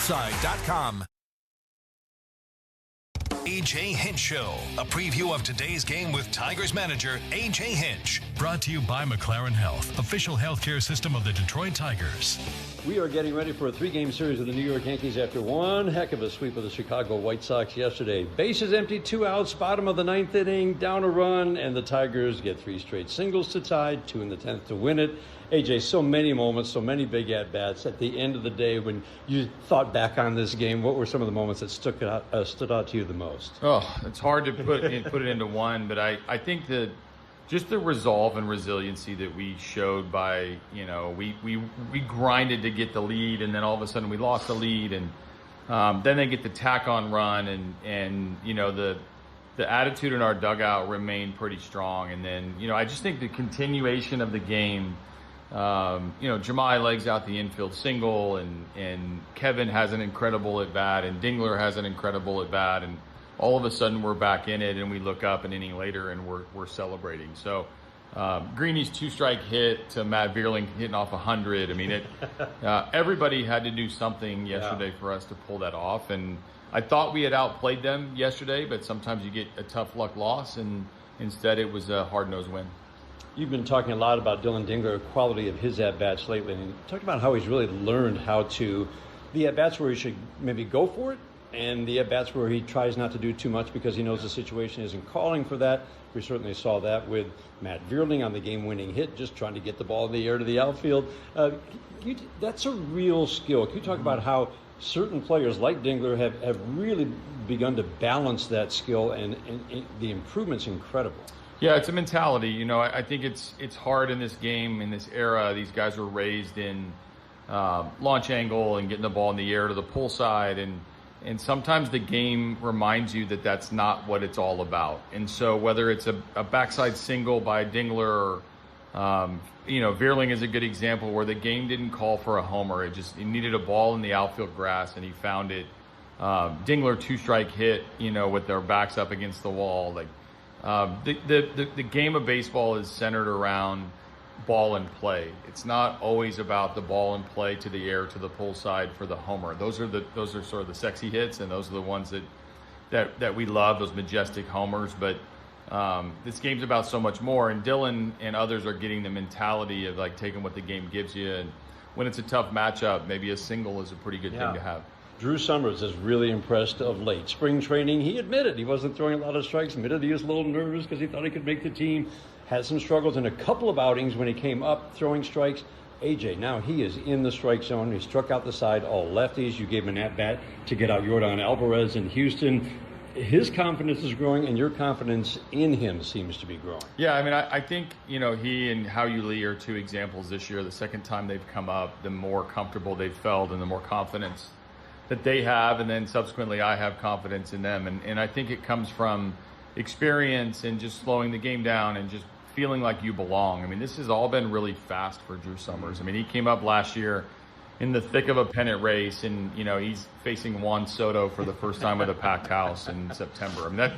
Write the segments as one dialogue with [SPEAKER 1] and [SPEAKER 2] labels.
[SPEAKER 1] TigersInside.com.
[SPEAKER 2] A.J. Hinch Show, a preview of today's game with Tigers manager A.J. Hinch. Brought to you by McLaren Health, official healthcare system of the Detroit Tigers.
[SPEAKER 3] We are getting ready for a three-game series with the New York Yankees after one heck of a sweep of the Chicago White Sox yesterday. Bases empty, 2 outs, bottom of the ninth inning, down a run, and the Tigers get 3 straight singles to tie, 2 in the 10th to win it. AJ, so many moments, so many big at-bats. At the end of the day, when you thought back on this game, what were some of the moments that stood out to you the most?
[SPEAKER 4] Oh, it's hard to put it into one, but I think that just the resolve and resiliency that we showed by, we grinded to get the lead, and then all of a sudden we lost the lead, and then they get the tack-on run, and the attitude in our dugout remained pretty strong. And then, I just think the continuation of the game, Jemai legs out the infield single, and Kevin has an incredible at-bat, and Dingler has an incredible at-bat, and all of a sudden we're back in it, and we look up an inning later and we're celebrating. So Greeny's 2-strike hit to Matt Vierling hitting off 100. I mean, everybody had to do something yesterday for us to pull that off. And I thought we had outplayed them yesterday, but sometimes you get a tough luck loss, and instead it was a hard-nosed win.
[SPEAKER 3] You've been talking a lot about Dylan Dingler, the quality of his at-bats lately, and you talked about how he's really learned how to, the at-bats where he should maybe go for it, and the at-bats where he tries not to do too much because he knows the situation isn't calling for that. We certainly saw that with Matt Vierling on the game-winning hit, just trying to get the ball in the air to the outfield. That's a real skill. Can you talk about how certain players like Dingler have really begun to balance that skill, and the improvement's incredible?
[SPEAKER 4] Yeah, it's a mentality. I think it's hard in this game, in this era. These guys were raised in launch angle and getting the ball in the air to the pull side, and sometimes the game reminds you that that's not what it's all about. And so whether it's a backside single by Dingler, or Vierling is a good example where the game didn't call for a homer. It needed a ball in the outfield grass, and he found it. Dingler 2-strike hit, with their backs up against the wall. Like the game of baseball is centered around ball and play. It's not always about the ball and play to the air to the pull side for the homer. Those are sort of the sexy hits, and those are the ones that we love, those majestic homers. But this game's about so much more, and Dylan and others are getting the mentality of like taking what the game gives you, and when it's a tough matchup, maybe a single is a pretty good thing to have.
[SPEAKER 3] Drew Summers has really impressed of late. Spring training, he admitted he wasn't throwing a lot of strikes, admitted he was a little nervous because he thought he could make the team, had some struggles in a couple of outings when he came up throwing strikes. AJ, now he is in the strike zone. He struck out the side, all lefties. You gave him an at-bat to get out Yordan Alvarez in Houston. His confidence is growing, and your confidence in him seems to be growing.
[SPEAKER 4] Yeah, I mean, I think, he and Hao-Yu Lee are 2 examples this year. The second time they've come up, the more comfortable they've felt and the more confidence that they have, and then subsequently I have confidence in them. And I think it comes from experience and just slowing the game down and just feeling like you belong. I mean, this has all been really fast for Drew Summers. I mean, he came up last year in the thick of a pennant race, and he's facing Juan Soto for the first time with a packed house in September. I mean,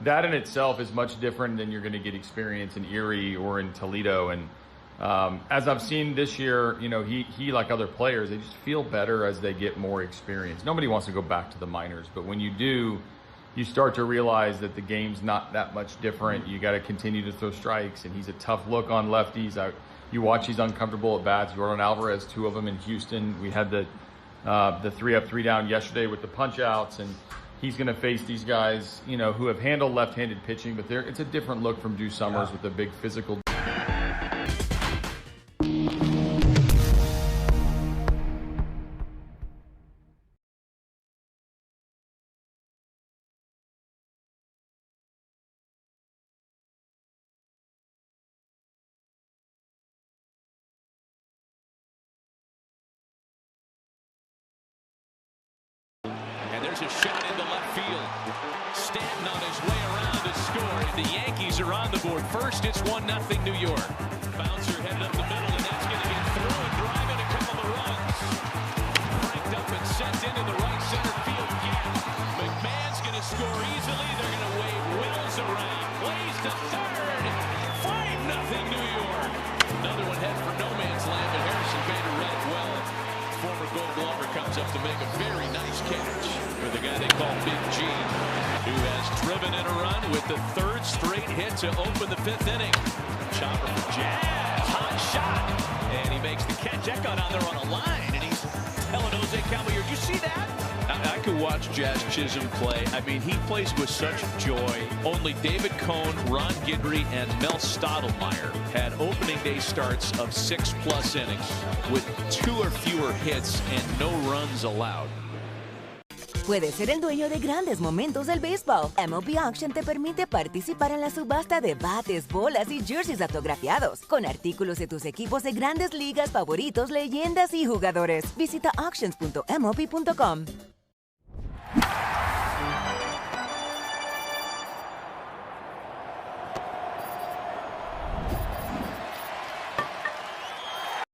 [SPEAKER 4] that in itself is much different than you're going to get experience in Erie or in Toledo. And as I've seen this year, he like other players, they just feel better as they get more experience. Nobody wants to go back to the minors, but when you do, you start to realize that the game's not that much different. You got to continue to throw strikes, and he's a tough look on lefties. You watch these uncomfortable at bats. Yordan Alvarez, 2 of them in Houston. We had the 3-up, 3-down yesterday with the punch outs, and he's going to face these guys, who have handled left-handed pitching, but it's a different look from Drew Summers with a big physical.
[SPEAKER 5] There's a shot into left field. Stanton on his way around to score. The Yankees are on the board. First, it's 1-0 New York. Bouncer headed up the middle, and that's going to get through and drive in a couple of runs. Cranked up and sent into the right center field gap. McMahon's going to score easily. They're going to wave Wills around. Plays to third. 5-0 New York. Another one head for no man's land, but Harrison Bader read it well. Former Gold Glover comes Lines up to make a very nice catch for the guy they call Big G, who has driven in a run with the third straight hit to open the fifth inning. Chopper for Jazz. Hot shot. And he makes the catch. That got out there on a line, and he's telling Jose Caballero, "You see that?" I could watch Jazz Chisholm play. I mean, he plays with such joy. Only David Cohn, Ron Guidry, and Mel Stottlemyre had opening day starts of 6+ innings with 2 or fewer hits and no runs allowed.
[SPEAKER 1] Puedes ser el dueño de grandes momentos del béisbol. MLB Auction te permite participar en la subasta de bates, bolas y jerseys autografiados, con artículos de tus equipos de grandes ligas favoritos, leyendas y jugadores. Visita auctions.mlb.com.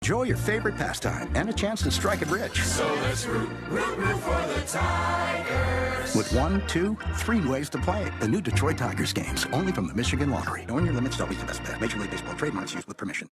[SPEAKER 6] Enjoy your favorite pastime and a chance to strike it rich.
[SPEAKER 7] So let's root for the Tigers.
[SPEAKER 6] With 1, 2, 3 ways to play it. The new Detroit Tigers games, only from the Michigan Lottery. Knowing your limits, always the best bet. Major League Baseball trademarks used with permission.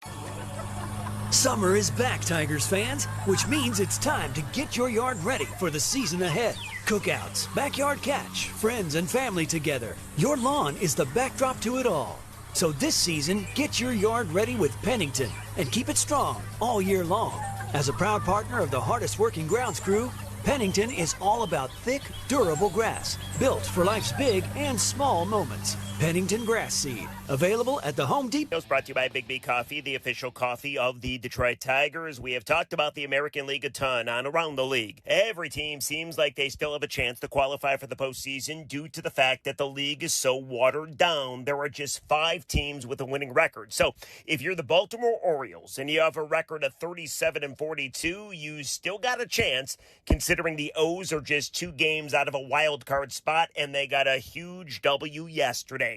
[SPEAKER 8] Summer is back, Tigers fans, which means it's time to get your yard ready for the season ahead. Cookouts, backyard catch, friends and family together. Your lawn is the backdrop to it all. So this season, get your yard ready with Pennington and keep it strong all year long. As a proud partner of the hardest working grounds crew, Pennington is all about thick, durable grass, built for life's big and small moments. Pennington Grass Seed, available at the Home Depot.
[SPEAKER 9] It's brought to you by Big B Coffee, the official coffee of the Detroit Tigers. We have talked about the American League a ton on Around the League. Every team seems like they still have a chance to qualify for the postseason due to the fact that the league is so watered down. There are just 5 teams with a winning record. So if you're the Baltimore Orioles and you have a record of 37-42, you still got a chance, considering the O's are just 2 games out of a wild card spot, and they got a huge W yesterday.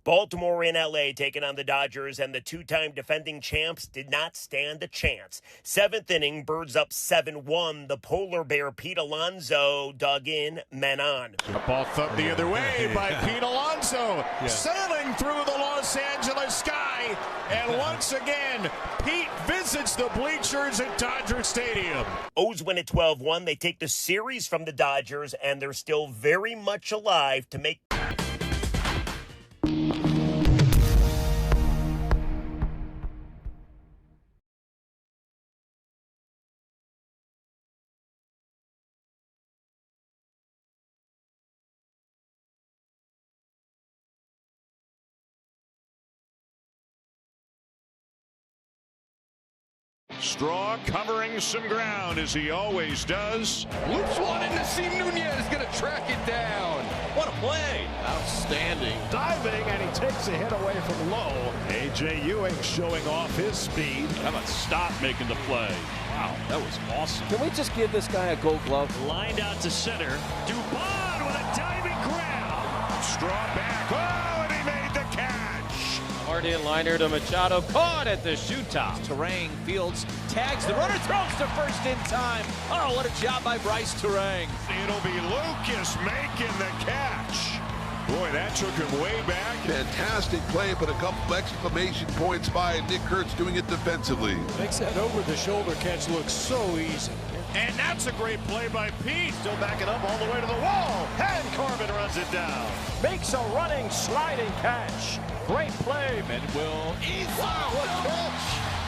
[SPEAKER 9] Baltimore in L.A. taking on the Dodgers, and the 2-time defending champs did not stand a chance. 7th inning, Birds up 7-1. The polar bear Pete Alonso dug in, men on.
[SPEAKER 10] A ball thumped the other way by Pete Alonso, sailing through the Los Angeles sky, and once again, Pete visits the bleachers at Dodger Stadium.
[SPEAKER 9] O's win at 12-1. They take the series from the Dodgers, and they're still very much alive to make.
[SPEAKER 10] Straw covering some ground, as he always does.
[SPEAKER 5] Loops one into Steve Nunez, going to track it down. What a play. Outstanding.
[SPEAKER 10] Diving, and he takes a hit away from low. A.J. Ewing showing off his speed. How about Stott making the play? Wow, that was awesome.
[SPEAKER 11] Can we just give this guy a gold glove?
[SPEAKER 10] Lined out to center. Dubon with a diving grab. Straw back. Oh, and he made the catch.
[SPEAKER 11] Hard in liner to Machado, caught at the shoot top.
[SPEAKER 5] Turang fields, tags the runner, throws to first in time. Oh, what a job by Bryce Turang.
[SPEAKER 10] It'll be Lucas making the catch. Boy, that took him way back.
[SPEAKER 12] Fantastic play, but a couple exclamation points by Nick Kurtz doing it defensively.
[SPEAKER 10] Makes that over-the-shoulder catch look so easy. And that's a great play by Pete. Still backing up all the way to the wall. And Corbin runs it down. Makes a running, sliding catch. Great play. And will easily. Wow, what a catch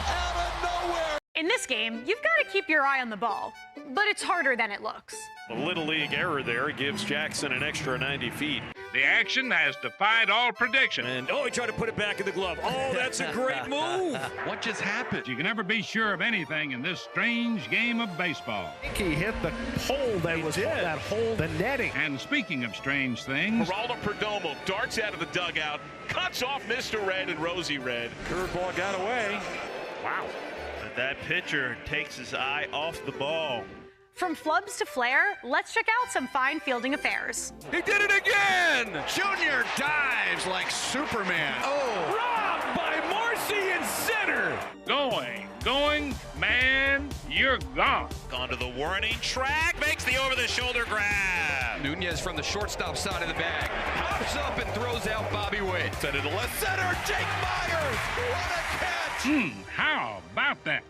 [SPEAKER 10] out of nowhere.
[SPEAKER 13] In this game, you've got to keep your eye on the ball, but it's harder than it looks.
[SPEAKER 10] A little league error there gives Jackson an extra 90 feet.
[SPEAKER 14] The action has defied all prediction.
[SPEAKER 10] And he tried to put it back in the glove. Oh, that's a great move.
[SPEAKER 14] What just happened? You can never be sure of anything in this strange game of baseball.
[SPEAKER 10] I think he hit the hole that hole, the netting.
[SPEAKER 14] And speaking of strange things,
[SPEAKER 5] Geraldo Perdomo darts out of the dugout, cuts off Mr. Red and Rosie Red.
[SPEAKER 10] Curveball got away.
[SPEAKER 5] Wow.
[SPEAKER 15] But that pitcher takes his eye off the ball.
[SPEAKER 13] From flubs to flair, let's check out some fine fielding affairs.
[SPEAKER 5] He did it again! Junior dives like Superman. Oh! Robbed by Marcy in center!
[SPEAKER 14] Going, man, you're gone.
[SPEAKER 15] Gone to the warning track, makes the over-the-shoulder grab.
[SPEAKER 5] Nunez from the shortstop side of the bag. Pops up and throws out Bobby Witt. Send it to left center, Jake Myers! What a catch!
[SPEAKER 14] How about that?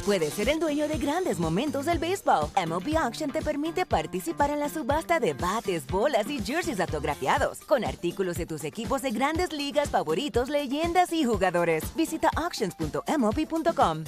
[SPEAKER 1] Puedes ser el dueño de grandes momentos del béisbol. MLB Auction te permite participar en la subasta de bates, bolas y jerseys autografiados, con artículos de tus equipos de grandes ligas favoritos, leyendas y jugadores. Visita auctions.mlb.com.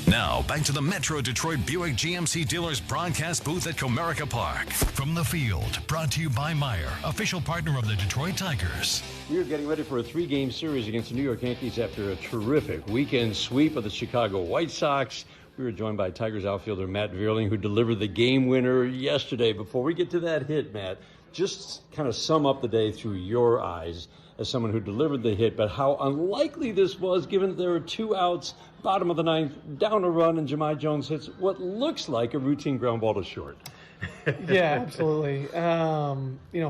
[SPEAKER 2] Now, back to the Metro Detroit Buick GMC Dealers broadcast booth at Comerica Park. From the field, brought to you by Meyer, official partner of the Detroit Tigers.
[SPEAKER 3] We are getting ready for a 3-game series against the New York Yankees after a terrific weekend sweep of the Chicago White Sox. We were joined by Tigers outfielder Matt Vierling, who delivered the game winner yesterday. Before we get to that hit, Matt, just kind of sum up the day through your eyes as someone who delivered the hit, but how unlikely this was given that there were 2 outs, bottom of the 9th, down a run, and Jahmai Jones hits what looks like a routine ground ball to short.
[SPEAKER 16] Yeah, absolutely.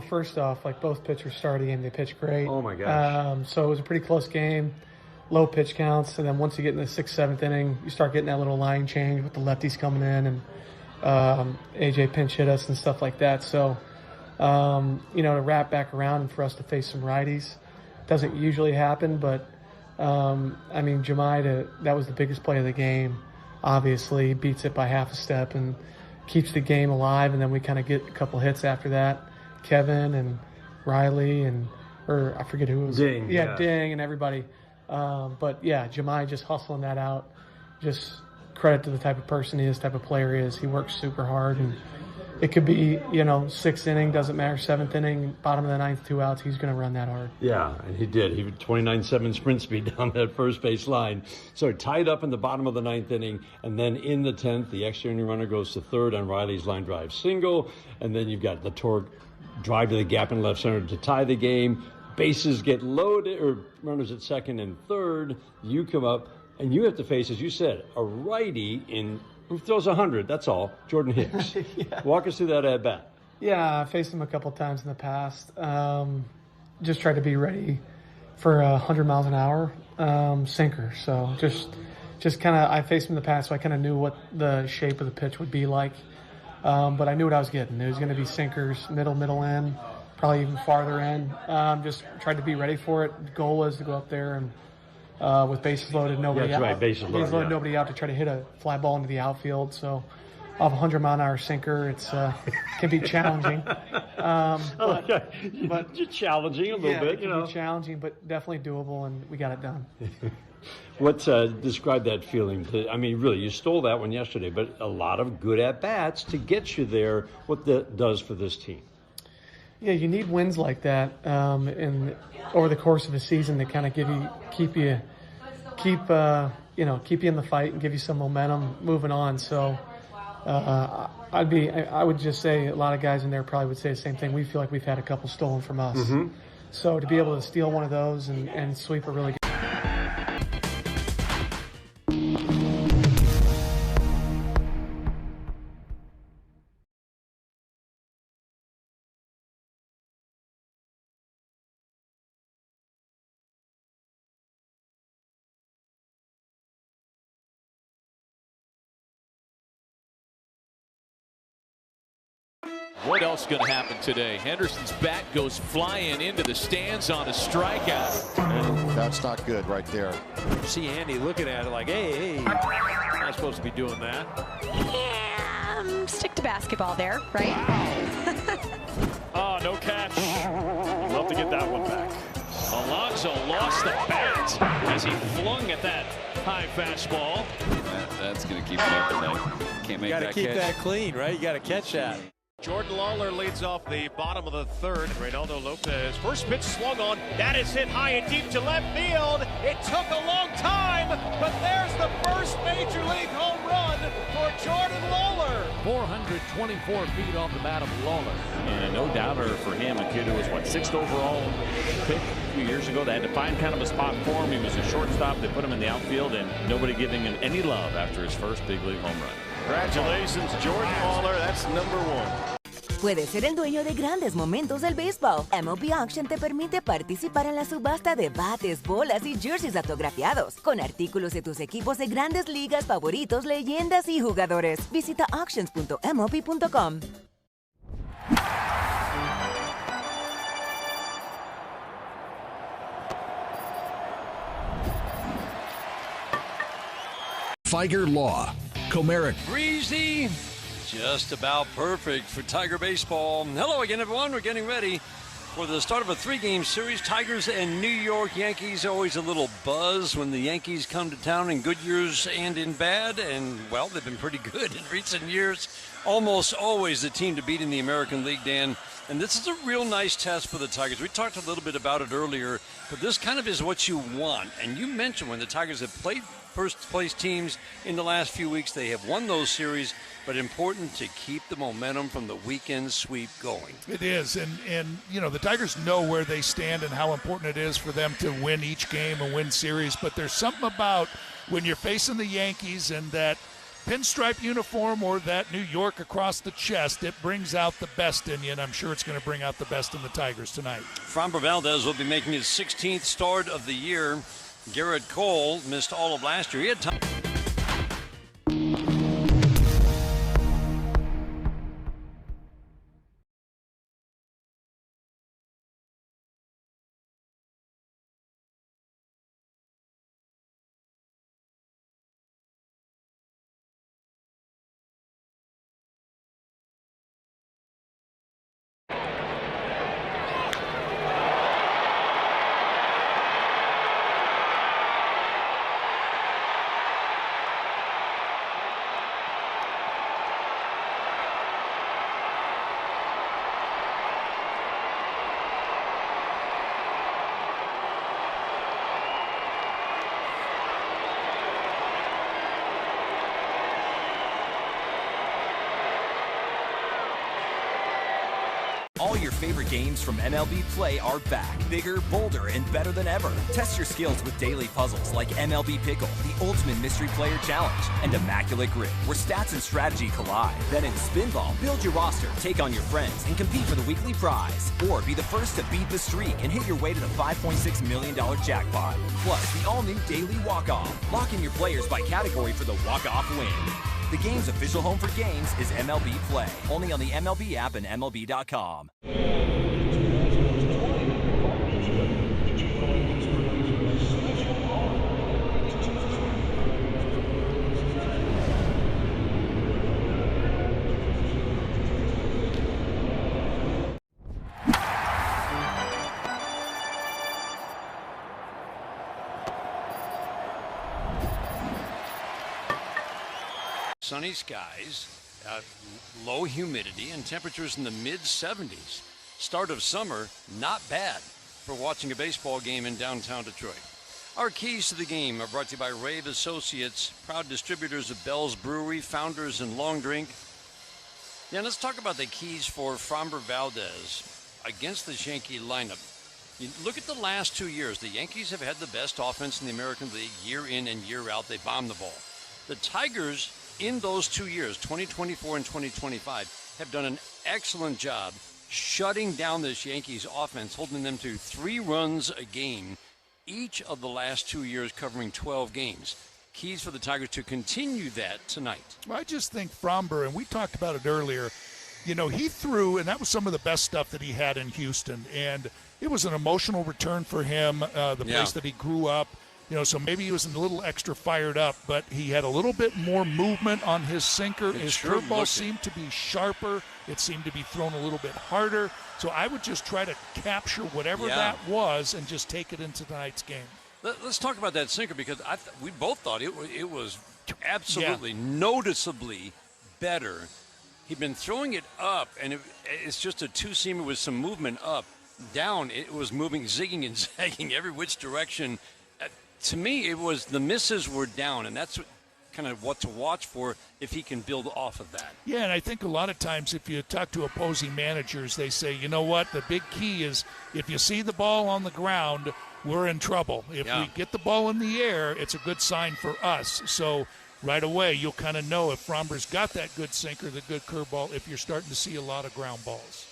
[SPEAKER 16] First off, like both pitchers started and they pitched great.
[SPEAKER 3] Oh my gosh.
[SPEAKER 16] So it was a pretty close game, low pitch counts, and then once you get in the 6th, 7th inning, you start getting that little line change with the lefties coming in, and AJ pinch hit us and stuff like that. So, to wrap back around and for us to face some righties doesn't usually happen, but Jahmai, that was the biggest play of the game. Obviously, beats it by half a step and keeps the game alive, and then we kind of get a couple hits after that. Kevin and Riley or I forget who it was.
[SPEAKER 3] Ding.
[SPEAKER 16] Yeah, Ding and everybody. But yeah, Jahmai just hustling that out. Just credit to the type of person he is, type of player he is. He works super hard, and it could be, 6th inning, doesn't matter, 7th inning, bottom of the 9th, 2 outs, he's going to run that hard.
[SPEAKER 3] Yeah, and he did. He had 29.7 sprint speed down that first base line. So tied up in the bottom of the 9th inning, and then in the 10th, the extra inning runner goes to third on Riley's line drive single, and then you've got the torque drive to the gap in left center to tie the game. Bases get loaded, or runners at second and third. You come up, and you have to face, as you said, a righty who throws 100, that's all, Jordan Hicks.
[SPEAKER 16] Yeah.
[SPEAKER 3] Walk us through that at-bat.
[SPEAKER 16] Yeah, I faced him a couple times in the past. Just tried to be ready for 100 miles an hour sinker. So just kind of, I faced him in the past, so I kind of knew what the shape of the pitch would be like. But I knew what I was getting. It was going to be sinkers, middle end, probably even farther in. Just tried to be ready for it. The goal was to go up there and with bases loaded, nobody out.
[SPEAKER 3] Right, bases loaded,
[SPEAKER 16] nobody out to try to hit a fly ball into the outfield. So off a 100-mile-an-hour sinker, it's can be challenging. But
[SPEAKER 3] just challenging a little bit,
[SPEAKER 16] it can be challenging, but definitely doable, and we got it done.
[SPEAKER 3] Describe that feeling? Really, you stole that one yesterday, but a lot of good at-bats to get you there. What that does for this team?
[SPEAKER 16] Yeah, you need wins like that over the course of a season to kind of keep you in the fight and give you some momentum moving on. So I would just say a lot of guys in there probably would say the same thing. We feel like we've had a couple stolen from us.
[SPEAKER 3] Mm-hmm.
[SPEAKER 16] So to be able to steal one of those and sweep a really good.
[SPEAKER 5] What else going to happen today? Henderson's bat goes flying into the stands on a strikeout.
[SPEAKER 10] And that's not good right there.
[SPEAKER 11] See Andy looking at it like, hey, not supposed to be doing that.
[SPEAKER 17] Yeah, stick to basketball there, right?
[SPEAKER 10] No catch. Love to get that one back.
[SPEAKER 5] Alonso lost the bat as he flung at that high fastball.
[SPEAKER 18] That's going to keep him up tonight. Can't make that catch.
[SPEAKER 11] You got to keep that clean, right? You got to catch that.
[SPEAKER 10] Jordan Lawler leads off the bottom of the 3rd. Reynaldo Lopez, first pitch swung on. That is hit high and deep to left field. It took a long time, but there's the first Major League home run for Jordan Lawler.
[SPEAKER 19] 424 feet off the bat of Lawler.
[SPEAKER 20] And no doubter for him, a kid who was, 6th overall pick a few years ago. They had to find kind of a spot for him. He was a shortstop. They put him in the outfield, and nobody giving him any love after his first big league home run.
[SPEAKER 10] Congratulations, Jordan Lawler. That's number 1.
[SPEAKER 1] Puedes ser el dueño de grandes momentos del béisbol. MLB Auction te permite participar en la subasta de bates, bolas y jerseys autografiados, con artículos de tus equipos de grandes ligas favoritos, leyendas y jugadores. Visita auctions.mlb.com.
[SPEAKER 21] Tiger Law, Comerica.
[SPEAKER 11] Breezy, just about perfect for Tiger baseball. Hello again, everyone. We're getting ready for the start of a 3-game series. Tigers and New York Yankees. Always a little buzz when the Yankees come to town in good years and in bad. And, well, they've been pretty good in recent years. Almost always the team to beat in the American League, Dan. And this is a real nice test for the Tigers. We talked a little bit about it earlier, but this kind of is what you want. And you mentioned when the Tigers have played first-place teams in the last few weeks, they have won those series, but important to keep the momentum from the weekend sweep going.
[SPEAKER 22] It is, and you know, the Tigers know where they stand and how important it is for them to win each game and win series, but there's something about when you're facing the Yankees and that pinstripe uniform or that New York across the chest, it brings out the best in you, and I'm sure it's going to bring out the best in the Tigers tonight.
[SPEAKER 11] Framber Valdez will be making his 16th start of the year. Garrett Cole missed all of last year. He had time.
[SPEAKER 23] All your favorite games from MLB Play are back, bigger, bolder, and better than ever. Test your skills with daily puzzles like MLB Pickle, the ultimate mystery player challenge, and Immaculate Grip, where stats and strategy collide. Then in Spinball, build your roster, take on your friends, and compete for the weekly prize. Or be the first to beat the streak and hit your way to the $5.6 million jackpot. Plus, the all-new Daily Walk-Off. Lock in your players by category for the walk-off win. The game's official home for games is MLB Play. Only on the MLB app and MLB.com.
[SPEAKER 11] Sunny skies, low humidity, and temperatures in the mid-70s. Start of summer, not bad for watching a baseball game in downtown Detroit. Our keys to the game are brought to you by Rave Associates, proud distributors of Bell's Brewery, founders and long drink. Now let's talk about the keys for Framber Valdez against the Yankee lineup. You look at the last 2 years. The Yankees have had the best offense in the American League year in and year out. They bomb the ball. The Tigers, in those 2 years, 2024 and 2025, have done an excellent job shutting down this Yankees offense, holding them to 3 runs a game each of the last 2 years, covering 12 games. Keys for the Tigers to continue that tonight.
[SPEAKER 22] Well, I just think Framber, and we talked about it earlier, you know, he threw, and that was some of the best stuff that he had in Houston, and it was an emotional return for him, the place that he grew up. You know, so maybe he was a little extra fired up, but he had a little bit more movement on his sinker. His curveball seemed to be sharper. It seemed to be thrown a little bit harder. So I would just try to capture whatever that was and just take it into tonight's game.
[SPEAKER 11] Let's talk about that sinker, because we both thought it was absolutely noticeably better. He'd been throwing it up, and it's just a two-seamer with some movement up. Down, it was moving, zigging and zagging every which direction. To me, it was the misses were down, and that's what to watch for if he can build off of that.
[SPEAKER 22] Yeah, and I think a lot of times if you talk to opposing managers, they say, you know what, the big key is if you see the ball on the ground, we're in trouble. If we get the ball in the air, it's a good sign for us. So right away you'll kind of know if Fromber's got that good sinker, the good curveball, if you're starting to see a lot of ground balls.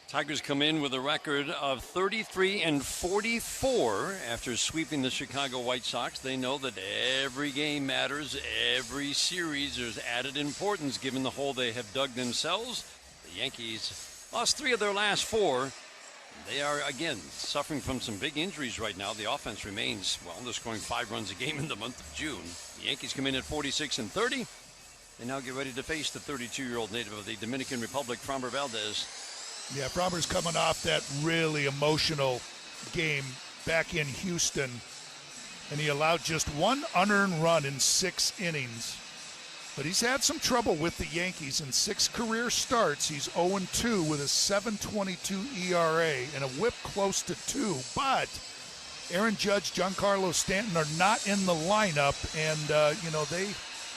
[SPEAKER 11] Tigers come in with a record of 33-44 after sweeping the Chicago White Sox. They know that every game matters, every series there's added importance given the hole they have dug themselves. The Yankees lost 3 of their last 4. They are, again, suffering from some big injuries right now. The offense remains, well, they're scoring 5 runs a game in the month of June. The Yankees come in at 46-30. They now get ready to face the 32-year-old native of the Dominican Republic, Framber Valdez.
[SPEAKER 22] Yeah, Fromber's coming off that really emotional game back in Houston, and he allowed just 1 unearned run in 6 innings. But he's had some trouble with the Yankees. In 6 career starts, he's 0-2 with a 7.22 ERA and a whip close to 2. But Aaron Judge, Giancarlo Stanton are not in the lineup, and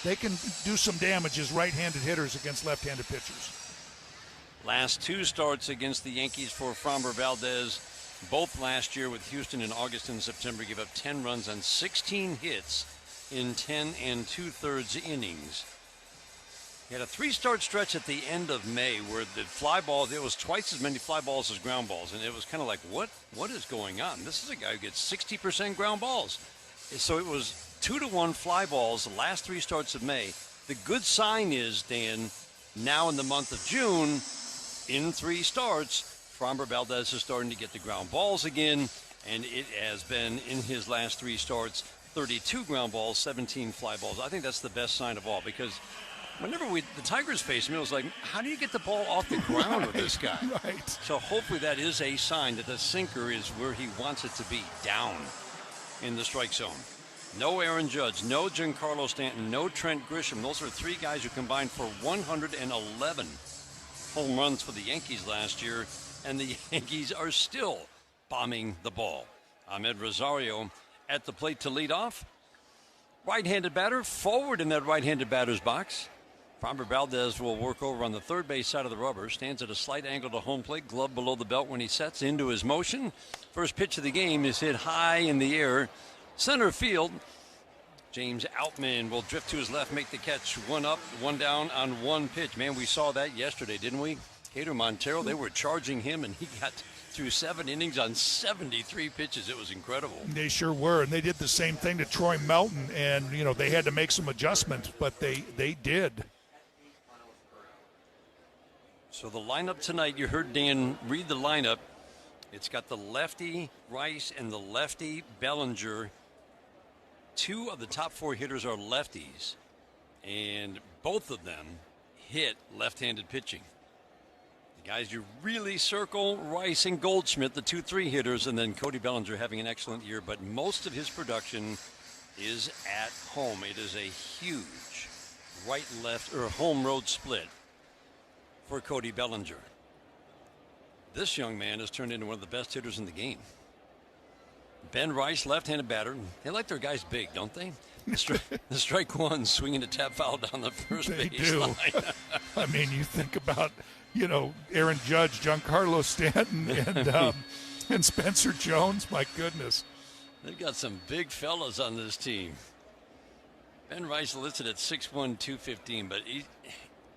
[SPEAKER 22] they can do some damage as right-handed hitters against left-handed pitchers.
[SPEAKER 11] Last 2 starts against the Yankees for Framber Valdez, both last year with Houston in August and September, gave up 10 runs on 16 hits in 10 2/3 innings. He had a 3-start stretch at the end of May where the fly balls, it was twice as many fly balls as ground balls, and it was kind of like, what is going on? This is a guy who gets 60% ground balls. So it was 2-1 fly balls the last 3 starts of May. The good sign is, Dan, now in the month of June, in 3 starts, Framber Valdez is starting to get the ground balls again, and it has been, in his last 3 starts, 32 ground balls, 17 fly balls. I think that's the best sign of all, because whenever the Tigers faced him, it was like, how do you get the ball off the ground with this guy?
[SPEAKER 22] Right.
[SPEAKER 11] So hopefully that is a sign that the sinker is where he wants it to be, down in the strike zone. No Aaron Judge, no Giancarlo Stanton, no Trent Grisham. Those are 3 guys who combined for 111 home runs for the Yankees last year, and the Yankees are still bombing the ball. Ahmed Rosario at the plate to lead off. Right-handed batter forward in that right-handed batter's box. Framber Valdez will work over on the third base side of the rubber, stands at a slight angle to home plate, glove below the belt when he sets into his motion. First pitch of the game is hit high in the air, center field. James Outman will drift to his left, make the catch. 1 up, 1 down on 1 pitch. Man, we saw that yesterday, didn't we? Hader Montero, they were charging him, and he got through 7 innings on 73 pitches. It was incredible.
[SPEAKER 22] They sure were, and they did the same thing to Troy Melton, and, they had to make some adjustments, but they did.
[SPEAKER 11] So the lineup tonight, you heard Dan read the lineup. It's got the lefty Rice and the lefty Bellinger. 2 of the top 4 hitters are lefties, and both of them hit left-handed pitching. The guys you really circle, Rice and Goldschmidt, the 2-3 hitters, and then Cody Bellinger having an excellent year, but most of his production is at home. It is a huge right-left or home road split for Cody Bellinger. This young man has turned into one of the best hitters in the game. Ben Rice, left-handed batter. They like their guys big, don't they? The strike 1, swinging a tap foul down the first base line.
[SPEAKER 22] I mean, you think about, Aaron Judge, Giancarlo Stanton, and Spencer Jones. My goodness.
[SPEAKER 11] They've got some big fellas on this team. Ben Rice listed at 6'1", 215, but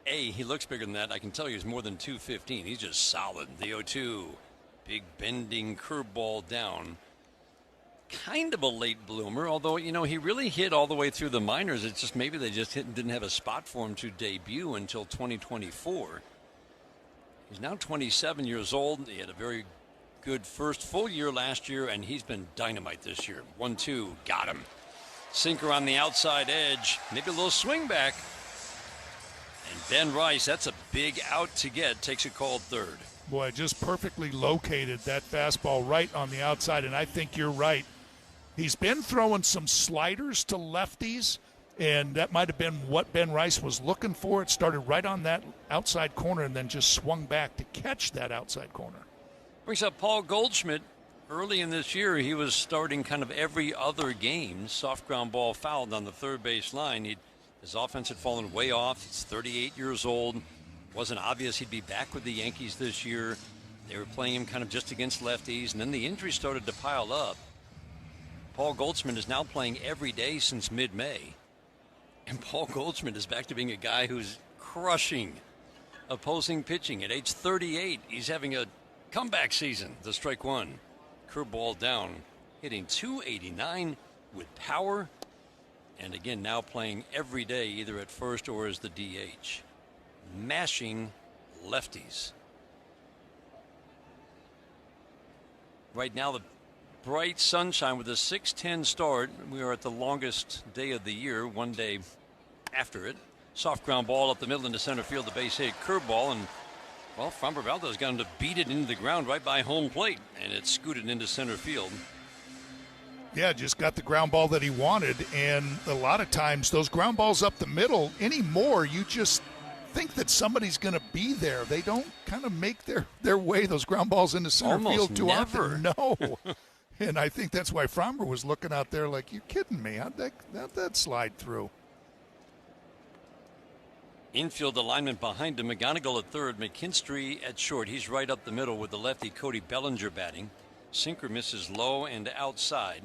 [SPEAKER 11] he looks bigger than that. I can tell you he's more than 215. He's just solid. The 0-2, big bending curveball down. Kind of a late bloomer, although, he really hit all the way through the minors. It's just maybe they just didn't have a spot for him to debut until 2024. He's now 27 years old. He had a very good first full year last year, and he's been dynamite this year. 1-2, got him. Sinker on the outside edge, maybe a little swing back. And Ben Rice, that's a big out to get, takes a called third.
[SPEAKER 22] Boy, just perfectly located that fastball right on the outside, and I think you're right. He's been throwing some sliders to lefties, and that might have been what Ben Rice was looking for. It started right on that outside corner and then just swung back to catch that outside corner.
[SPEAKER 11] Brings up Paul Goldschmidt. Early in this year, he was starting kind of every other game. Soft ground ball fouled on the third base line. His offense had fallen way off. He's 38 years old. Wasn't obvious he'd be back with the Yankees this year. They were playing him kind of just against lefties, and then the injuries started to pile up. Paul Goldschmidt is now playing every day since mid-May. And Paul Goldschmidt is back to being a guy who's crushing opposing pitching. At age 38, he's having a comeback season. The strike one. Curveball down, hitting .289 with power. And again, now playing every day, either at first or as the DH. Mashing lefties. Right now, the bright sunshine with a 6:10 start. We are at the longest day of the year, one day after it. Soft ground ball up the middle into center field, the base hit curveball, and well, Framber Valdez got him to beat it into the ground right by home plate, and it scooted into center field.
[SPEAKER 22] Yeah, just got the ground ball that he wanted, and a lot of times those ground balls up the middle anymore, you just think that somebody's going to be there. They don't kind of make their way, those ground balls into center
[SPEAKER 11] Almost
[SPEAKER 22] field too
[SPEAKER 11] never.
[SPEAKER 22] often. No. And I think that's why Framber was looking out there like, you're kidding me. How'd that slide through?
[SPEAKER 11] Infield alignment behind him. McGonigal at third, McKinstry at short. He's right up the middle with the lefty Cody Bellinger batting. Sinker misses low and outside.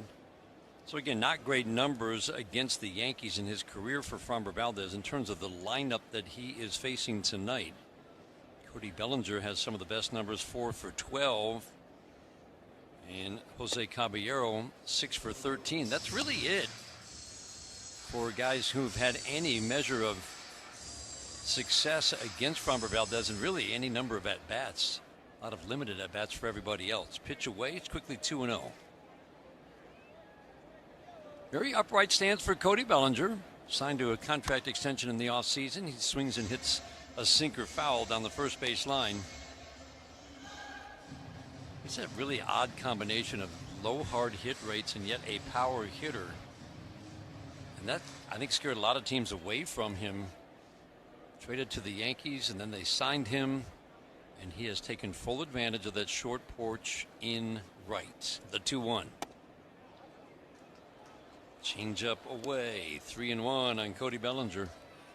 [SPEAKER 11] So again, not great numbers against the Yankees in his career for Framber Valdez in terms of the lineup that he is facing tonight. Cody Bellinger has some of the best numbers, 4 for 12. And Jose Caballero, 6 for 13. That's really it for guys who've had any measure of success against Framber Valdez, and really any number of at-bats. A lot of limited at-bats for everybody else. Pitch away, it's quickly 2-0. Very upright stance for Cody Bellinger. Signed to a contract extension in the offseason. He swings and hits a sinker foul down the first base line. He's a really odd combination of low hard hit rates and yet a power hitter. And that, I think, scared a lot of teams away from him. Traded to the Yankees, and then they signed him, and he has taken full advantage of that short porch in right. The 2-1. Change up away. 3-1 on Cody Bellinger.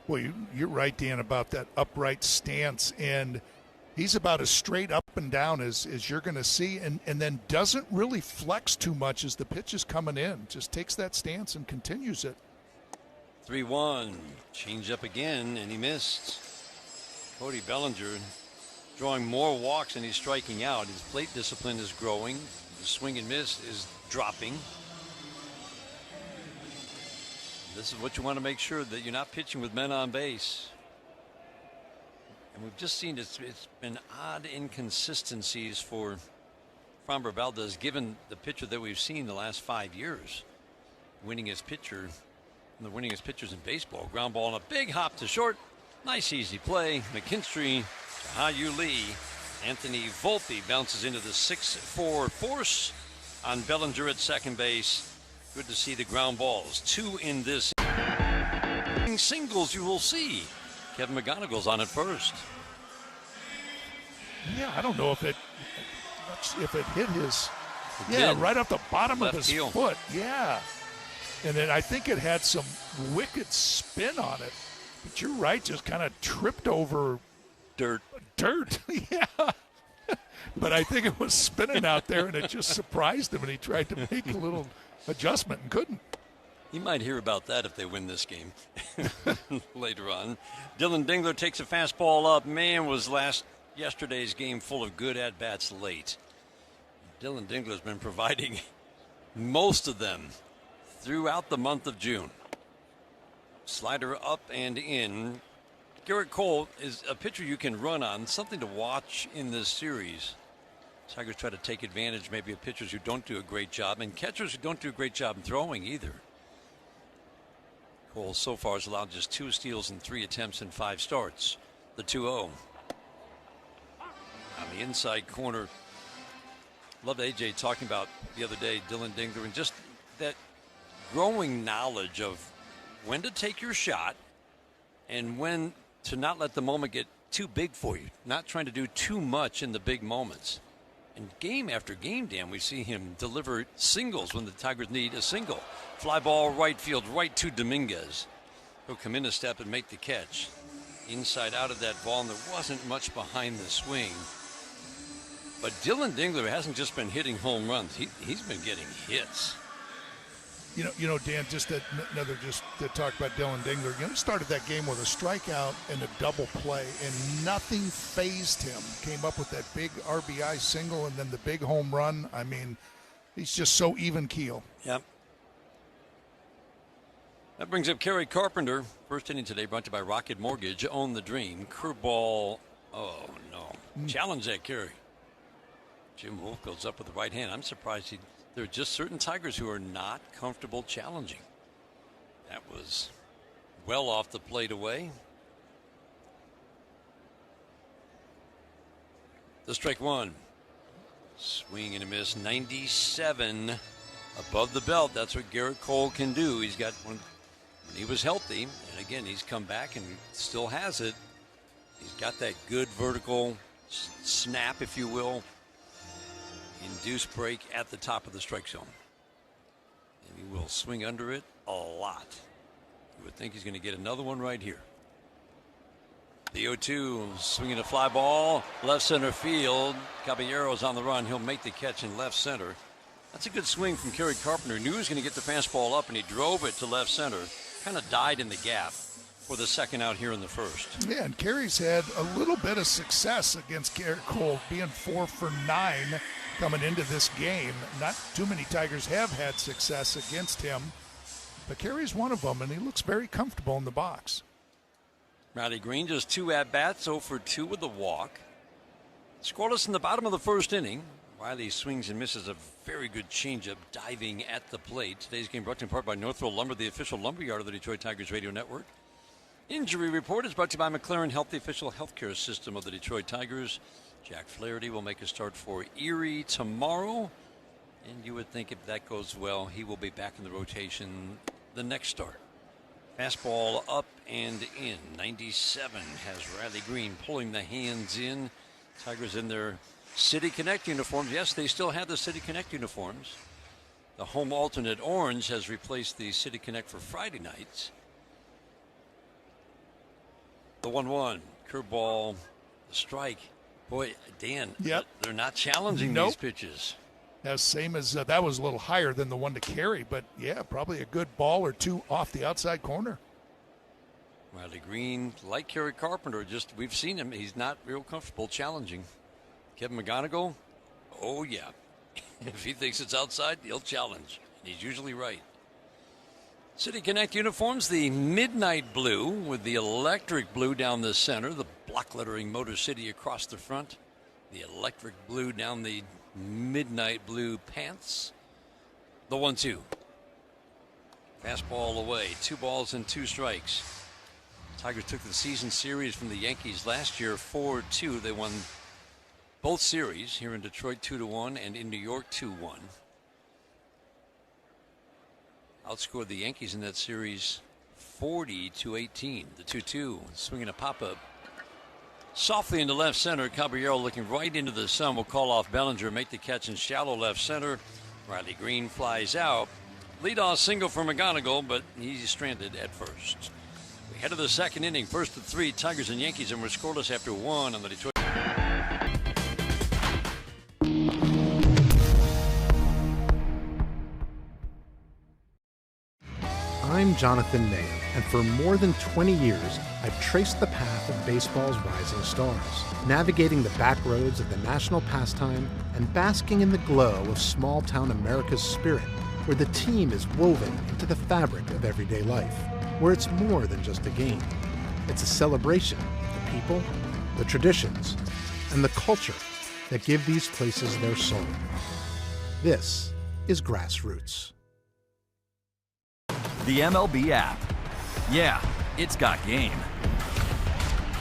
[SPEAKER 22] Well, you're right, Dan, about that upright stance, and he's about as straight up and down as you're going to see, and then doesn't really flex too much as the pitch is coming in. Just takes that stance and continues it.
[SPEAKER 11] 3-1. Change up again, and he missed. Cody Bellinger drawing more walks than he's striking out. His plate discipline is growing. The swing and miss is dropping. This is what you want to make sure, that you're not pitching with men on base. And we've just seen it's been odd inconsistencies for Framber Valdez, given the pitcher that we've seen the last 5 years. Winningest pitcher. The winningest pitchers in baseball. Ground ball and a big hop to short. Nice easy play. McKinstry to Ha-Yu Lee. Anthony Volpe bounces into the 6-4 force on Bellinger at second base. Good to see the ground balls. 2 in this. Singles you will see. Kevin McGonigal's on at first.
[SPEAKER 22] Yeah, I don't know if it hit his. Right off the bottom of his foot. Yeah. And then I think it had some wicked spin on it. But you're right, just kind of tripped over
[SPEAKER 11] dirt.
[SPEAKER 22] Yeah. But I think it was spinning out there, and it just surprised him, and he tried to make a little adjustment and couldn't.
[SPEAKER 11] You might hear about that if they win this game later on. Dylan Dingler takes a fastball up. Man, was yesterday's game full of good at-bats late. Dylan Dingler's been providing most of them throughout the month of June. Slider up and in. Garrett Cole is a pitcher you can run on, something to watch in this series. Tigers try to take advantage maybe of pitchers who don't do a great job, and catchers who don't do a great job in throwing either. Cole so far has allowed just 2 steals in 3 attempts in 5 starts. The 2-0. On the inside corner. Loved AJ talking about the other day, Dylan Dingler, and just that growing knowledge of when to take your shot and when to not let the moment get too big for you. Not trying to do too much in the big moments. And game after game, Dan, we see him deliver singles when the Tigers need a single. Fly ball right field, right to Dominguez. He'll come in a step and make the catch. Inside out of that ball, and there wasn't much behind the swing. But Dylan Dingler hasn't just been hitting home runs. He's been getting hits.
[SPEAKER 22] You know, Dan, just to talk about Dylan Dingler. He started that game with a strikeout and a double play, and nothing fazed him. Came up with that big RBI single and then the big home run. I mean, he's just so even keel.
[SPEAKER 11] Yep. That brings up Kerry Carpenter. First inning today brought to you by Rocket Mortgage. Own the dream. Curveball. Oh, no. Challenge that, Kerry. Jim Wolf goes up with the right hand. I'm surprised there are just certain Tigers who are not comfortable challenging. That was well off the plate away. The strike one. Swing and a miss. 97 above the belt. That's what Garrett Cole can do. He's got one. When he was healthy, and again, he's come back and still has it. He's got that good vertical snap, if you will. Induced break at the top of the strike zone. And he will swing under it a lot. You would think he's going to get another one right here. The 0-2, swinging a fly ball, left center field. Caballero's on the run. He'll make the catch in left center. That's a good swing from Kerry Carpenter. Knew he was going to get the fastball up, and he drove it to left center. Kind of died in the gap for the second out here in the first.
[SPEAKER 22] Yeah, and Kerry's had a little bit of success against Garrett Cole, being 4 for 9 coming into this game. Not too many Tigers have had success against him, but Kerry's one of them, and he looks very comfortable in the box.
[SPEAKER 11] Riley Green just 2 at-bats, 0 for 2 with the walk. Scoreless in the bottom of the first inning. Riley swings and misses a very good changeup diving at the plate. Today's game brought to you in part by Northville Lumber, the official lumberyard of the Detroit Tigers radio network. Injury report is brought to you by McLaren Health, the official healthcare system of the Detroit Tigers. Jack Flaherty will make a start for Erie tomorrow. And you would think if that goes well, he will be back in the rotation the next start. Fastball up and in. 97 has Riley Green pulling the hands in. Tigers in their City Connect uniforms. Yes, they still have the City Connect uniforms. The home alternate orange has replaced the City Connect for Friday nights. The 1-1 curveball, the strike. Boy, Dan, they're not challenging these pitches.
[SPEAKER 22] As same as that was a little higher than the one to Kerry, but yeah, probably a good ball or two off the outside corner.
[SPEAKER 11] Riley Green, like Kerry Carpenter, we've seen him. He's not real comfortable challenging. Kevin McGonigal, oh yeah. If he thinks it's outside, he'll challenge. And he's usually right. City Connect uniforms, the midnight blue with the electric blue down the center, the block lettering Motor City across the front, the electric blue down the midnight blue pants. The 1-2. Fastball away. 2 balls and 2 strikes. Tigers took the season series from the Yankees last year 4-2. They won both series here in Detroit 2-1 and in New York 2-1. Outscored the Yankees in that series 40-18. The 2-2 swinging a pop-up. Softly into left center. Caballero looking right into the sun will call off Bellinger, make the catch in shallow left center. Riley Green flies out. Leadoff single for McGonigal, but he's stranded at first. We head to the second inning. First of 3, Tigers and Yankees, and we're scoreless after 1 on the Detroit.
[SPEAKER 4] I'm Jonathan Mayer, and for more than 20 years, I've traced the path of baseball's rising stars, navigating the back roads of the national pastime and basking in the glow of small-town America's spirit, where the team is woven into the fabric of everyday life, where it's more than just a game. It's a celebration of the people, the traditions, and the culture that give these places their soul. This is Grassroots.
[SPEAKER 23] The MLB app. Yeah, it's got game.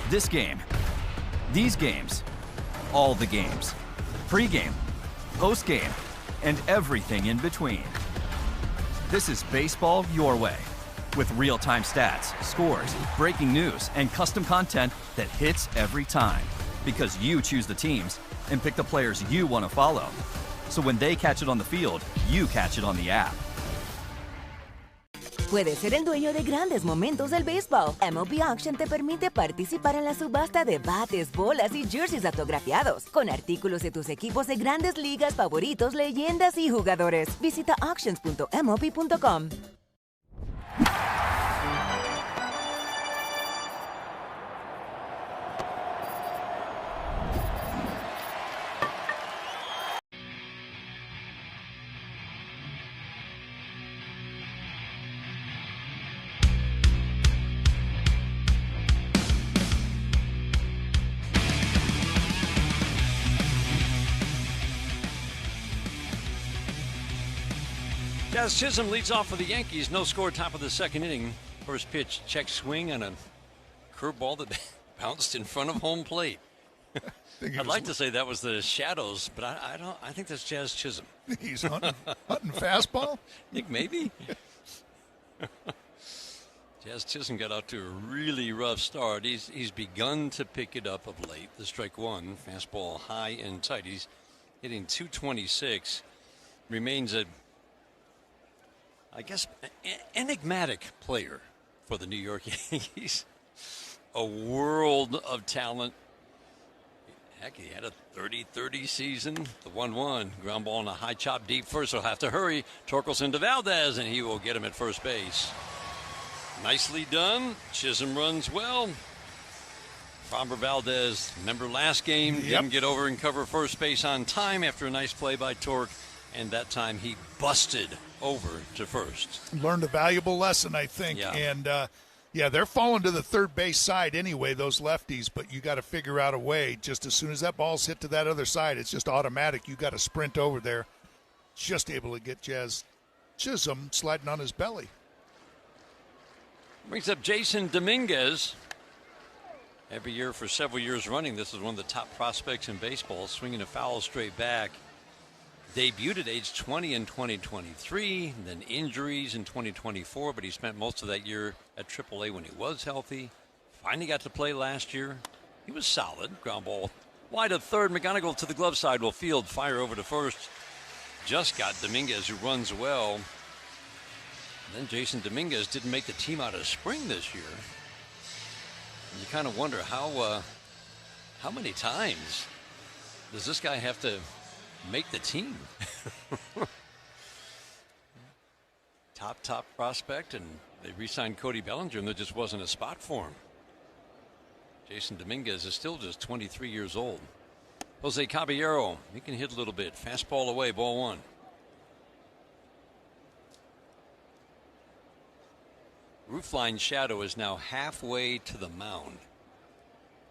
[SPEAKER 23] This game. These games. All the games. Pre-game, post-game, and everything in between. This is baseball your way. With real-time stats, scores, breaking news, and custom content that hits every time. Because you choose the teams and pick the players you want to follow. So when they catch it on the field, you catch it on the app.
[SPEAKER 1] Puedes ser el dueño de grandes momentos del béisbol. MLB Auction te permite participar en la subasta de bates, bolas y jerseys autografiados, con artículos de tus equipos de grandes ligas favoritos, leyendas y jugadores. Visita auctions.mlb.com.
[SPEAKER 11] Jazz Chisholm leads off for the Yankees. No score, top of the second inning. First pitch, check swing on a curveball that bounced in front of home plate. I'd like to say that was the Shadows, but I don't. I think that's Jazz Chisholm.
[SPEAKER 22] He's hunting fastball?
[SPEAKER 11] Nick, maybe? Jazz Chisholm got out to a really rough start. He's begun to pick it up of late. The strike one, fastball high and tight. He's hitting .226. Remains a, I guess, enigmatic player for the New York Yankees. A world of talent. Heck, he had a 30-30 season. The 1-1 ground ball on a high chop deep first. He'll have to hurry. Torkelson to Valdez, and he will get him at first base. Nicely done. Chisholm runs well. Framber Valdez, remember last game, didn't get over and cover first base on time after a nice play by Tork, and that time he busted over to first.
[SPEAKER 22] Learned a valuable lesson, I think.
[SPEAKER 11] Yeah.
[SPEAKER 22] And, they're falling to the third base side anyway, those lefties, but you got to figure out a way. Just as soon as that ball's hit to that other side, it's just automatic. You got to sprint over there. Just able to get Jazz Chisholm sliding on his belly.
[SPEAKER 11] Brings up Jason Dominguez. Every year for several years running, this is one of the top prospects in baseball, swinging a foul straight back. Debuted at age 20 in 2023, then injuries in 2024, but he spent most of that year at AAA when he was healthy. Finally got to play last year. He was solid. Ground ball wide of third. McGonigal to the glove side will field, fire over to first. Just got Dominguez, who runs well. And then Jason Dominguez didn't make the team out of spring this year. And you kind of wonder how many times does this guy have to make the team? Top prospect, and they re-signed Cody Bellinger, and there just wasn't a spot for him. Jason Dominguez is still just 23 years old. Jose Caballero, he can hit a little bit. Fastball away, ball one. Roofline Shadow is now halfway to the mound.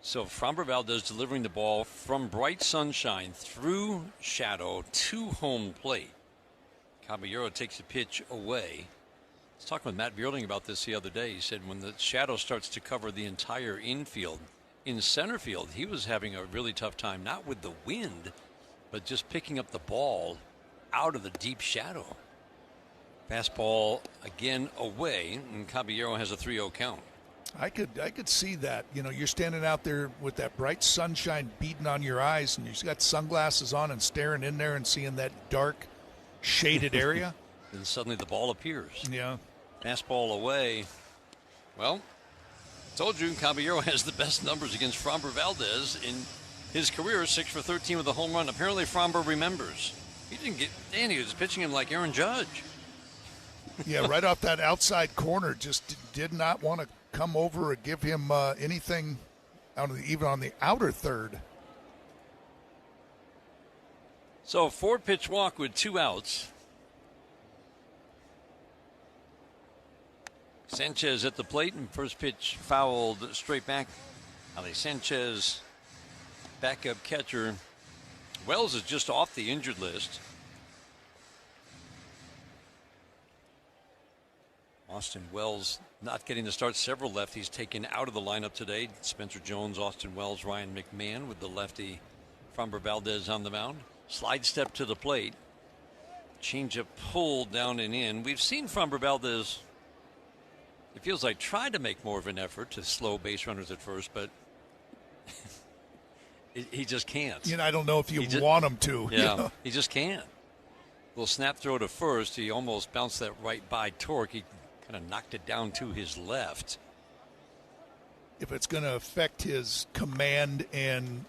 [SPEAKER 11] So Framber Valdez delivering the ball from bright sunshine through Shadow to home plate. Caballero takes the pitch away. I was talking with Matt Bierling about this the other day. He said when the Shadow starts to cover the entire infield, in center field, he was having a really tough time, not with the wind, but just picking up the ball out of the deep shadow. Fastball again away, and Caballero has a 3-0 count.
[SPEAKER 22] I could see that. You know, you're standing out there with that bright sunshine beating on your eyes, and you've got sunglasses on and staring in there and seeing that dark, shaded area.
[SPEAKER 11] Then suddenly the ball appears.
[SPEAKER 22] Yeah.
[SPEAKER 11] Fastball away. Well, told you Caballero has the best numbers against Framber Valdez in his career, 6 for 13 with a home run. Apparently Framber remembers. He didn't get, Danny was pitching him like Aaron Judge.
[SPEAKER 22] Yeah, right off that outside corner, just did not want to come over or give him anything out of even on the outer third.
[SPEAKER 11] So 4-pitch walk with 2 outs. Sanchez at the plate, and first pitch fouled straight back. Ale Sanchez, backup catcher. Wells is just off the injured list. Austin Wells not getting the start. Several lefties taken out of the lineup today. Spencer Jones, Austin Wells, Ryan McMahon with the lefty Framber Valdez on the mound. Slide step to the plate. Changeup pulled down and in. We've seen Framber Valdez, it feels like, tried to make more of an effort to slow base runners at first, but he just can't.
[SPEAKER 22] You know, I don't know if you want him to.
[SPEAKER 11] Yeah, you know? He just can't. Little snap throw to first. He almost bounced that right by Torque. He Kind of knocked it down to his left.
[SPEAKER 22] If it's going to affect his command and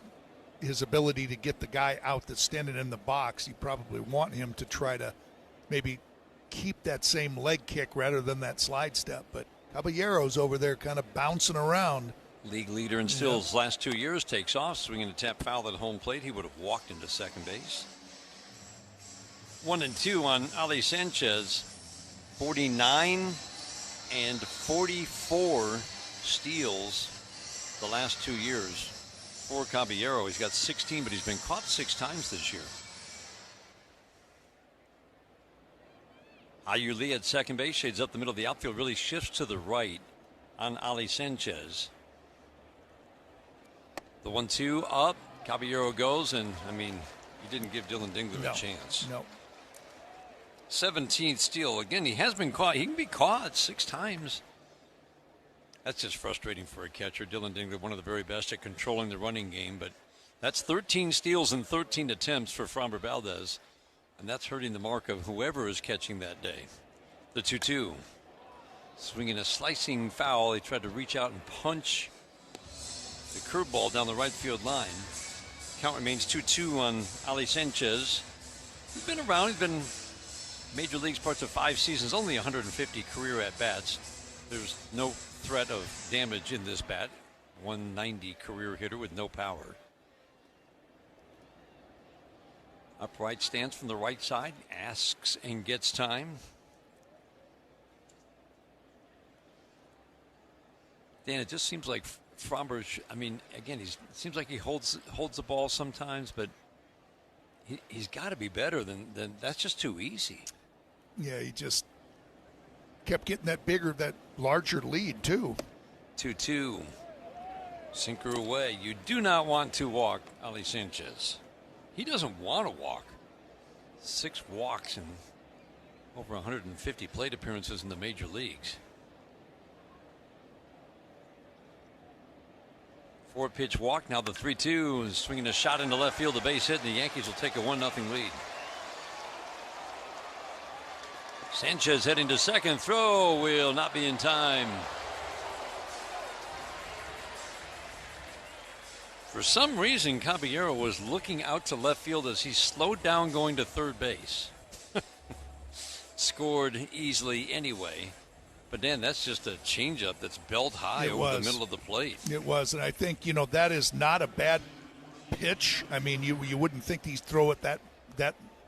[SPEAKER 22] his ability to get the guy out that's standing in the box, you probably want him to try to maybe keep that same leg kick rather than that slide step. But Caballero's over there kind of bouncing around.
[SPEAKER 11] League leader in steals last 2 years takes off, swinging a tap foul at home plate. He would have walked into second base. 1-2 on Ali Sanchez. 49 and 44 steals the last 2 years for Caballero. He's got 16, but he's been caught 6 times this year. Ayuli at second base, shades up the middle of the outfield, really shifts to the right on Ali Sanchez. The 1-2 up, Caballero goes, and I mean, you didn't give Dylan Dingler a chance.
[SPEAKER 22] No.
[SPEAKER 11] 17th steal. Again, he has been caught. He can be caught 6 times. That's just frustrating for a catcher. Dylan Dingler, one of the very best at controlling the running game, but that's 13 steals and 13 attempts for Framber Valdez, and that's hurting the mark of whoever is catching that day. The 2-2. Swinging a slicing foul. He tried to reach out and punch the curveball down the right field line. Count remains 2-2 on Ali Sanchez. He's been around. He's been major leagues parts of 5 seasons, only 150 career at-bats. There's no threat of damage in this bat. 190 career hitter with no power. Upright stance from the right side, asks and gets time. Dan, it just seems like Framber, I mean, again, it seems like he holds the ball sometimes, but he's got to be better than that's just too easy.
[SPEAKER 22] Yeah, he just kept getting that larger lead, too.
[SPEAKER 11] 2-2. Sinker away. You do not want to walk Ali Sanchez. He doesn't want to walk. 6 walks and over 150 plate appearances in the major leagues. 4-pitch walk. Now the 3-2 is swinging a shot into left field. The base hit, and the Yankees will take a 1-0 lead. Sanchez heading to second. Throw will not be in time. For some reason, Caballero was looking out to left field as he slowed down going to third base. Scored easily anyway. But Dan, that's just a changeup that's belt high over the middle of the plate.
[SPEAKER 22] It was, and I think, that is not a bad pitch. I mean, you wouldn't think he'd throw it that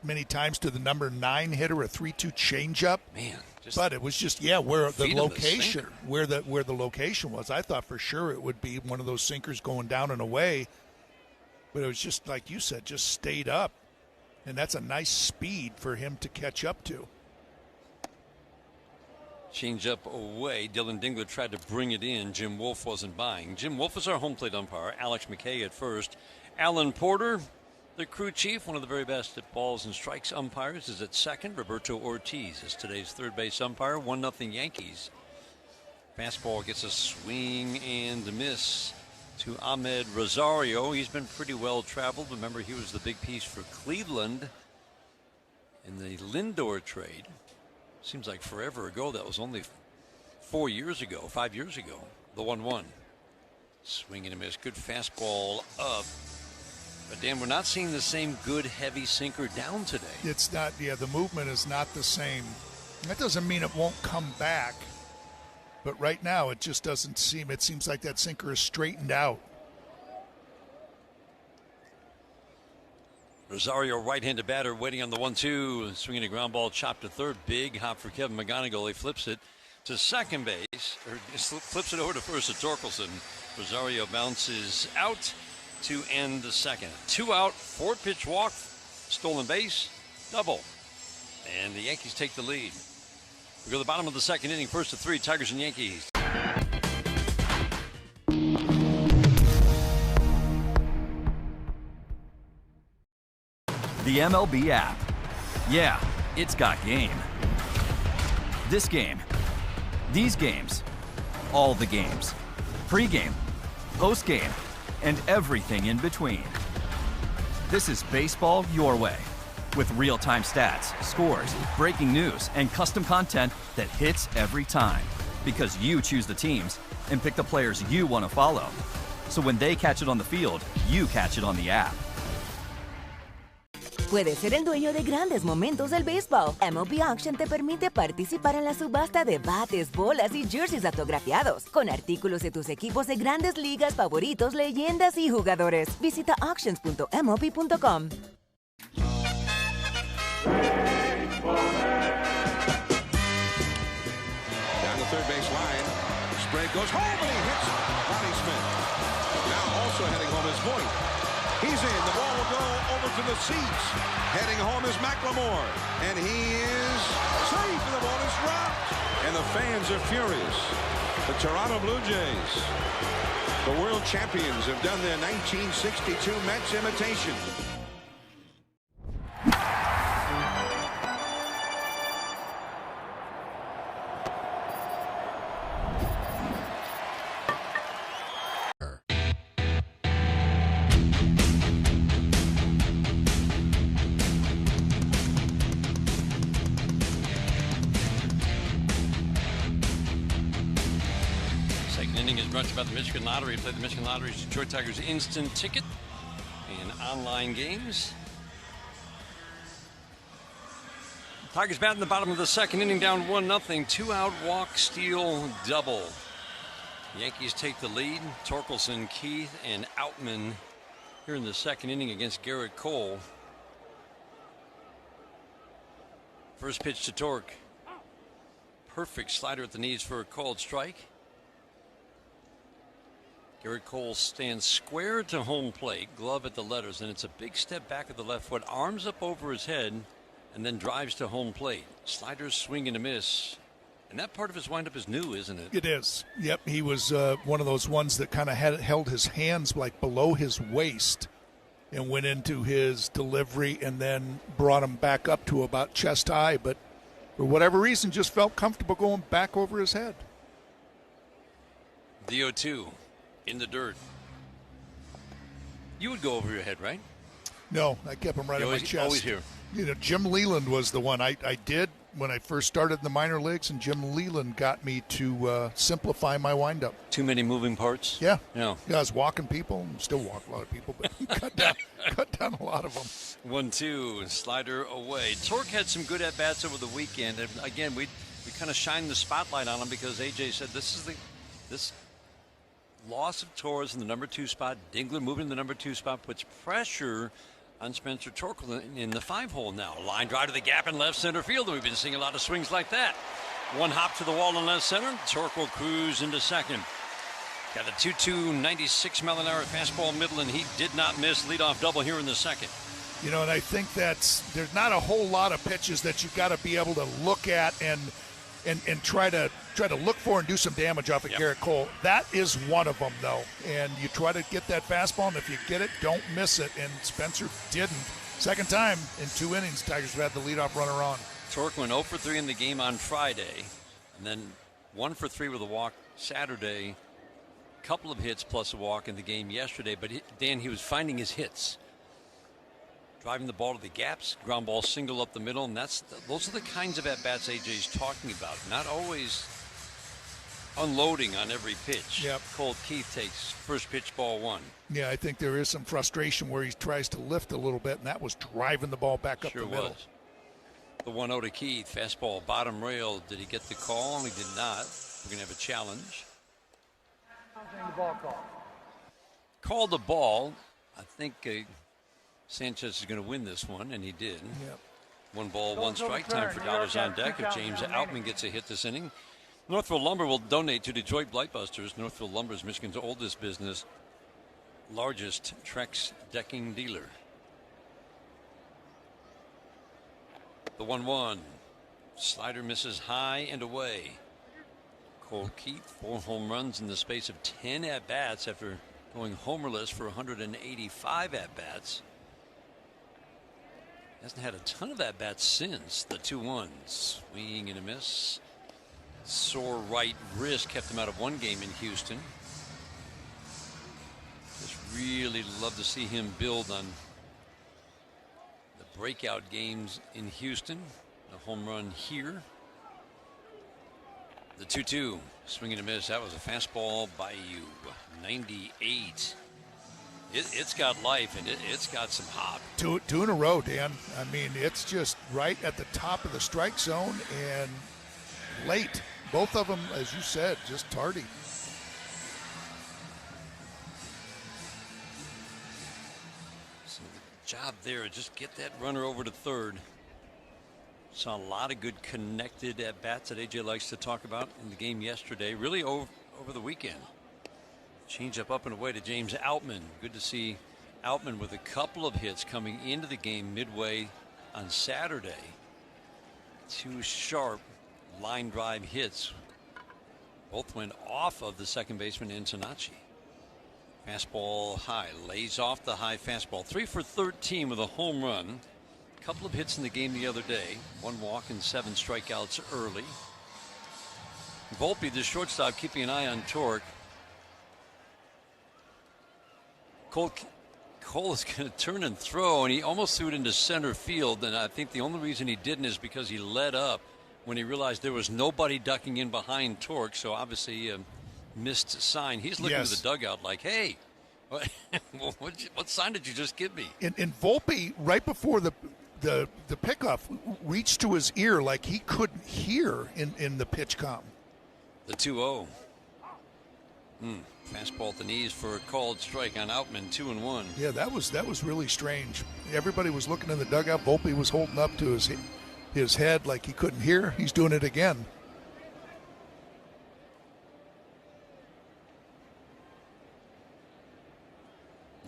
[SPEAKER 22] many times to the number 9 hitter, a 3-2 changeup.
[SPEAKER 11] Man,
[SPEAKER 22] but it was just where the location, where the location was. I thought for sure it would be one of those sinkers going down and away, but it was just like you said, just stayed up, and that's a nice speed for him to catch up to.
[SPEAKER 11] Change up away. Dylan Dingler tried to bring it in. Jim Wolf wasn't buying. Jim Wolf is our home plate umpire. Alex McKay at first. Alan Porter, the crew chief, one of the very best at balls and strikes umpires, is at second. Roberto Ortiz is today's third base umpire. 1-0 Yankees. Fastball gets a swing and a miss to Ahmed Rosario. He's been pretty well traveled. Remember, he was the big piece for Cleveland in the Lindor trade. Seems like forever ago. That was only 5 years ago. The 1-1. Swing and a miss. Good fastball up. But Dan, we're not seeing the same good heavy sinker down today.
[SPEAKER 22] It's not. Yeah, the movement is not the same. That doesn't mean it won't come back. But right now it just doesn't seem. It seems like that sinker is straightened out.
[SPEAKER 11] Rosario, right-handed batter, waiting on the 1-2, swinging a ground ball, chopped to third. Big hop for Kevin McGonigal. He flips it to second base, or flips it over to first to Torkelson. Rosario bounces out to end the second. 2 out, 4-pitch walk, stolen base, double, and the Yankees take the lead. We go to the bottom of the second inning, 1-3, Tigers and Yankees.
[SPEAKER 23] The MLB app. Yeah, it's got game. This game. These games. All the games. Pre-game, post-game, and everything in between. This is baseball your way. With real-time stats, scores, breaking news, and custom content that hits every time. Because you choose the teams and pick the players you want to follow. So when they catch it on the field, you catch it on the app.
[SPEAKER 1] Puedes ser el dueño de grandes momentos del béisbol. MLB Auction te permite participar en la subasta de bates, bolas y jerseys autografiados, con artículos de tus equipos de grandes ligas favoritos, leyendas y jugadores. Visita auctions.mlb.com.
[SPEAKER 10] Down the third base line. Sprague goes home and he hits Ronnie Smith. Now also heading home is Voigt. He's in. The ball will go over to the seats. Heading home is McLemore. And he is safe. And the ball is dropped. And the fans are furious. The Toronto Blue Jays, the world champions, have done their 1962 Mets imitation.
[SPEAKER 11] About the Michigan Lottery. Play the Michigan Lottery's Detroit Tigers instant ticket and online games. Tigers bat in the bottom of the second inning, down 1-0. 2-out walk, steal, double. The Yankees take the lead. Torkelson, Keith, and Outman here in the second inning against Garrett Cole. First pitch to Torque. Perfect slider at the knees for a called strike. Garrett Cole stands square to home plate, glove at the letters, and it's a big step back of the left foot, arms up over his head, and then drives to home plate. Sliders swing and a miss. And that part of his windup is new, isn't it?
[SPEAKER 22] It is. Yep, he was one of those ones that kind of held his hands like below his waist and went into his delivery and then brought him back up to about chest high, but for whatever reason just felt comfortable going back over his head.
[SPEAKER 11] The 0-2. In the dirt. You would go over your head, right?
[SPEAKER 22] No, I kept him right on my chest.
[SPEAKER 11] Always here.
[SPEAKER 22] You know, Jim Leland was the one I did when I first started in the minor leagues, and Jim Leland got me to simplify my windup.
[SPEAKER 11] Too many moving parts?
[SPEAKER 22] Yeah.
[SPEAKER 11] Yeah.
[SPEAKER 22] I was walking people, and still walk a lot of people, but cut down a lot of them.
[SPEAKER 11] 1-2, slider away. Torque had some good at-bats over the weekend. And again, we kind of shined the spotlight on him because AJ said this loss of Torres in the number 2 spot. Dingler moving in the number 2 spot puts pressure on Spencer Torkelson in the 5-hole now. Line drive to the gap in left center field, and we've been seeing a lot of swings like that. One hop to the wall in left center. Torque will cruise into second. Got a 2-2, 96-mile-an-hour fastball middle, and he did not miss. Leadoff double here in the second.
[SPEAKER 22] You know, and I think there's not a whole lot of pitches that you've got to be able to look at and try to look for and do some damage off of Garrett Cole. That is one of them, though. And you try to get that fastball, and if you get it, don't miss it. And Spencer didn't. Second time in 2 innings, Tigers have had the leadoff runner on.
[SPEAKER 11] Torque went 0 for 3 in the game on Friday, and then 1 for 3 with a walk Saturday. Couple of hits plus a walk in the game yesterday. But Dan, he was finding his hits. Driving the ball to the gaps, ground ball single up the middle, and those are the kinds of at-bats AJ's talking about. Not always unloading on every pitch.
[SPEAKER 22] Yep.
[SPEAKER 11] Colt Keith takes first pitch, ball 1.
[SPEAKER 22] Yeah, I think there is some frustration where he tries to lift a little bit, and that was driving the ball back up the middle.
[SPEAKER 11] Was. The 1-0 to Keith, fastball, bottom rail. Did he get the call? He did not. We're going to have a challenge. Called the ball. I think Sanchez is going to win this one, and he did.
[SPEAKER 22] Yep.
[SPEAKER 11] 1 ball, 1 strike. Time for dollars on deck if James Outman gets a hit this inning. Northville Lumber will donate to Detroit Blightbusters. Northville Lumber is Michigan's oldest business, largest Trex decking dealer. The 1-1. Slider misses high and away. Cole Keith, 4 home runs in the space of 10 at-bats after going homerless for 185 at-bats. Hasn't had a ton of at-bats since the 2-1. Swing and a miss. Sore right wrist kept him out of 1 game in Houston. Just really love to see him build on the breakout games in Houston. The home run here. The 2-2, swing and a miss. That was a fastball by you. 98. It's got life, and it's got some hop.
[SPEAKER 22] Two in a row, Dan. I mean, it's just right at the top of the strike zone and late. Both of them, as you said, just tardy.
[SPEAKER 11] So the job there, just get that runner over to third. Saw a lot of good connected at-bats that AJ likes to talk about in the game yesterday, really over the weekend. Change up and away to James Outman. Good to see Outman with a couple of hits coming into the game midway on Saturday. 2 sharp line drive hits. Both went off of the second baseman Antonacci. Fastball high, lays off the high fastball. 3 for 13 with a home run. Couple of hits in the game the other day. 1 walk and 7 strikeouts early. Volpe, the shortstop, keeping an eye on Torque. Cole is going to turn and throw, and he almost threw it into center field. And I think the only reason he didn't is because he let up when he realized there was nobody ducking in behind Torque. So obviously a missed sign. He's looking to the dugout like, hey, what sign did you just give me?
[SPEAKER 22] And Volpe, right before the pickoff, reached to his ear like he couldn't hear in the pitch comp.
[SPEAKER 11] The 2-0. Fastball at the knees for a called strike on Outman, 2-1.
[SPEAKER 22] Yeah, that was really strange. Everybody was looking in the dugout. Volpe was holding up to his head like he couldn't hear. He's doing it again.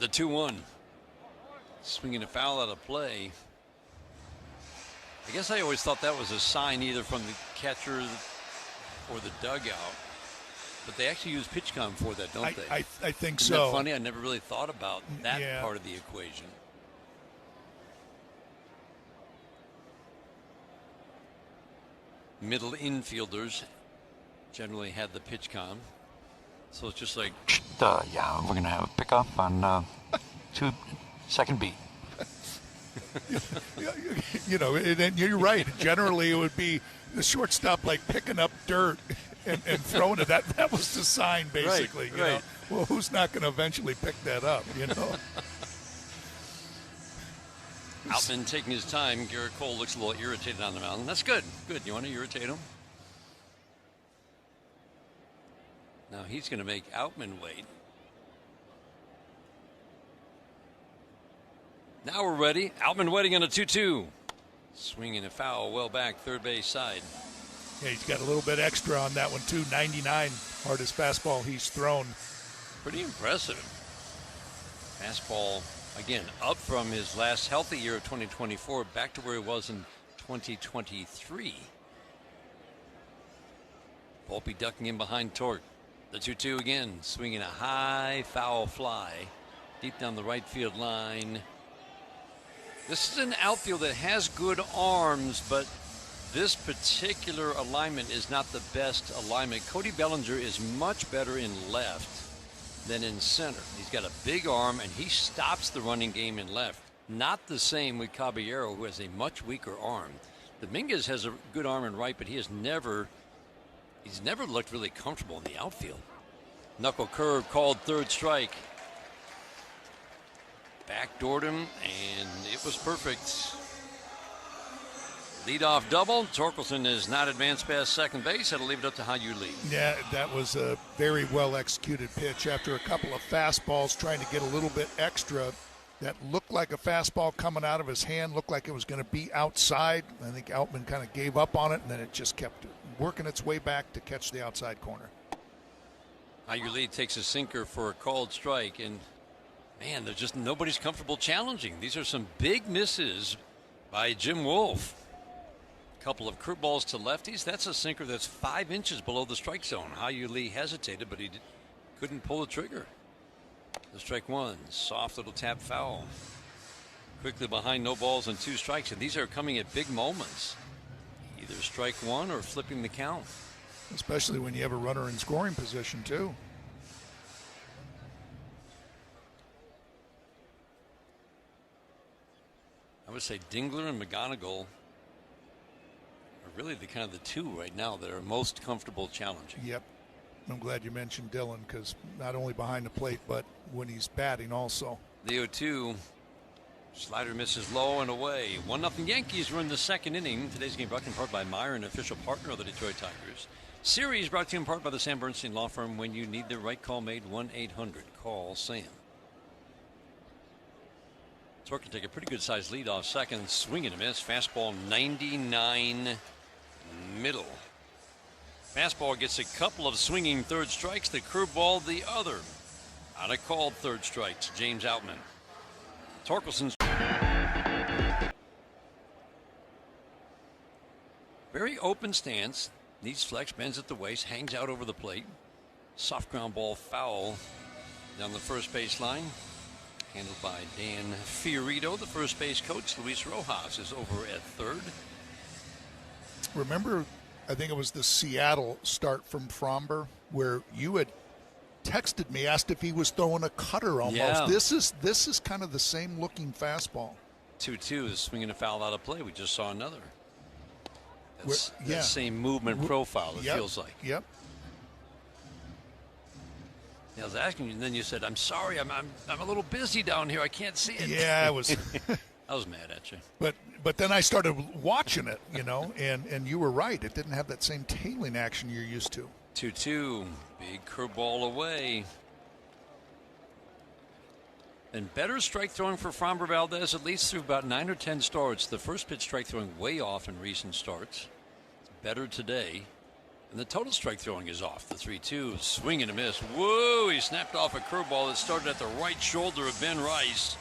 [SPEAKER 11] The 2-1. Swinging a foul out of play. I guess I always thought that was a sign either from the catcher or the dugout. But they actually use PitchCom for that, don't they?
[SPEAKER 22] I think
[SPEAKER 11] Isn't
[SPEAKER 22] so.
[SPEAKER 11] that funny? I never really thought about that part of the equation. Middle infielders generally had the PitchCom. So it's just like,
[SPEAKER 6] yeah, we're going to have a pickoff on second beat.
[SPEAKER 22] And you're right. Generally, it would be the shortstop like picking up dirt and throwing it. That was the sign, basically.
[SPEAKER 11] Right,
[SPEAKER 22] you know? Well, who's not going to eventually pick that up? You know.
[SPEAKER 11] Outman taking his time. Garrett Cole looks a little irritated on the mound. That's good. Good. You want to irritate him? Now he's going to make Outman wait. Now we're ready. Outman waiting on a 2-2. Swinging a foul well back third base side.
[SPEAKER 22] Yeah, he's got a little bit extra on that one, too. 99, hardest fastball he's thrown.
[SPEAKER 11] Pretty impressive. Fastball, again, up from his last healthy year of 2024, back to where he was in 2023. Volpe ducking in behind Torque. The 2-2 again, swinging a high foul fly deep down the right field line. This is an outfield that has good arms, but this particular alignment is not the best alignment. Cody Bellinger is much better in left than in center. He's got a big arm, and he stops the running game in left. Not the same with Caballero, who has a much weaker arm. Dominguez has a good arm in right, but he's never looked really comfortable in the outfield. Knuckle curve called third strike. Backdoored him, and it was perfect. Leadoff double. Torkelson is not advanced past second base. That'll leave it up to How You Lead.
[SPEAKER 22] Yeah, that was a very well executed pitch after a couple of fastballs, trying to get a little bit extra. That looked like a fastball coming out of his hand, looked like it was going to be outside. I think Outman kind of gave up on it, and then it just kept working its way back to catch the outside corner.
[SPEAKER 11] How You Lead takes a sinker for a called strike, and man, there's just nobody's comfortable challenging. These are some big misses by Jim Wolf. Couple of curveballs to lefties. That's a sinker that's 5 inches below the strike zone. How You Lee hesitated, but he couldn't pull the trigger. The strike one, soft little tap foul. Quickly behind, no balls and 2 strikes, and these are coming at big moments. Either strike one or flipping the count.
[SPEAKER 22] Especially when you have a runner in scoring position, too.
[SPEAKER 11] I would say Dingler and McGonigal are really the kind of the two right now that are most comfortable challenging.
[SPEAKER 22] Yep. I'm glad you mentioned Dylan, because not only behind the plate, but when he's batting also.
[SPEAKER 11] The 0-2. Slider misses low and away. 1-0 Yankees run the second inning. Today's game brought to you in part by Meyer, an official partner of the Detroit Tigers. Series brought to you in part by the Sam Bernstein Law Firm. When you need the right call made, 1-800-CALL-SAM. Torque can take a pretty good sized lead off second. Swing and a miss. Fastball 99 middle. Fastball gets a couple of swinging third strikes. The curveball the other. Out of called third strikes. James Outman. Torkelson's very open stance. Needs flex, bends at the waist, hangs out over the plate. Soft ground ball foul down the first base line. Handled by Dan Fiorito. The first base coach, Luis Rojas, is over at third.
[SPEAKER 22] Remember, I think it was the Seattle start from Fromber where you had texted me, asked if he was throwing a cutter almost.
[SPEAKER 11] Yeah.
[SPEAKER 22] This is kind of the same looking fastball.
[SPEAKER 11] 2-2 is swinging a foul out of play. We just saw another. That's
[SPEAKER 22] yeah.
[SPEAKER 11] the same movement profile, it feels like.
[SPEAKER 22] Yep.
[SPEAKER 11] I was asking you, and then you said, "I'm sorry, I'm a little busy down here. I can't see it."
[SPEAKER 22] Yeah, I was.
[SPEAKER 11] I was mad at you.
[SPEAKER 22] But then I started watching it, and you were right. It didn't have that same tailing action you're used to.
[SPEAKER 11] 2-2, big curveball away. And better strike throwing for Framber Valdez, at least through about 9 or 10 starts. The first pitch strike throwing way off in recent starts. It's better today. And the total strike throwing is off. The 3-2, swing and a miss. Whoa, he snapped off a curveball that started at the right shoulder of Ben Rice.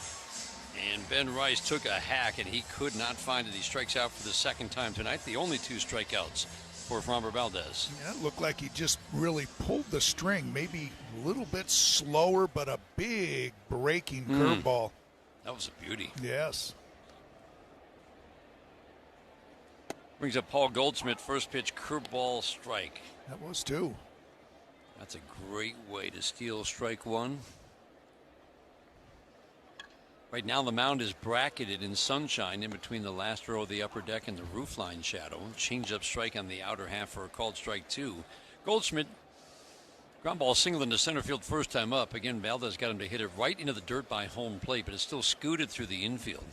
[SPEAKER 11] And Ben Rice took a hack, and he could not find it. He strikes out for the second time tonight. The only 2 strikeouts for Framber Valdez.
[SPEAKER 22] Yeah, it looked like he just really pulled the string. Maybe a little bit slower, but a big breaking curveball.
[SPEAKER 11] That was a beauty.
[SPEAKER 22] Yes.
[SPEAKER 11] Brings up Paul Goldschmidt, first pitch curveball strike.
[SPEAKER 22] That was too.
[SPEAKER 11] That's a great way to steal strike one. Right now the mound is bracketed in sunshine in between the last row of the upper deck and the roofline shadow. Change up strike on the outer half for a called strike 2. Goldschmidt, ground ball single into center field first time up. Again, Valdez got him to hit it right into the dirt by home plate, but it's still scooted through the infield.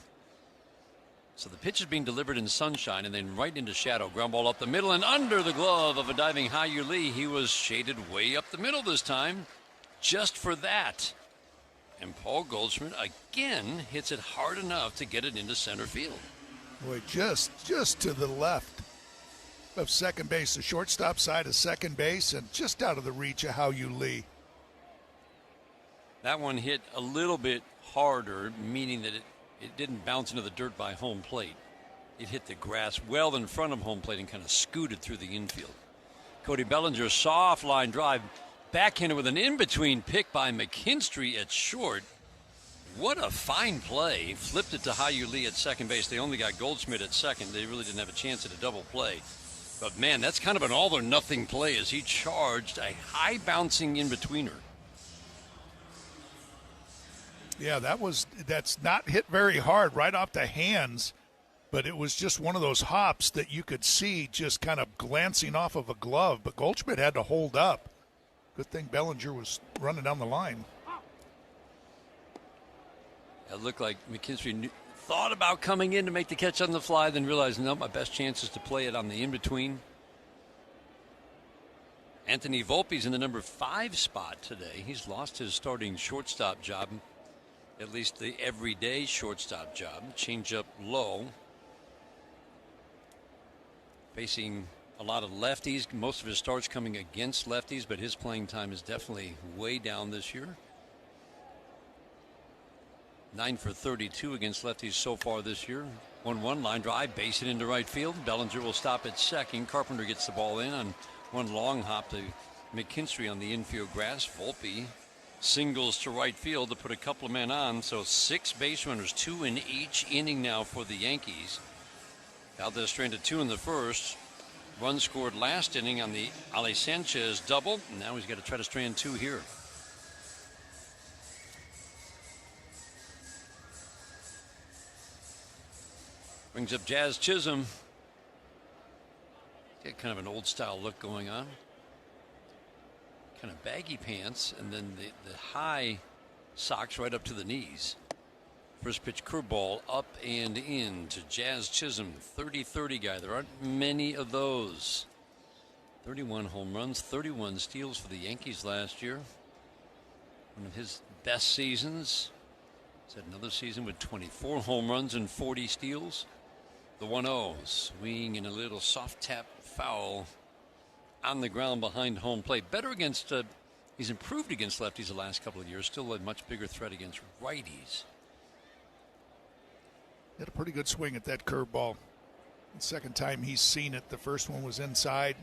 [SPEAKER 11] So the pitch is being delivered in sunshine and then right into shadow. Ground ball up the middle and under the glove of a diving Hyu Lee. He was shaded way up the middle this time, just for that. And Paul Goldschmidt again hits it hard enough to get it into center field.
[SPEAKER 22] Boy, just to the left of second base, the shortstop side of second base, and just out of the reach of Hyu Lee.
[SPEAKER 11] That one hit a little bit harder, meaning that it didn't bounce into the dirt by home plate. It hit the grass well in front of home plate and kind of scooted through the infield. Cody Bellinger's soft line drive, backhanded with an in-between pick by McKinstry at short. What a fine play. Flipped it to Hyu Lee at second base. They only got Goldschmidt at second. They really didn't have a chance at a double play. But, man, that's kind of an all-or-nothing play as he charged a high-bouncing in-betweener.
[SPEAKER 22] Yeah, that's not hit very hard, right off the hands, but it was just one of those hops that you could see just kind of glancing off of a glove, but Goldschmidt had to hold up. Good thing Bellinger was running down the line.
[SPEAKER 11] It looked like McKinstry thought about coming in to make the catch on the fly, then realized, no, my best chance is to play it on the in-between. Anthony Volpe's in the number 5 spot today. He's lost his starting shortstop job, at least the everyday shortstop job. Change up low. Facing a lot of lefties. Most of his starts coming against lefties, but his playing time is definitely way down this year. 9 for 32 against lefties so far this year. 1-1 line drive, base it into right field. Bellinger will stop at second. Carpenter gets the ball in on one long hop to McKinstry on the infield grass. Volpe singles to right field to put a couple of men on. So 6 base runners, 2 in each inning now for the Yankees. Valdez stranded 2 in the first. Run scored last inning on the Ali Sanchez double. Now he's got to try to strand 2 here. Brings up Jazz Chisholm. Got kind of an old style look going on. Kind of baggy pants, and then the high socks right up to the knees. First pitch curveball up and in to Jazz Chisholm, 30-30 guy. There aren't many of those. 31 home runs, 31 steals for the Yankees last year. One of his best seasons. He's had another season with 24 home runs and 40 steals. The 1-0 swing and a little soft tap foul on the ground behind home plate. Better against, he's improved against lefties the last couple of years. Still a much bigger threat against righties.
[SPEAKER 22] Had a pretty good swing at that curveball. The second time he's seen it, the first one was inside.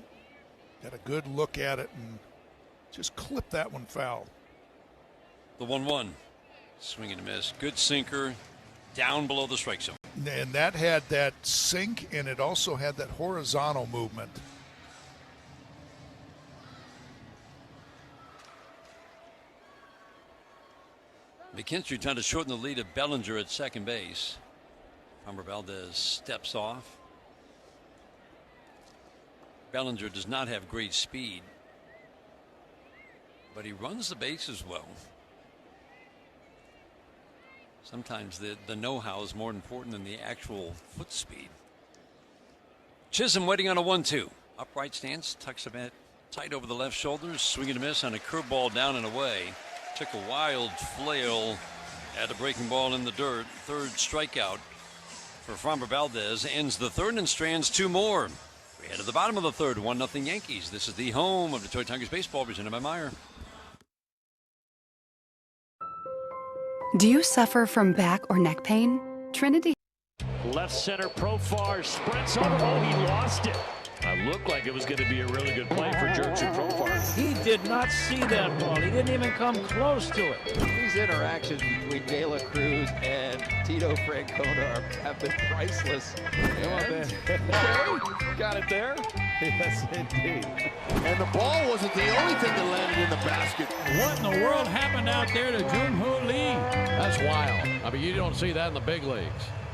[SPEAKER 22] Got a good look at it and just clipped that one foul.
[SPEAKER 11] The 1-1. Swing and a miss. Good sinker down below the strike zone.
[SPEAKER 22] And that had that sink, and it also had that horizontal movement.
[SPEAKER 11] McKinstry trying to shorten the lead of Bellinger at second base. Framber Valdez steps off. Bellinger does not have great speed, but he runs the bases well. Sometimes the know-how is more important than the actual foot speed. Chisholm waiting on a 1-2. Upright stance, tucks a bit tight over the left shoulder. Swing and a miss on a curveball down and away. Took a wild flail at a breaking ball in the dirt. Third strikeout for Framber Valdez. Ends the third and strands two more. We head to the bottom of the third. 1-0 Yankees. This is the home of Detroit Tigers baseball, presented by Meyer.
[SPEAKER 7] Do you suffer from back or neck pain? Trinity.
[SPEAKER 10] Left center Profar sprints over. Oh, he lost it.
[SPEAKER 5] It looked like it was going to be a really good play for Jurgen Profar.
[SPEAKER 19] He did not see that ball. He didn't even come close to it.
[SPEAKER 8] These interactions between De La Cruz and Tito Francona have been priceless.
[SPEAKER 10] Come on, Ben. Okay, got it there. Yes, indeed.
[SPEAKER 12] And the ball wasn't the only thing that landed in the basket.
[SPEAKER 19] What in the world happened out there to Jung-Hoo Lee?
[SPEAKER 5] That's wild. I mean, you don't see that in the big leagues.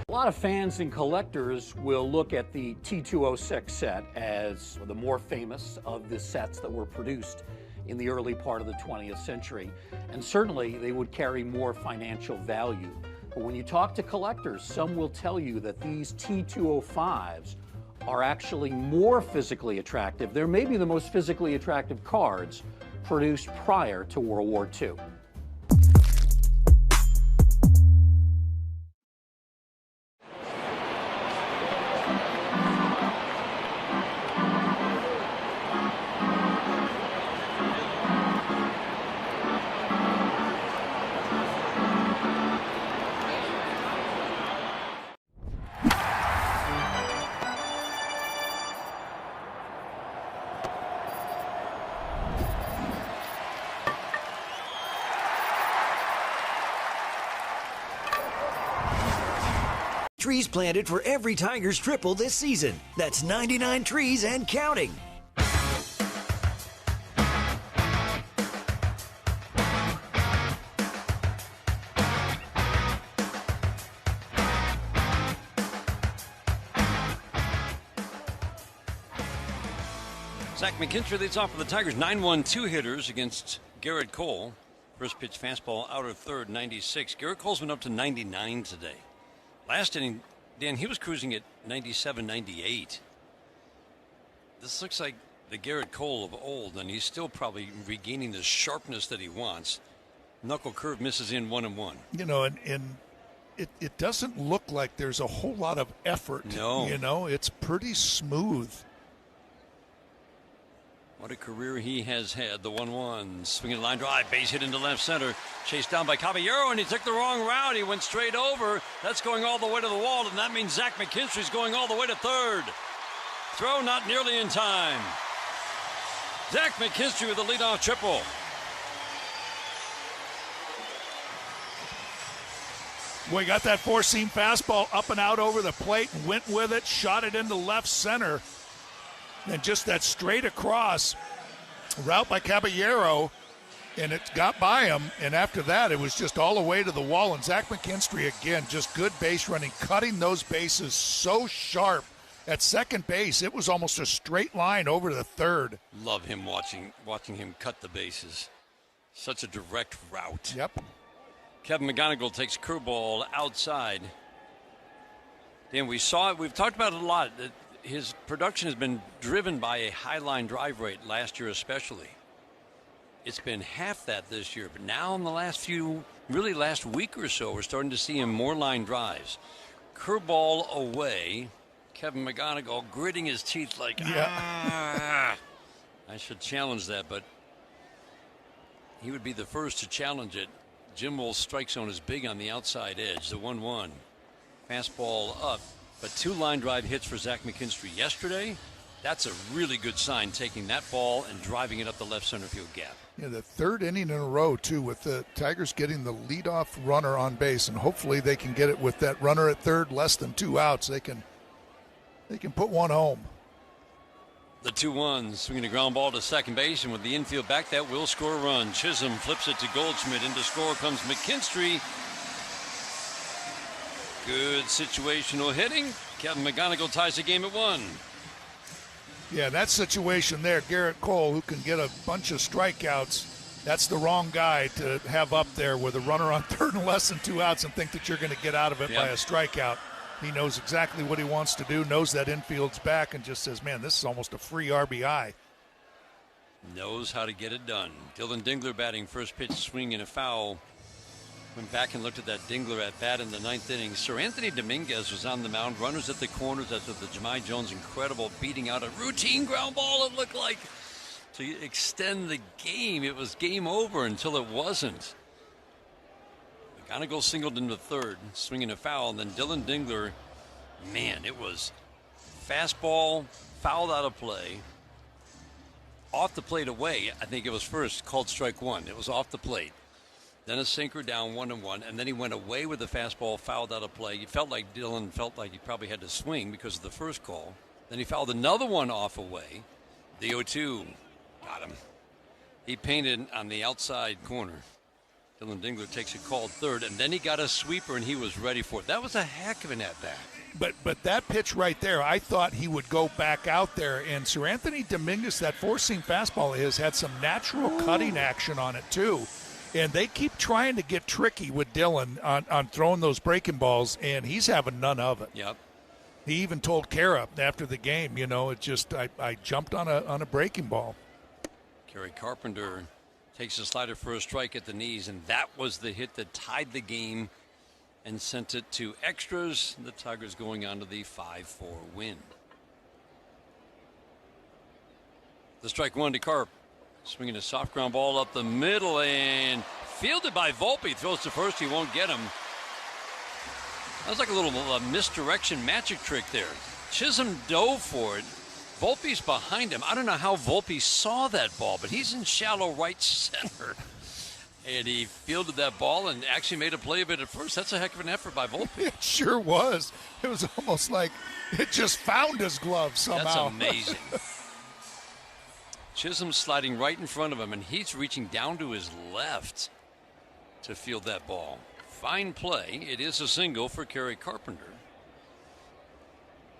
[SPEAKER 9] A lot of fans and collectors will look at the T206 set as the more famous of the sets that were produced in the early part of the 20th century. And certainly they would carry more financial value. But when you talk to collectors, some will tell you that these T205s are actually more physically attractive. They're maybe the most physically attractive cards produced prior to World War II.
[SPEAKER 24] Trees planted for every Tigers triple this season. That's 99 trees and counting.
[SPEAKER 11] Zach McKinstry leads off for the Tigers. 9-1-2 hitters against Garrett Cole. First pitch fastball out of third, 96. Garrett Cole's been up to 99 today. Last inning, Dan, he was cruising at 97, 98. This looks like the Garrett Cole of old, and he's still probably regaining the sharpness that he wants. Knuckle curve misses in 1-1.
[SPEAKER 22] You know, and it doesn't look like there's a whole lot of effort.
[SPEAKER 11] No.
[SPEAKER 22] You know, it's pretty smooth.
[SPEAKER 11] What a career he has had. The 1-1, swinging line drive, base hit into left center. Chased down by Caballero, and he took the wrong route. He went straight over. That's going all the way to the wall, and that means Zach McKinstry's going all the way to third. Throw not nearly in time. Zach McKinstry with the leadoff triple.
[SPEAKER 22] We got that four-seam fastball up and out over the plate, and went with it, shot it into left center. And just that straight across route by Caballero. And it got by him, and after that, it was just all the way to the wall. And Zach McKinstry, again, just good base running, cutting those bases so sharp. At second base, it was almost a straight line over to the third.
[SPEAKER 11] Love him watching him cut the bases. Such a direct route.
[SPEAKER 22] Yep.
[SPEAKER 11] Kevin McGonigal takes curveball outside. Dan, we saw it. We've talked about it a lot. His production has been driven by a high line drive rate last year especially. It's been half that this year, but now in the last week or so, we're starting to see him more line drives. Curveball away. Kevin McGonigal gritting his teeth like, I should challenge that, but he would be the first to challenge it. Jim Wolf's strike zone is big on the outside edge, the 1-1. Fastball up, but 2 line drive hits for Zach McKinstry yesterday. That's a really good sign, taking that ball and driving it up the left center field gap.
[SPEAKER 22] Yeah, the third inning in a row, too, with the Tigers getting the leadoff runner on base, and hopefully they can get it with that runner at third, less than 2 outs. They can put one home.
[SPEAKER 11] The 2-1, swinging a ground ball to second base, and with the infield back, that will score a run. Chisholm flips it to Goldschmidt. Into score comes McKinstry. Good situational hitting. Kevin McGonigal ties the game at 1.
[SPEAKER 22] Yeah, that situation there, Garrett Cole, who can get a bunch of strikeouts, that's the wrong guy to have up there with a runner on third and less than 2 outs and think that you're going to get out of it by a strikeout. He knows exactly what he wants to do, knows that infield's back, and just says, man, this is almost a free RBI.
[SPEAKER 11] Knows how to get it done. Dylan Dingler batting first pitch, swing and a foul. Went back and looked at that Dingler at bat in the 9th inning. Sir Anthony Dominguez was on the mound. Runners at the corners after the Jahmai Jones incredible beating out a routine ground ball. It looked like to extend the game. It was game over until it wasn't. McGonigal singled into third, swinging a foul, and then Dylan Dingler, man, it was fastball, fouled out of play, off the plate away. I think it was first, called strike 1. It was off the plate. Then a sinker down 1-1, and then he went away with the fastball, fouled out of play. Dylan felt like he probably had to swing because of the first call. Then he fouled another one off away. The 0-2 got him. He painted on the outside corner. Dylan Dingler takes a called third, and then he got a sweeper, and he was ready for it. That was a heck of an at-bat.
[SPEAKER 22] But that pitch right there, I thought he would go back out there. And Sir Anthony Dominguez, that four-seam fastball had some natural cutting action on it, too. And they keep trying to get tricky with Dylan on throwing those breaking balls, and he's having none of it.
[SPEAKER 11] Yep.
[SPEAKER 22] He even told Kara after the game, it just I jumped on a breaking ball.
[SPEAKER 11] Kerry Carpenter takes a slider for a strike at the knees, and that was the hit that tied the game and sent it to extras. The Tigers going on to the 5-4 win. The strike 1 to Carp. Swinging a soft ground ball up the middle and fielded by Volpe. Throws to first. He won't get him. That was like a little misdirection magic trick there. Chisholm dove for it. Volpe's behind him. I don't know how Volpe saw that ball, but he's in shallow right center. And he fielded that ball and actually made a play of it at first. That's a heck of an effort by Volpe.
[SPEAKER 22] It sure was. It was almost like it just found his glove somehow.
[SPEAKER 11] That's amazing. Chisholm sliding right in front of him, and he's reaching down to his left to field that ball. Fine play. It is a single for Kerry Carpenter.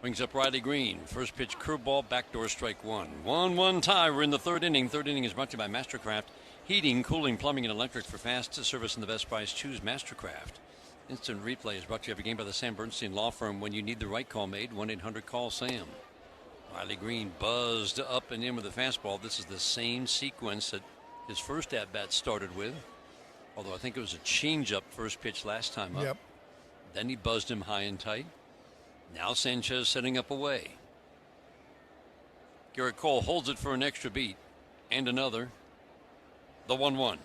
[SPEAKER 11] Brings up Riley Green. First pitch curveball, backdoor strike 1. 1-1 tie. We're in the third inning. Third inning is brought to you by Mastercraft. Heating, cooling, plumbing, and electric for fast service and the best price. Choose Mastercraft. Instant replay is brought to you every game by the Sam Bernstein Law Firm. When you need the right call made, 1-800-CALL-SAM. Riley Green buzzed up and in with the fastball. This is the same sequence that his first at-bat started with. Although I think it was a changeup first pitch last time up.
[SPEAKER 22] Yep.
[SPEAKER 11] Then he buzzed him high and tight. Now Sanchez setting up away. Garrett Cole holds it for an extra beat. And another. The 1-1.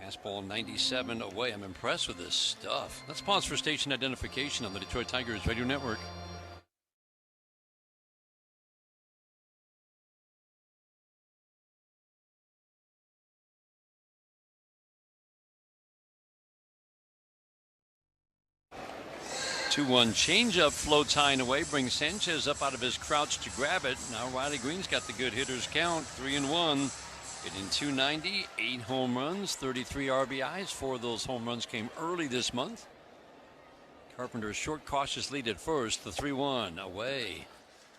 [SPEAKER 11] Fastball 97 away. I'm impressed with this stuff. Let's pause for station identification on the Detroit Tigers Radio Network. Two-one changeup floats high and away, brings Sanchez up out of his crouch to grab it. Now Riley Green's got the good hitters count, 3-1. Hitting .290, 8 home runs, 33 RBIs. 4 of those home runs came early this month. Carpenter's short, cautious lead at first. The 3-1 away.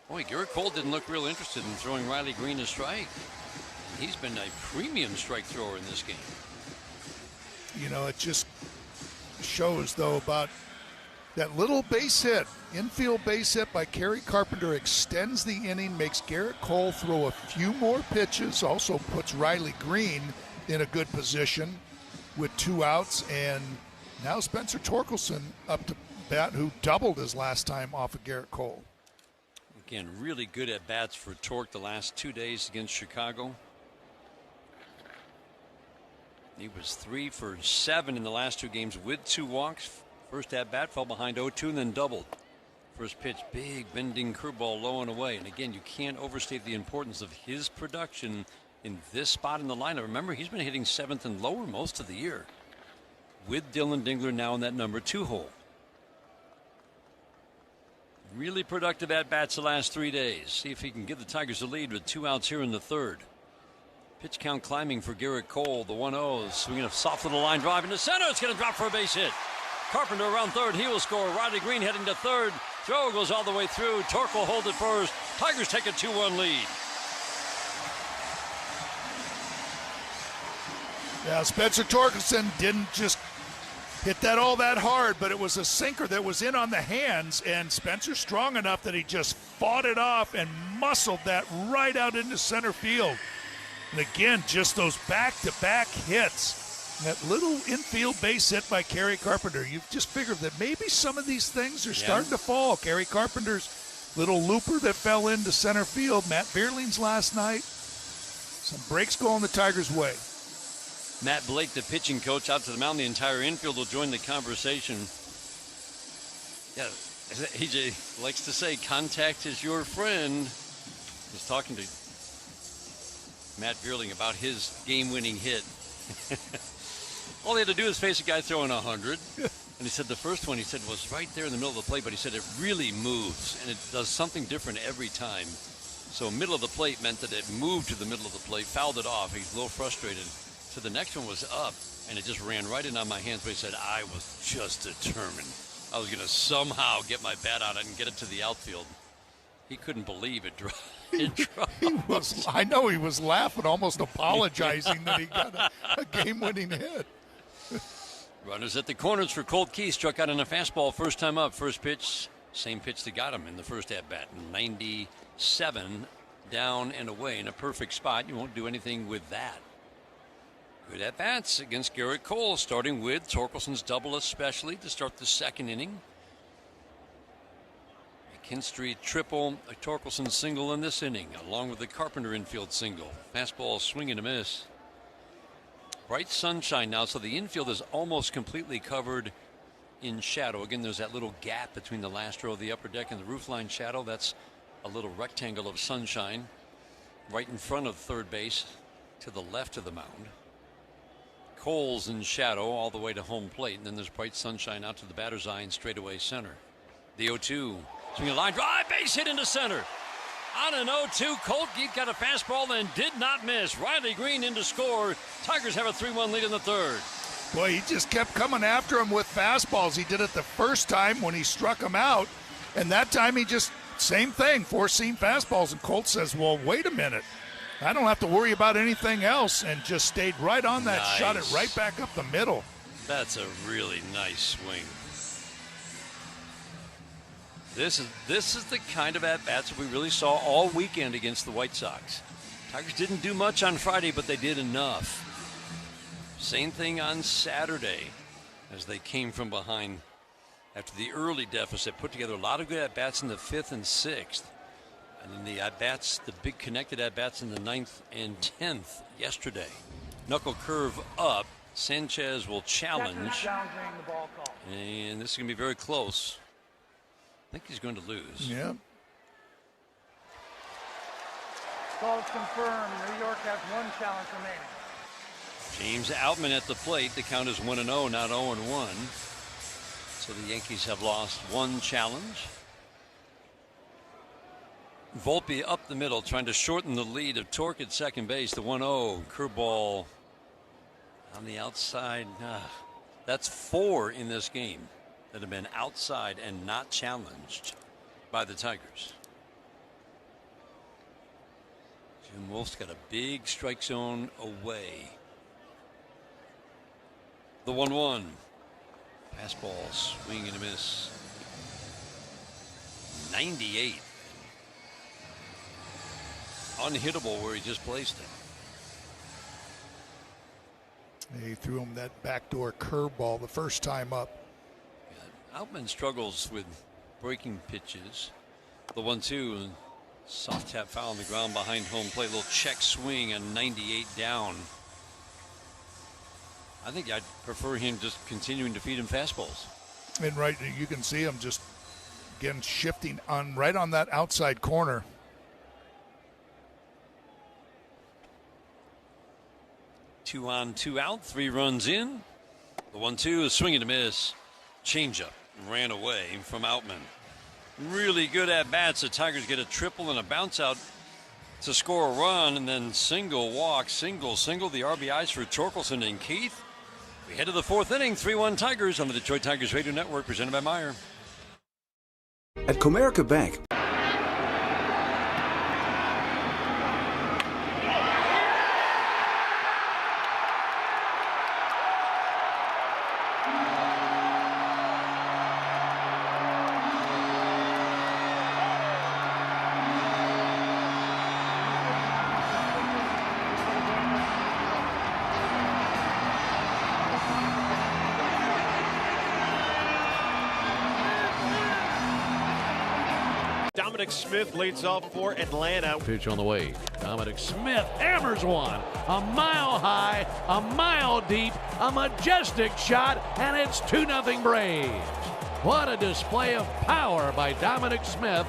[SPEAKER 11] Boy, Garrett Cole didn't look real interested in throwing Riley Green a strike. He's been a premium strike thrower in this game.
[SPEAKER 22] You know, it just shows, though, about that little base hit. Infield base hit by Kerry Carpenter extends the inning, makes Garrett Cole throw a few more pitches, also puts Riley Green in a good position with 2 outs, and now Spencer Torkelson up to bat, who doubled his last time off of Garrett Cole.
[SPEAKER 11] Again, really good at bats for Torque the last 2 days against Chicago. He was 3 for 7 in the last 2 games with 2 walks. First at bat, fell behind 0-2 and then doubled. First pitch, big bending curveball low and away. And again, you can't overstate the importance of his production in this spot in the lineup. Remember, he's been hitting 7th and lower most of the year, with Dylan Dingler now in that number 2 hole. Really productive at bats the last 3 days. See if he can give the Tigers the lead with 2 outs here in the 3rd. Pitch count climbing for Garrett Cole. The 1-0 swinging a soft little line drive into center. It's going to drop for a base hit. Carpenter around 3rd. He will score. Riley Green heading to 3rd. Throw goes all the way through. Torque will hold it first. Tigers take a 2-1 lead.
[SPEAKER 22] Yeah, Spencer Torkelson didn't just hit that all that hard, but it was a sinker that was in on the hands, and Spencer's strong enough that he just fought it off and muscled that right out into center field. And again, just those back-to-back hits. That little infield base hit by Kerry Carpenter. You just figured that maybe some of these things are starting to fall. Kerry Carpenter's little looper that fell into center field. Matt Vierling's last night. Some breaks going the Tigers' way.
[SPEAKER 11] Matt Blake, the pitching coach, out to the mound. The entire infield will join the conversation. Yeah, EJ likes to say, contact is your friend. He's talking to Matt Vierling about his game-winning hit. All he had to do is face a guy throwing 100. And he said the first one, he said, was right there in the middle of the plate, but he said it really moves, and it does something different every time. So middle of the plate meant that it moved to the middle of the plate, fouled it off. He's a little frustrated. So the next one was up, and it just ran right in on my hands. But he said, I was just determined. I was going to somehow get my bat on it and get it to the outfield. He couldn't believe it dropped.
[SPEAKER 22] I know he was laughing, almost apologizing that he got a game-winning hit.
[SPEAKER 11] Runners at the corners for Colt Key. Struck out on a fastball first time up. First pitch, same pitch that got him in the first at-bat. 97 down and away in a perfect spot. You won't do anything with that. Good at-bats against Garrett Cole, starting with Torkelson's double especially to start the 2nd inning. McKinstry triple, a Torkelson single in this inning, along with the Carpenter infield single. Fastball swing and a miss. Bright sunshine now, so the infield is almost completely covered in shadow. Again, there's that little gap between the last row of the upper deck and the roofline shadow. That's a little rectangle of sunshine right in front of third base to the left of the mound. Cole's in shadow all the way to home plate, and then there's bright sunshine out to the batter's eye and straightaway center. The 0-2. Swinging a line drive, base hit into center. On an 0-2, Colt Geek got a fastball and did not miss. Riley Green in to score. Tigers have a 3-1 lead in the 3rd.
[SPEAKER 22] Boy, he just kept coming after him with fastballs. He did it the first time when he struck him out, and that time he just, same thing, 4-seam fastballs. And Colt says, well, wait a minute. I don't have to worry about anything else, and just stayed right on that, shot it right back up the middle.
[SPEAKER 11] That's a really nice swing. This is the kind of at-bats that we really saw all weekend against the White Sox. Tigers didn't do much on Friday, but they did enough. Same thing on Saturday as they came from behind after the early deficit. Put together a lot of good at-bats in the 5th and 6th. And then the at-bats, the big connected at-bats in the 9th and 10th yesterday. Knuckle curve up. Sanchez will challenge. And this is going to be very close. I think he's going to lose.
[SPEAKER 22] Yeah.
[SPEAKER 2] Call is confirmed. New York has 1 challenge remaining.
[SPEAKER 11] James Outman at the plate. The count is 1-0, not 0-1. So the Yankees have lost 1 challenge. Volpe up the middle, trying to shorten the lead of Torque at second base. The 1-0 curveball on the outside. That's 4 in this game that have been outside and not challenged by the Tigers. Jim Wolf's got a big strike zone away. The 1-1. Fastball, swing and a miss. 98. Unhittable where he just placed it.
[SPEAKER 22] He threw him that backdoor curveball the first time up.
[SPEAKER 11] Yeah, Outman struggles with breaking pitches. The 1-2, soft tap foul on the ground behind home plate. A little check swing and 98 down. I think I'd prefer him just continuing to feed him fastballs.
[SPEAKER 22] And right, you can see him just again shifting on right on that outside corner.
[SPEAKER 11] 2 on, 2 out, 3 runs in. The 1-2 is swinging to miss. Changeup ran away from Outman. Really good at bats. The Tigers get a triple and a bounce out to score a run, and then single walk, single. The RBIs for Torkelson and Keith. We head to the 4th inning. 3-1 Tigers on the Detroit Tigers Radio Network, presented by Meyer.
[SPEAKER 3] At Comerica Bank.
[SPEAKER 10] Smith leads off for Atlanta.
[SPEAKER 19] Pitch on the way. Dominic Smith hammers one. A mile high, a mile deep, a majestic shot, and it's 2-0 Braves. What a display of power by Dominic Smith.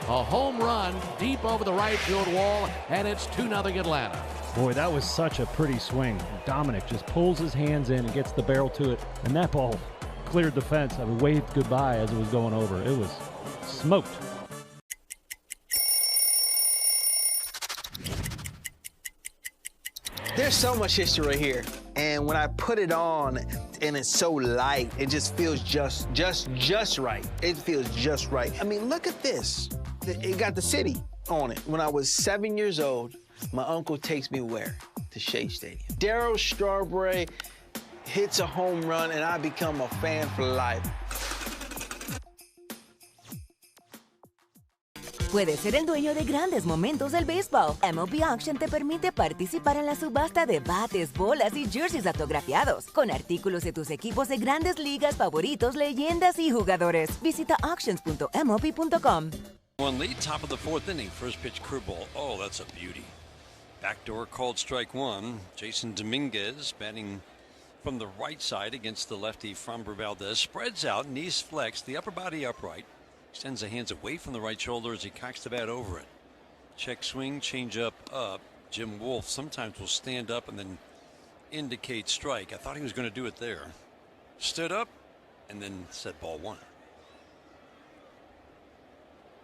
[SPEAKER 19] A home run deep over the right field wall, and it's 2-0 Atlanta.
[SPEAKER 13] Boy, that was such a pretty swing. Dominic just pulls his hands in and gets the barrel to it, and that ball cleared the fence. I waved goodbye as it was going over. It was smoked.
[SPEAKER 14] There's so much history right here, and when I put it on and it's so light, it just feels just right. It feels just right. I mean, look at this. It got the city on it. When I was 7 years old, my uncle takes me where? To Shea Stadium. Darryl Strawberry hits a home run, and I become a fan for life.
[SPEAKER 1] Puedes ser el dueño de grandes momentos del béisbol. MLB Auction te permite participar en la subasta de bates, bolas y jerseys autografiados, con artículos de tus equipos de grandes ligas favoritos, leyendas y jugadores. Visita auctions.mlb.com.
[SPEAKER 11] 1 lead, top of the 4th inning. First pitch curveball. Oh, that's a beauty. Backdoor called strike 1. Jason Dominguez batting from the right side against the lefty Framber Valdez. Spreads out, knees flexed, the upper body upright. Extends the hands away from the right shoulder as he cocks the bat over it. Check swing, change up. Jim Wolf sometimes will stand up and then indicate strike. I thought he was going to do it there. Stood up and then said ball 1.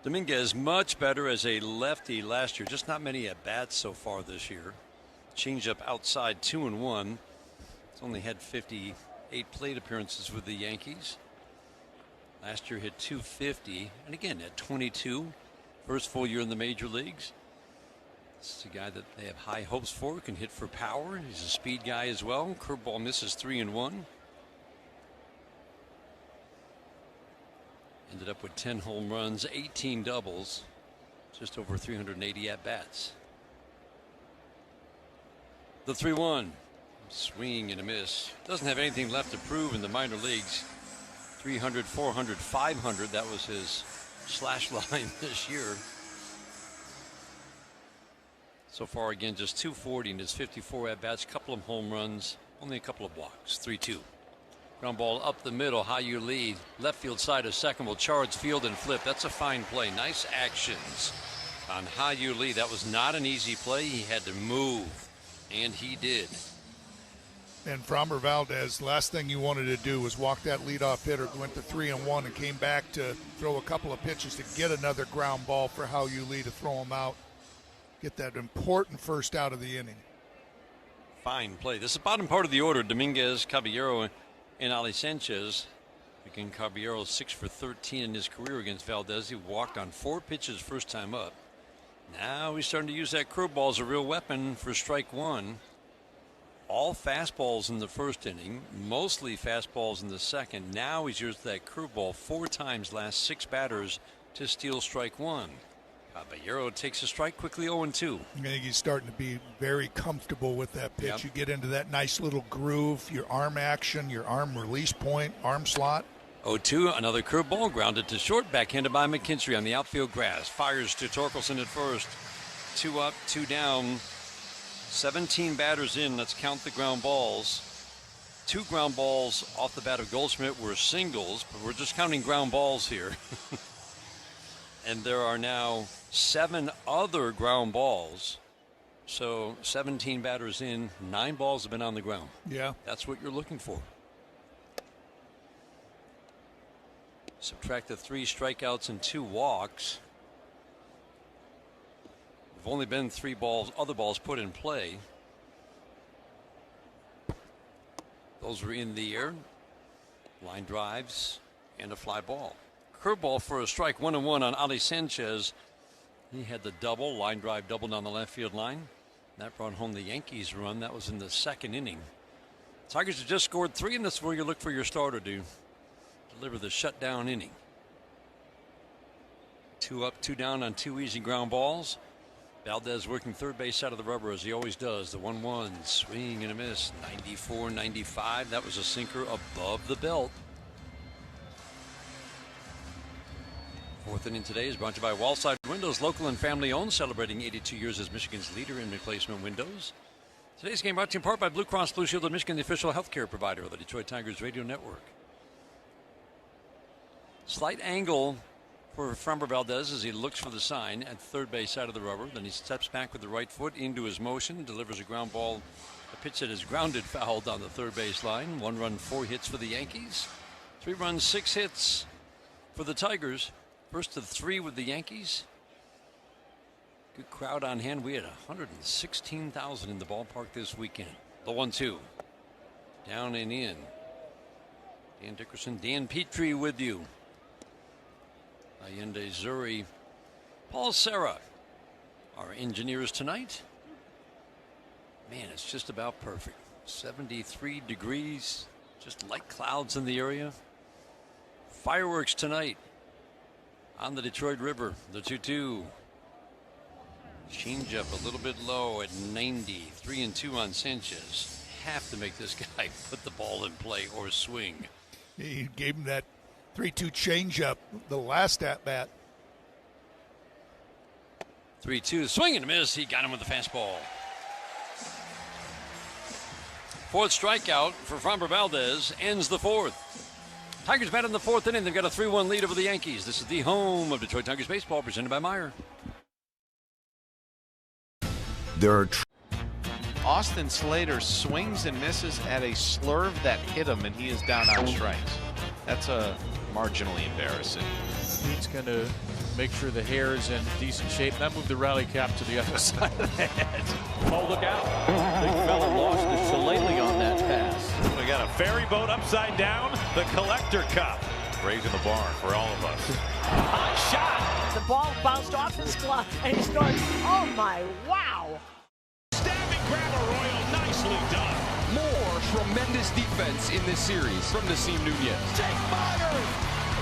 [SPEAKER 11] Dominguez much better as a lefty last year. Just not many at bats so far this year. Change up outside, 2-1. He's only had 58 plate appearances with the Yankees. Last year hit 250, and again at 22, first full year in the major leagues. This is a guy that they have high hopes for, can hit for power. He's a speed guy as well. Curveball misses 3-1. Ended up with 10 home runs, 18 doubles, just over 380 at-bats. The 3-1, swing and a miss. Doesn't have anything left to prove in the minor leagues. 300, 400, 500. That was his slash line this year. So far, again, just 240 in his 54 at-bats. Couple of home runs, only a couple of walks. 3-2. Ground ball up the middle. How you lead. Left field side of second will charge field and flip. That's a fine play. Nice actions on how you lead. That was not an easy play. He had to move, and he did.
[SPEAKER 22] And Framber Valdez, last thing you wanted to do was walk that leadoff hitter, went to 3-1 and came back to throw a couple of pitches to get another ground ball for How You Lee to throw him out. Get that important first out of the inning.
[SPEAKER 11] Fine play. This is the bottom part of the order. Dominguez, Caballero, and Ali Sanchez. Again, Caballero 6 for 13 in his career against Valdez. He walked on 4 pitches first time up. Now he's starting to use that curveball as a real weapon for strike one. All fastballs in the first inning, mostly fastballs in the second. Now he's used that curveball 4 times last 6 batters to steal strike one. Caballero takes a strike quickly, 0-2.
[SPEAKER 22] I think he's starting to be very comfortable with that pitch. Yep. You get into that nice little groove, your arm action, your arm release point, arm slot.
[SPEAKER 11] 0-2, another curveball grounded to short, backhanded by McKinstry on the outfield grass. Fires to Torkelson at first. 2 up, 2 down. 17 batters in. Let's count the ground balls. 2 ground balls off the bat of Goldschmidt were singles, but we're just counting ground balls here. And there are now 7 other ground balls. So 17 batters in, 9 balls have been on the ground.
[SPEAKER 22] Yeah.
[SPEAKER 11] That's what you're looking for. Subtract the 3 strikeouts and 2 walks. There've only been 3 other balls put in play. Those were in the air. Line drives and a fly ball. Curveball for a strike, 1-1 on Ali Sanchez. He had the double, line drive double down the left field line. That brought home the Yankees run. That was in the second inning. Tigers have just scored 3, and that's where you look for your starter to deliver the shutdown inning. 2 up, 2 down on 2 easy ground balls. Valdez working third base side of the rubber as he always does. The 1-1 swing and a miss. 94-95. That was a sinker above the belt. 4th inning today is brought to you by Wallside Windows, local and family owned, celebrating 82 years as Michigan's leader in replacement windows. Today's game brought to you in part by Blue Cross Blue Shield of Michigan, the official healthcare provider of the Detroit Tigers radio network. Slight angle for Framber Valdez as he looks for the sign at third base side of the rubber. Then he steps back with the right foot into his motion, delivers a ground ball, a pitch that is grounded foul down the third base line. 1 run, 4 hits for the Yankees. 3 runs, 6 hits for the Tigers. First of 3 with the Yankees. Good crowd on hand. We had 116,000 in the ballpark this weekend. The 1-2. Down and in. Dan Dickerson, Dan Petrie with you. Allende, Zuri, Paul Serra, our engineers tonight. Man, it's just about perfect. 73 degrees, just light clouds in the area. Fireworks tonight on the Detroit River. The 2-2. Change up a little bit low at 90. 3-2 on Sanchez. Have to make this guy put the ball in play or swing.
[SPEAKER 22] He gave him that 3-2 changeup the last at bat.
[SPEAKER 11] 3-2, swing and a miss. He got him with the fastball. 4th strikeout for Framber Valdez ends the 4th. Tigers bat in the 4th inning. They've got a 3-1 lead over the Yankees. This is the home of Detroit Tigers baseball, presented by Meyer.
[SPEAKER 3] There are
[SPEAKER 15] Austin Slater swings and misses at a slurve that hit him, and he is down on strikes. That's marginally embarrassing.
[SPEAKER 19] Pete's going to make sure the hair is in decent shape. That moved the rally cap to the other side of the head. Oh, look out. Big fella lost his shillelagh on that pass.
[SPEAKER 10] We got a ferry boat upside down, the Collector Cup. Raising the bar for all of us.
[SPEAKER 16] Hot shot. The ball bounced off his glove, and he starts, oh my, wow.
[SPEAKER 10] Stabbing grabber, Royal, nicely done.
[SPEAKER 17] More tremendous defense in this series from Nasim Nunez.
[SPEAKER 10] Jake Myers,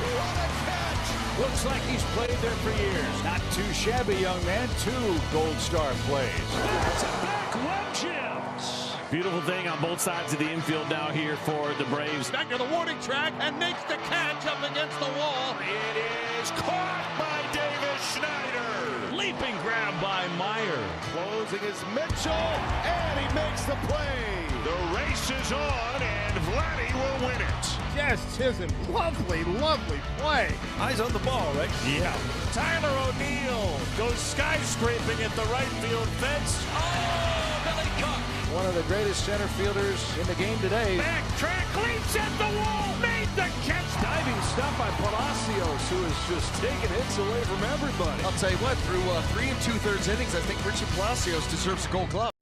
[SPEAKER 10] what a catch!
[SPEAKER 19] Looks like he's played there for years. Not too shabby, young man. 2 Gold Star plays.
[SPEAKER 10] Back-to-back web gems.
[SPEAKER 20] Beautiful thing on both sides of the infield now here for the Braves.
[SPEAKER 10] Back to the warning track and makes the catch up against the wall. It is caught by Davis Schneider.
[SPEAKER 19] Leaping grab by Meyer.
[SPEAKER 10] Closing is Mitchell, and he makes the play. The race is on, and Vladdy will win it.
[SPEAKER 22] Just his lovely, lovely play.
[SPEAKER 10] Eyes on the ball, right?
[SPEAKER 19] Yeah.
[SPEAKER 10] Tyler O'Neill goes skyscraping at the right field fence.
[SPEAKER 11] Oh, Billy Cook
[SPEAKER 10] one of the greatest center fielders in the game today.
[SPEAKER 19] Backtrack, leaps at the wall, made the catch.
[SPEAKER 10] Diving stuff by Palacios, who is just taking hits away from everybody.
[SPEAKER 17] I'll tell you what, through 3 2/3 innings, I think Richie Palacios deserves a Gold Glove.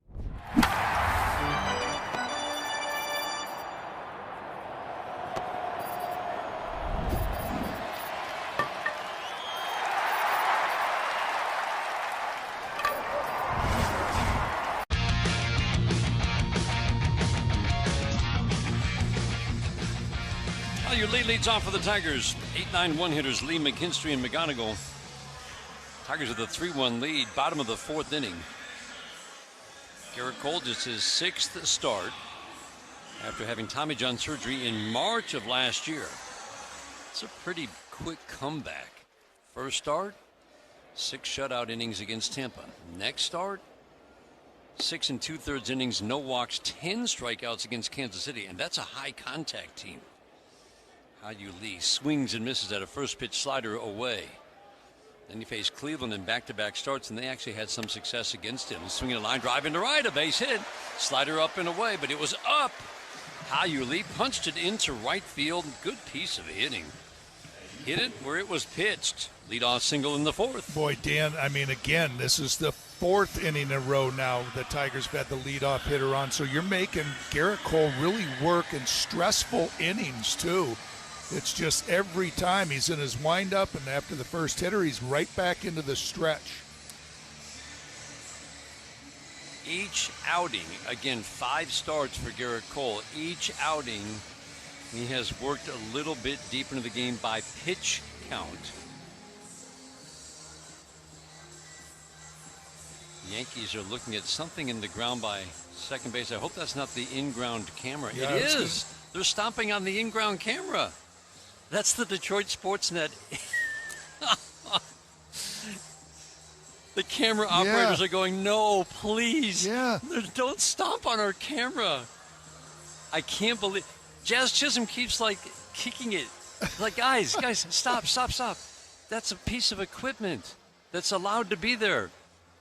[SPEAKER 11] Your lead leads off for the Tigers. 8-9 hitters Lee, McKinstry, and McGonigal. Tigers with a 3-1 lead, bottom of the 4th inning. Garrett Cole just his 6th start after having Tommy John surgery in March of last year. It's a pretty quick comeback. First start, 6 shutout innings against Tampa. Next start, 6 2/3 innings, no walks, 10 strikeouts against Kansas City, and that's a high contact team. How-Yu Lee swings and misses at a first pitch slider away. Then he faced Cleveland in back-to-back starts, and they actually had some success against him. Swinging a line drive into right, a base hit. Slider up and away, but it was up. How-Yu Lee punched it into right field. Good piece of hitting. Hit it where it was pitched. Leadoff single in the 4th.
[SPEAKER 22] Boy, Dan, I mean, again, this is the 4th inning in a row now the Tigers have had the leadoff hitter on. So you're making Garrett Cole really work in stressful innings, too. It's just every time he's in his windup, and after the first hitter, he's right back into the stretch.
[SPEAKER 11] Each outing, again, 5 starts for Garrett Cole. Each outing, he has worked a little bit deeper into the game by pitch count. The Yankees are looking at something in the ground by second base. I hope that's not the in-ground camera. Yeah, it is. They're stomping on the in-ground camera. That's the Detroit Sportsnet. The camera operators are going, no, please.
[SPEAKER 22] Yeah.
[SPEAKER 11] Don't stomp on our camera. I can't believe. Jazz Chisholm keeps, like, kicking it. Like, guys, stop. That's a piece of equipment that's allowed to be there.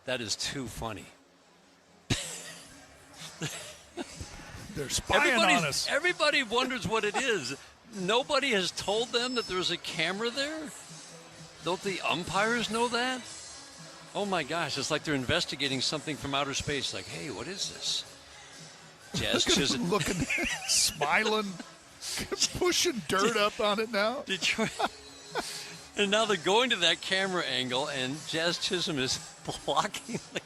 [SPEAKER 11] That is too funny.
[SPEAKER 22] They're spying on us.
[SPEAKER 11] Everybody wonders what it is. Nobody has told them that there's a camera there? Don't the umpires know that? Oh my gosh, it's like they're investigating something from outer space. Like, hey, what is this? Jazz Chisholm.
[SPEAKER 22] Looking, smiling, pushing dirt up on it now.
[SPEAKER 11] Detroit. And now they're going to that camera angle, and Jazz Chisholm is blocking the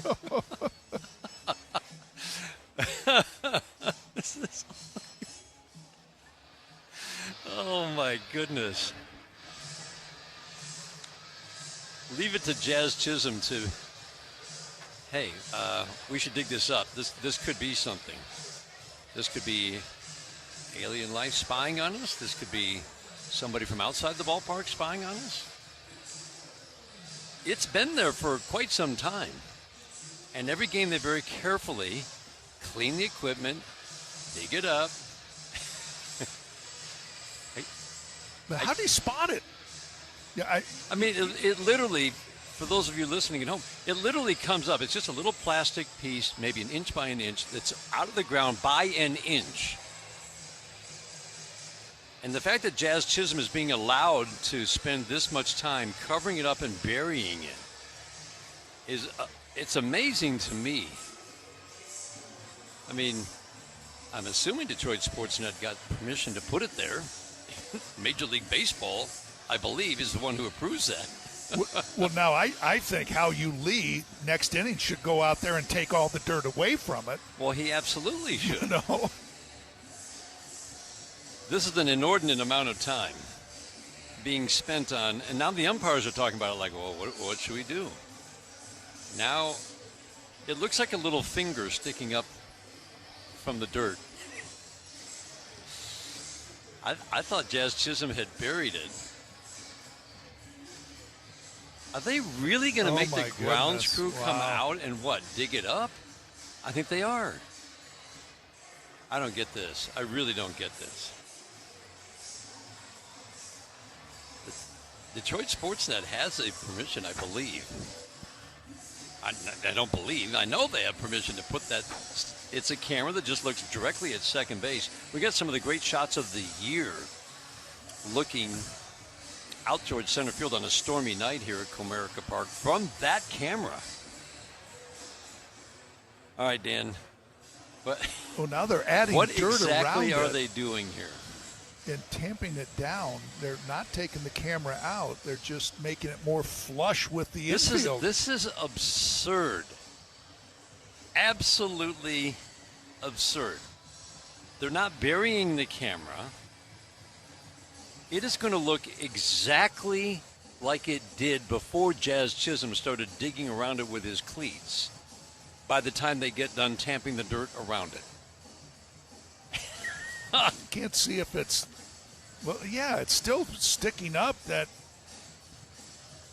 [SPEAKER 11] camera. This is... Oh, my goodness. Leave it to Jazz Chisholm to, hey, we should dig this up. This could be something. This could be alien life spying on us. This could be somebody from outside the ballpark spying on us. It's been there for quite some time. And every game they very carefully clean the equipment, dig it up.
[SPEAKER 22] How do you spot it? Yeah,
[SPEAKER 11] I mean, it literally, for those of you listening at home, it literally comes up. It's just a little plastic piece, maybe 1 inch by 1 inch, that's out of the ground by 1 inch. And the fact that Jazz Chisholm is being allowed to spend this much time covering it up and burying it is, it's amazing to me. I mean, I'm assuming Detroit Sportsnet got permission to put it there. Major League Baseball, I believe, is the one who approves that.
[SPEAKER 22] Well, now I think How-Yu Lee next inning should go out there and take all the dirt away from it.
[SPEAKER 11] Well, he absolutely should.
[SPEAKER 22] You know?
[SPEAKER 11] This is an inordinate amount of time being spent on, and now the umpires are talking about it like, well, what should we do? Now, it looks like a little finger sticking up from the dirt. I thought Jazz Chisholm had buried it. Are they really going to make the grounds crew come out and what, dig it up? I think they are. I don't get this. I really don't get this. Detroit Sportsnet has a permission, I believe. I don't believe. I know they have permission to put that. It's a camera that just looks directly at second base. We got some of the great shots of the year looking out towards center field on a stormy night here at Comerica Park from that camera. All right, Dan. But
[SPEAKER 22] well, now they're adding
[SPEAKER 11] what
[SPEAKER 22] dirt
[SPEAKER 11] exactly
[SPEAKER 22] around
[SPEAKER 11] are
[SPEAKER 22] it
[SPEAKER 11] they doing here?
[SPEAKER 22] and tamping it down. They're not taking the camera out. They're just making it more flush with the infield.
[SPEAKER 11] This is absurd. Absolutely absurd. They're not burying the camera. It is going to look exactly like it did before Jazz Chisholm started digging around it with his cleats by the time they get done tamping the dirt around it.
[SPEAKER 22] Can't see if it's, well, yeah, it's still sticking up that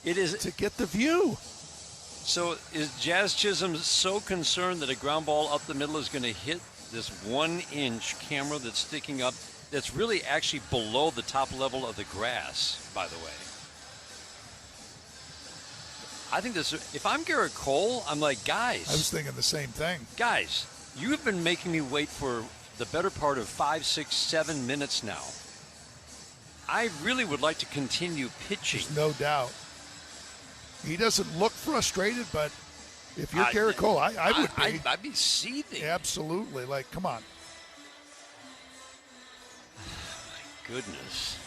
[SPEAKER 11] it is
[SPEAKER 22] to get the view.
[SPEAKER 11] So is Jazz Chisholm so concerned that a ground ball up the middle is going to hit this 1-inch camera that's sticking up, that's really actually below the top level of the grass, by the way? I think this, if I'm Garrett Cole, I'm like, guys.
[SPEAKER 22] I was thinking the same thing.
[SPEAKER 11] Guys, you have been making me wait for the better part of 5, 6, 7 minutes now. I really would like to continue pitching.
[SPEAKER 22] There's no doubt. He doesn't look frustrated, but if you're Garrett Cole, I would be.
[SPEAKER 11] I'd be seething.
[SPEAKER 22] Absolutely. Like, come on.
[SPEAKER 11] My goodness.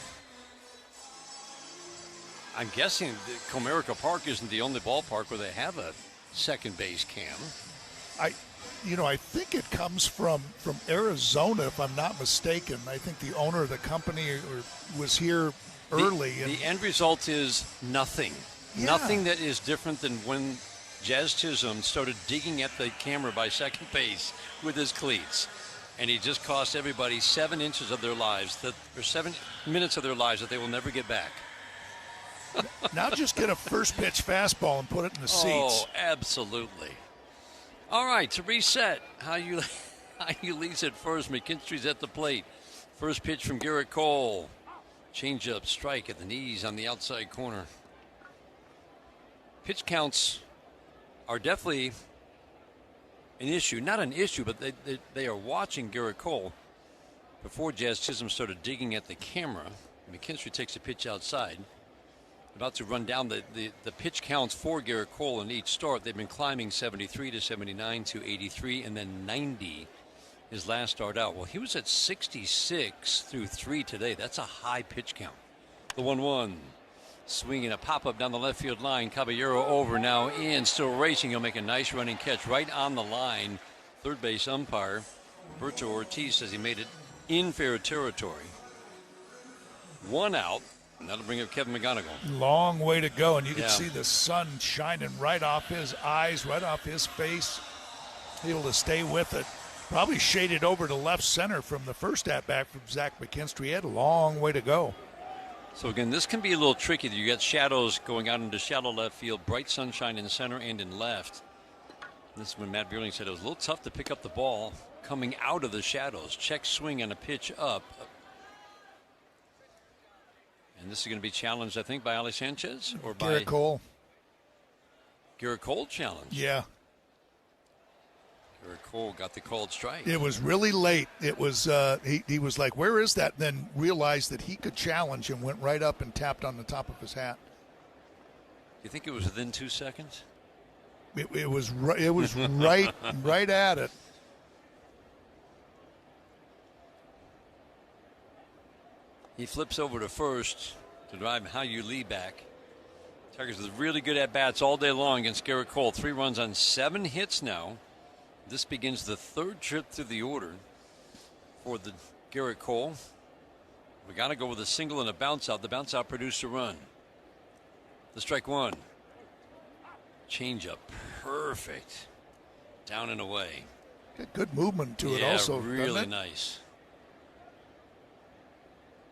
[SPEAKER 11] I'm guessing that Comerica Park isn't the only ballpark where they have a second base cam.
[SPEAKER 22] I think it comes from Arizona, if I'm not mistaken. I think the owner of the company was here early.
[SPEAKER 11] The end result is nothing.
[SPEAKER 22] Yeah.
[SPEAKER 11] Nothing that is different than when Jazz Chisholm started digging at the camera by second base with his cleats. And he just cost everybody 7 inches of their lives, or 7 minutes of their lives that they will never get back.
[SPEAKER 22] Now just get a first pitch fastball and put it in the seats.
[SPEAKER 11] Oh, absolutely. All right, to reset, how you leads at first. McKinstry's at the plate. First pitch from Garrett Cole. Change-up, strike at the knees on the outside corner. Pitch counts are definitely an issue. Not an issue, but they are watching Garrett Cole. Before Jazz Chisholm started digging at the camera, McKinstry takes a pitch outside. About to run down the pitch counts for Garrett Cole in each start. They've been climbing 73 to 79 to 83 and then 90 his last start out. Well, he was at 66 through 3 today. That's a high pitch count. The 1-1. Swinging a pop-up down the left field line. Caballero over now in, still racing. He'll make a nice running catch right on the line. Third base umpire Berto Ortiz says he made it in fair territory. 1 out. And that'll bring up Kevin McGonigal.
[SPEAKER 22] Long way to go, and you can see the sun shining right off his eyes, right off his face. Able to stay with it. Probably shaded over to left center from the first at-bat from Zach McKinstry. He had a long way to go.
[SPEAKER 11] So, again, this can be a little tricky. You got shadows going out into shallow left field, bright sunshine in center and in left. This is when Matt Buehling said it was a little tough to pick up the ball coming out of the shadows. Check swing and a pitch up. And this is going to be challenged, I think, by Ali Sanchez or by
[SPEAKER 22] Garrett Cole.
[SPEAKER 11] Garrett Cole challenged.
[SPEAKER 22] Yeah.
[SPEAKER 11] Garrett Cole got the called strike.
[SPEAKER 22] It was really late. It was he was like, where is that? Then realized that he could challenge and went right up and tapped on the top of his hat.
[SPEAKER 11] You think it was within 2 seconds?
[SPEAKER 22] It was right right at it.
[SPEAKER 11] He flips over to first to drive Hao-Yu Lee back. Tigers with really good at-bats all day long against Garrett Cole. 3 runs on 7 hits now. This begins the 3rd trip through the order for the Garrett Cole. We got to go with a single and a bounce out. The bounce out produced a run. The strike 1. Changeup. Perfect. Down and away.
[SPEAKER 22] Got good movement to it also.
[SPEAKER 11] Really nice.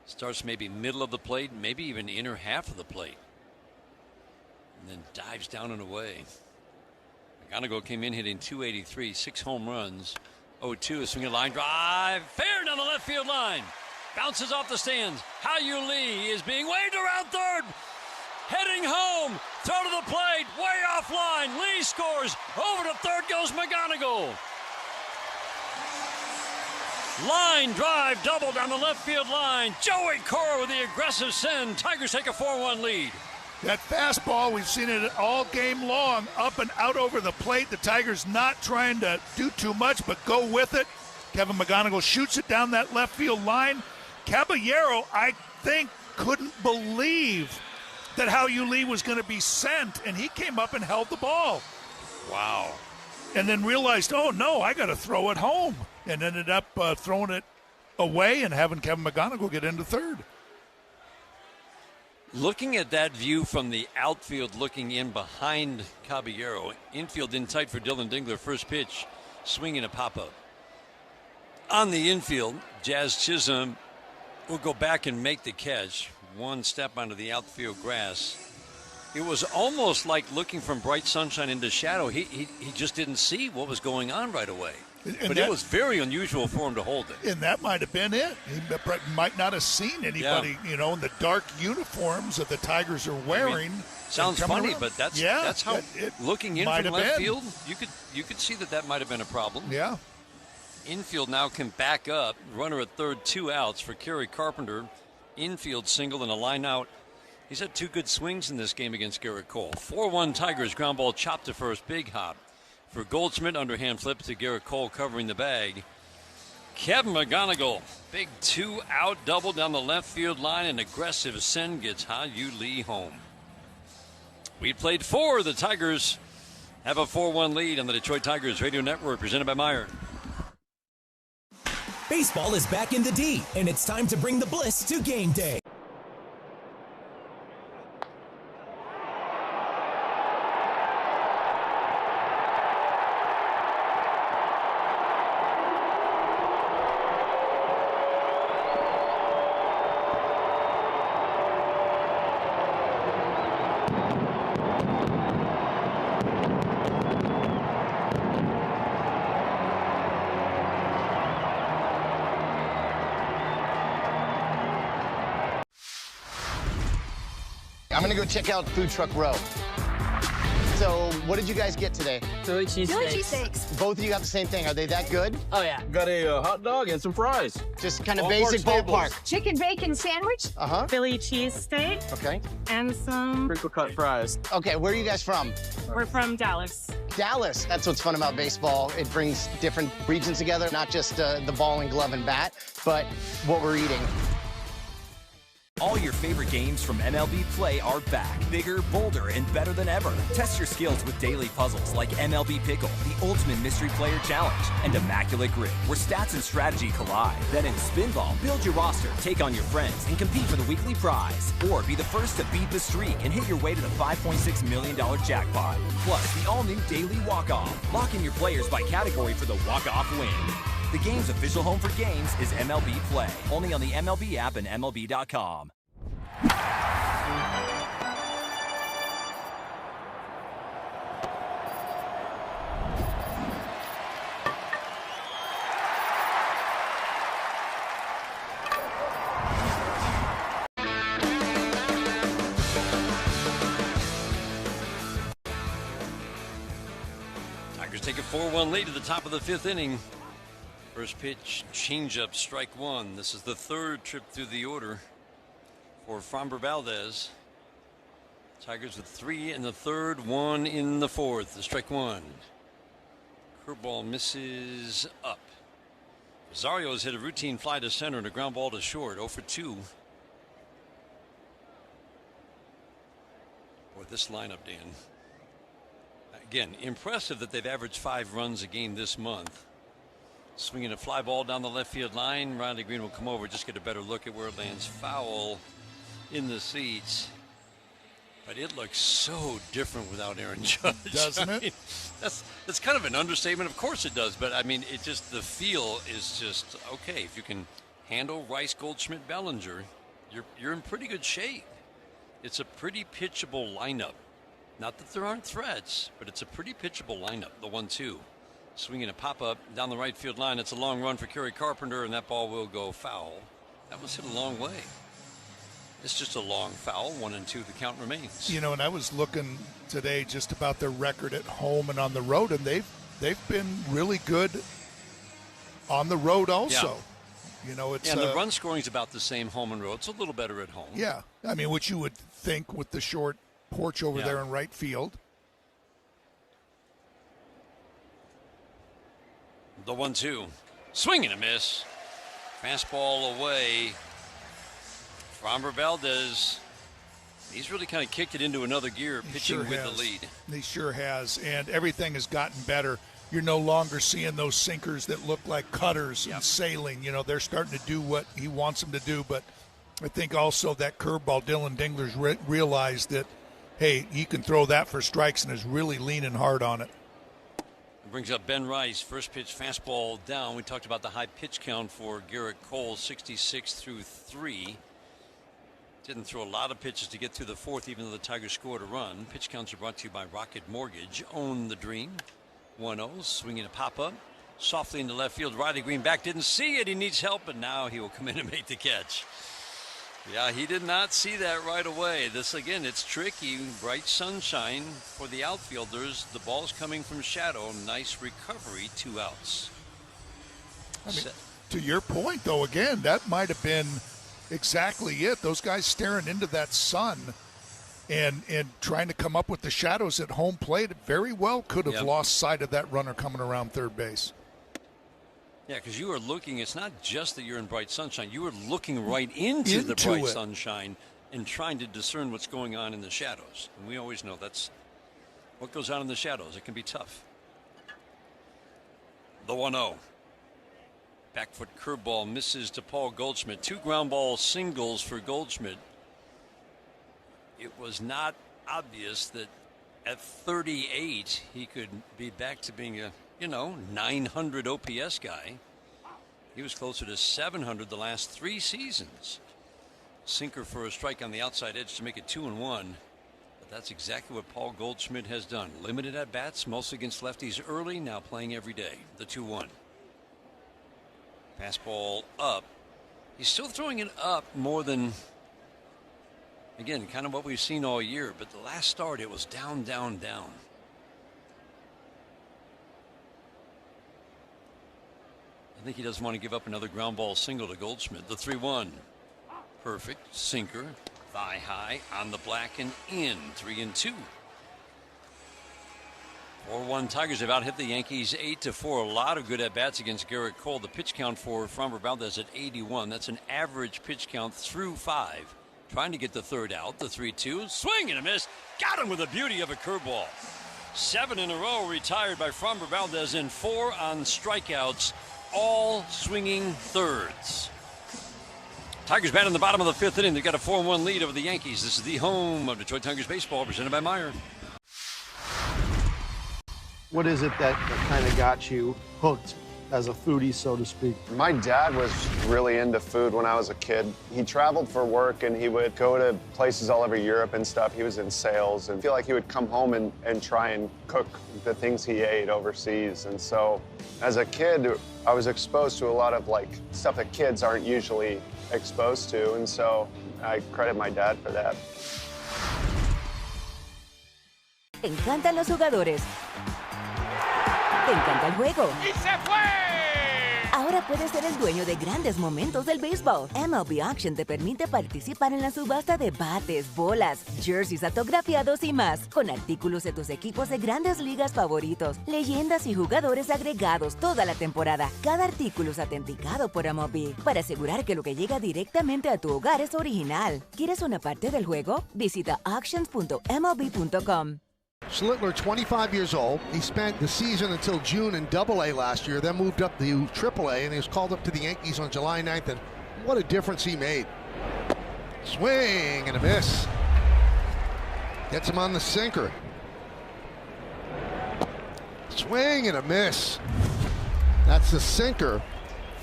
[SPEAKER 11] Starts maybe middle of the plate, maybe even inner half of the plate. And then dives down and away. McGonigal came in hitting .283, 6 home runs. 0-2, a swinging line drive. Fair down the left field line. Bounces off the stands. Hao-Yu Lee is being waved around third. Heading home. Throw to the plate. Way off left line. Lee scores. Over to third goes McGonigal. Line drive double down the left field line. Joey Cora with the aggressive send. Tigers take a 4-1 lead.
[SPEAKER 22] That fastball, we've seen it all game long, up and out over the plate. The Tigers not trying to do too much, but go with it. Kevin McGonigal shoots it down that left field line. Caballero, I think, couldn't believe that Hao Yu Lee was going to be sent, and he came up and held the ball.
[SPEAKER 11] Wow.
[SPEAKER 22] And then realized, oh, no, I got to throw it home, and ended up throwing it away and having Kevin McGonigal get into third.
[SPEAKER 11] Looking at that view from the outfield, looking in behind Caballero, infield in tight for Dylan Dingler. First pitch, swinging a pop-up. On the infield, Jazz Chisholm will go back and make the catch. One step onto the outfield grass. It was almost like looking from bright sunshine into shadow. He just didn't see what was going on right away. But it was very unusual for him to hold it.
[SPEAKER 22] And that might have been it. He might not have seen anybody, in the dark uniforms that the Tigers are wearing.
[SPEAKER 11] Sounds funny, but that's how looking in from left field, you could see that might have been a problem.
[SPEAKER 22] Yeah.
[SPEAKER 11] Infield now can back up. Runner at third, 2 outs for Kerry Carpenter. Infield single and a line out. He's had 2 good swings in this game against Garrett Cole. 4-1 Tigers, ground ball chopped to first, big hop. For Goldschmidt, underhand flip to Garrett Cole covering the bag. Kevin McGonigal, big 2-out double down the left field line. An aggressive send gets Hao Yu Lee home. We played 4. The Tigers have a 4-1 lead on the Detroit Tigers Radio Network, presented by Meyer.
[SPEAKER 4] Baseball is back in the D, and it's time to bring the bliss to game day.
[SPEAKER 18] I'm gonna go check out Food Truck Row. So, what did you guys get today?
[SPEAKER 21] Philly cheesesteaks.
[SPEAKER 18] Both of you got the same thing. Are they that good?
[SPEAKER 21] Oh, yeah.
[SPEAKER 23] Got a hot dog and some fries.
[SPEAKER 18] Just kind of basic ballpark.
[SPEAKER 21] Chicken bacon sandwich.
[SPEAKER 18] Uh-huh.
[SPEAKER 21] Philly cheesesteak.
[SPEAKER 18] Okay.
[SPEAKER 21] And some...
[SPEAKER 23] Crinkle cut fries.
[SPEAKER 18] Okay, where are you guys from?
[SPEAKER 21] We're from Dallas.
[SPEAKER 18] Dallas. That's what's fun about baseball. It brings different regions together, not just the ball and glove and bat, but what we're eating.
[SPEAKER 25] All your favorite games from MLB Play are back, bigger, bolder, and better than ever. Test your skills with daily puzzles like MLB Pickle, the Ultimate Mystery Player Challenge, and Immaculate Grid, where stats and strategy collide. Then in Spinball, build your roster, take on your friends, and compete for the weekly prize. Or be the first to beat the streak and hit your way to the $5.6 million jackpot. Plus, the all-new Daily Walk-Off. Lock in your players by category for the walk-off win. The game's official home for games is MLB Play, only on the MLB app and MLB.com.
[SPEAKER 11] Tigers take a 4-1 lead at the top of the 5th inning. First pitch, changeup, strike 1. This is the 3rd trip through the order for Framber Valdez. Tigers with 3 in the 3rd, 1 in the 4th. The strike 1. Curveball misses up. Rosario has hit a routine fly to center and a ground ball to short. 0 for 2. Boy, this lineup, Dan. Again, impressive that they've averaged 5 runs a game this month. Swinging a fly ball down the left field line. Riley Green will come over, just get a better look at where it lands. Foul in the seats. But it looks so different without Aaron Judge.
[SPEAKER 22] Doesn't it?
[SPEAKER 11] I mean, that's kind of an understatement. Of course it does. But, I mean, it just, the feel is just, okay, if you can handle Rice, Goldschmidt, Bellinger, you're in pretty good shape. It's a pretty pitchable lineup. Not that there aren't threats, but it's a pretty pitchable lineup, the 1-2. Swinging a pop-up down the right field line. It's a long run for Kerry Carpenter, and that ball will go foul. That was hit a long way. It's just a long foul, 1-2, the count remains.
[SPEAKER 22] You know, and I was looking today just about their record at home and on the road, and they've been really good on the road also.
[SPEAKER 11] Yeah.
[SPEAKER 22] You know, it's
[SPEAKER 11] and the run scoring is about the same home and road. It's a little better at home.
[SPEAKER 22] Yeah, I mean, what you would think with the short porch over there in right field.
[SPEAKER 11] The 1-2, swing and a miss, fastball away. Framber Valdez, he's really kind of kicked it into another gear, pitching with the lead.
[SPEAKER 22] He sure has, and everything has gotten better. You're no longer seeing those sinkers that look like cutters and sailing. You know, they're starting to do what he wants them to do, but I think also that curveball, Dylan Dingler's realized that, hey, he can throw that for strikes and is really leaning hard on it.
[SPEAKER 11] It brings up Ben Rice, first pitch fastball down. We talked about the high pitch count for Garrett Cole, 66 through 3. Didn't throw a lot of pitches to get through the fourth, even though the Tigers scored a run. Pitch counts are brought to you by Rocket Mortgage. Own the dream. 1-0, swinging a pop-up. Softly into left field. Riley Greenback didn't see it. He needs help, but now he will come in and make the catch. Yeah, he did not see that right away. This, again, it's tricky. Bright sunshine for the outfielders. The ball's coming from shadow. Nice recovery, 2 outs.
[SPEAKER 22] I mean, to your point, though, again, that might have been exactly it. Those guys staring into that sun and trying to come up with the shadows at home plate very well could have lost sight of that runner coming around third base.
[SPEAKER 11] Yeah, because you are looking, it's not just that you're in bright sunshine. You are looking right into the bright sunshine and trying to discern what's going on in the shadows. And we always know that's what goes on in the shadows. It can be tough. The 1-0. Back foot curveball misses to Paul Goldschmidt. 2 ground ball singles for Goldschmidt. It was not obvious that at 38 he could be back to being a 900 OPS guy. He was closer to 700 the last 3 seasons. Sinker for a strike on the outside edge to make it 2-1. But that's exactly what Paul Goldschmidt has done. Limited at bats, mostly against lefties early, now playing every day. The 2-1. Fastball up. He's still throwing it up more than, again, kind of what we've seen all year. But the last start, it was down, down, down. I think he doesn't want to give up another ground ball single to Goldschmidt. The 3-1. Perfect. Sinker. Thigh high on the black and in. 3-2. 4-1 Tigers have out-hit the Yankees 8-4. A lot of good at-bats against Garrett Cole. The pitch count for Framber Valdez at 81. That's an average pitch count through 5. Trying to get the third out. The 3-2. Swing and a miss. Got him with the beauty of a curveball. 7 in a row retired by Framber Valdez and 4 on strikeouts. All swinging thirds. Tigers bat in the bottom of the 5th inning. They've got a 4-1 lead over the Yankees. This is the home of Detroit Tigers baseball, presented by Meijer.
[SPEAKER 5] What is it that kind of got you hooked as a foodie, so to speak?
[SPEAKER 6] My dad was really into food when I was a kid. He traveled for work and he would go to places all over Europe and stuff. He was in sales and I feel like he would come home and try and cook the things he ate overseas. And so as a kid, I was exposed to a lot of stuff that kids aren't usually exposed to. And so I credit my dad for that.
[SPEAKER 1] Te encantan los jugadores. Te encanta el juego.
[SPEAKER 10] ¡Y se fue!
[SPEAKER 1] Ahora puedes ser el dueño de grandes momentos del béisbol. MLB Auction te permite participar en la subasta de bates, bolas, jerseys autografiados y más, con artículos de tus equipos de grandes ligas favoritos, leyendas y jugadores agregados toda la temporada. Cada artículo es autenticado por MLB para asegurar que lo que llega directamente a tu hogar es original. ¿Quieres una parte del juego? Visita auctions.mlb.com.
[SPEAKER 7] Schlittler, 25 years old. He spent the season until June in Double-A last year, then moved up to Triple-A, and he was called up to the Yankees on July 9th, and what a difference he made. Swing and a miss. Gets him on the sinker. Swing and a miss. That's the sinker.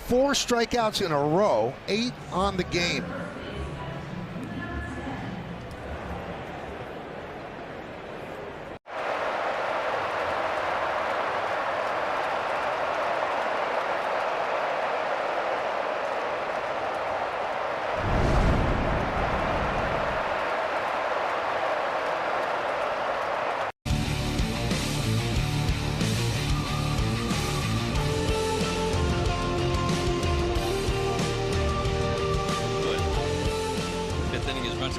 [SPEAKER 7] 4 strikeouts in a row, 8 on the game.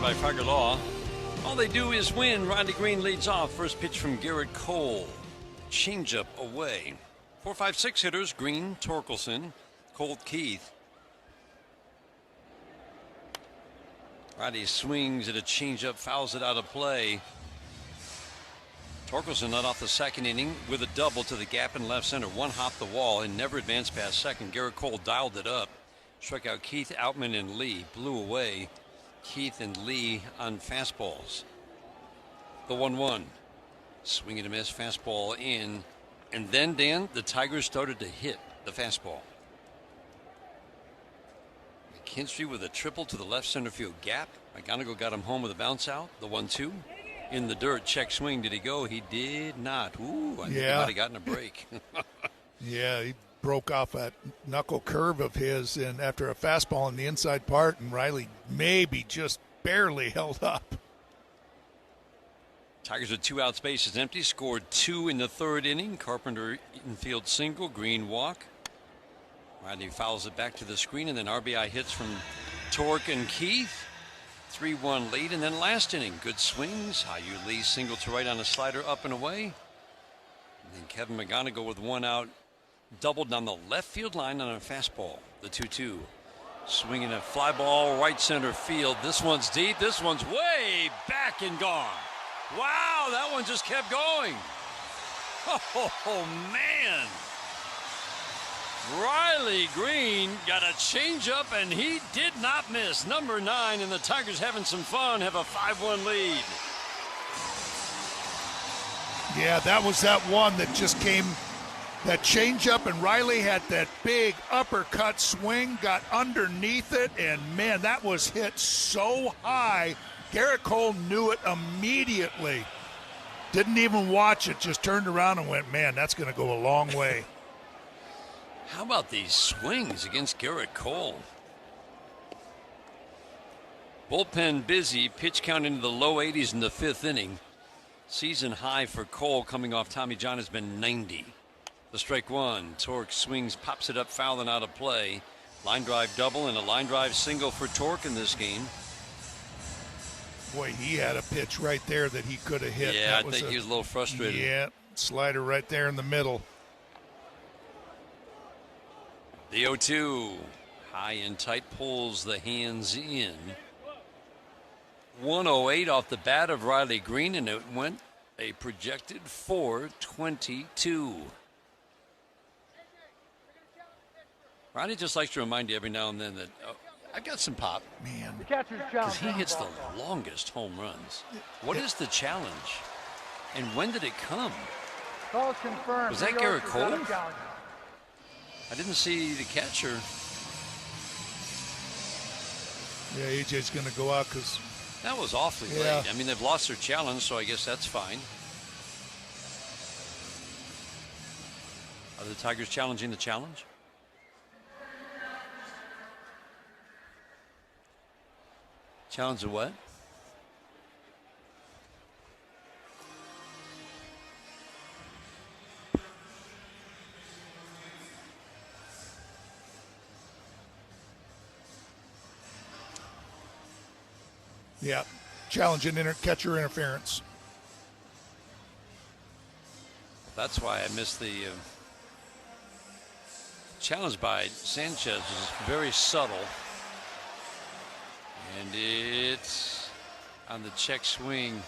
[SPEAKER 11] by Reagular. All they do is win. Riley Green leads off. First pitch from Garrett Cole. Changeup away. 4, 5, 6 hitters. Green, Torkelson, Colt, Keith. Riley swings at a changeup, fouls it out of play. Torkelson led off the second inning with a double to the gap in left center. One hopped the wall and never advanced past second. Garrett Cole dialed it up. Struck out Keith, Outman, and Lee. Blew away Keith and Lee on fastballs. The 1-1. Swing and a miss, fastball in. And then, Dan, the Tigers started to hit the fastball. McKinstry with a triple to the left center field gap. McGonigal got him home with a bounce out. The 1-2. In the dirt, check swing. Did he go? He did not. Ooh, I think he might have gotten a break.
[SPEAKER 22] Yeah, he broke off that knuckle curve of his, and after a fastball in the inside part, and Riley maybe just barely held up.
[SPEAKER 11] Tigers with 2 outs, bases empty. Scored 2 in the third inning. Carpenter infield single, Green walk. Riley fouls it back to the screen, and then RBI hits from Torque and Keith. 3-1 lead, and then last inning, good swings. Hayu Lee single to right on a slider, up and away. And then Kevin McGonigal with 1 out, doubled down the left field line on a fastball. The 2-2. Swinging a fly ball right center field. This one's deep. This one's way back and gone. Wow, that one just kept going. Oh man. Riley Green got a changeup, and he did not miss. Number 9, and the Tigers having some fun, have a 5-1 lead.
[SPEAKER 22] Yeah, that was that one that just came, that changeup, and Riley had that big uppercut swing, got underneath it, and man, that was hit so high. Garrett Cole knew it immediately. Didn't even watch it, just turned around and went, man, that's going to go a long way.
[SPEAKER 11] How about these swings against Garrett Cole? Bullpen busy. Pitch count into the low 80s in the 5th inning. Season high for Cole coming off Tommy John has been 90. The strike 1. Torque swings, pops it up, foul and out of play. Line drive double and a line drive single for Torque in this game.
[SPEAKER 22] Boy, he had a pitch right there that he could have hit.
[SPEAKER 11] Yeah, I think he was a little frustrated.
[SPEAKER 22] Yeah, slider right there in the middle.
[SPEAKER 11] The 0-2. High and tight, pulls the hands in. 108 off the bat of Riley Green, and it went a projected 422. Riley just likes to remind you every now and then that I've got some pop.
[SPEAKER 22] Man.
[SPEAKER 11] Because he hits the longest home runs. What is the challenge? And when did it come?
[SPEAKER 2] Call confirmed.
[SPEAKER 11] Was that Garrett Cole? I didn't see the catcher.
[SPEAKER 22] Yeah, AJ's going to go out because...
[SPEAKER 11] That was awfully late. I mean, they've lost their challenge, so I guess that's fine. Are the Tigers challenging the challenge? Challenge the what?
[SPEAKER 22] Yeah, challenging catcher interference.
[SPEAKER 11] That's why I missed the challenge by Sanchez. Is very subtle. And it's on the check swing.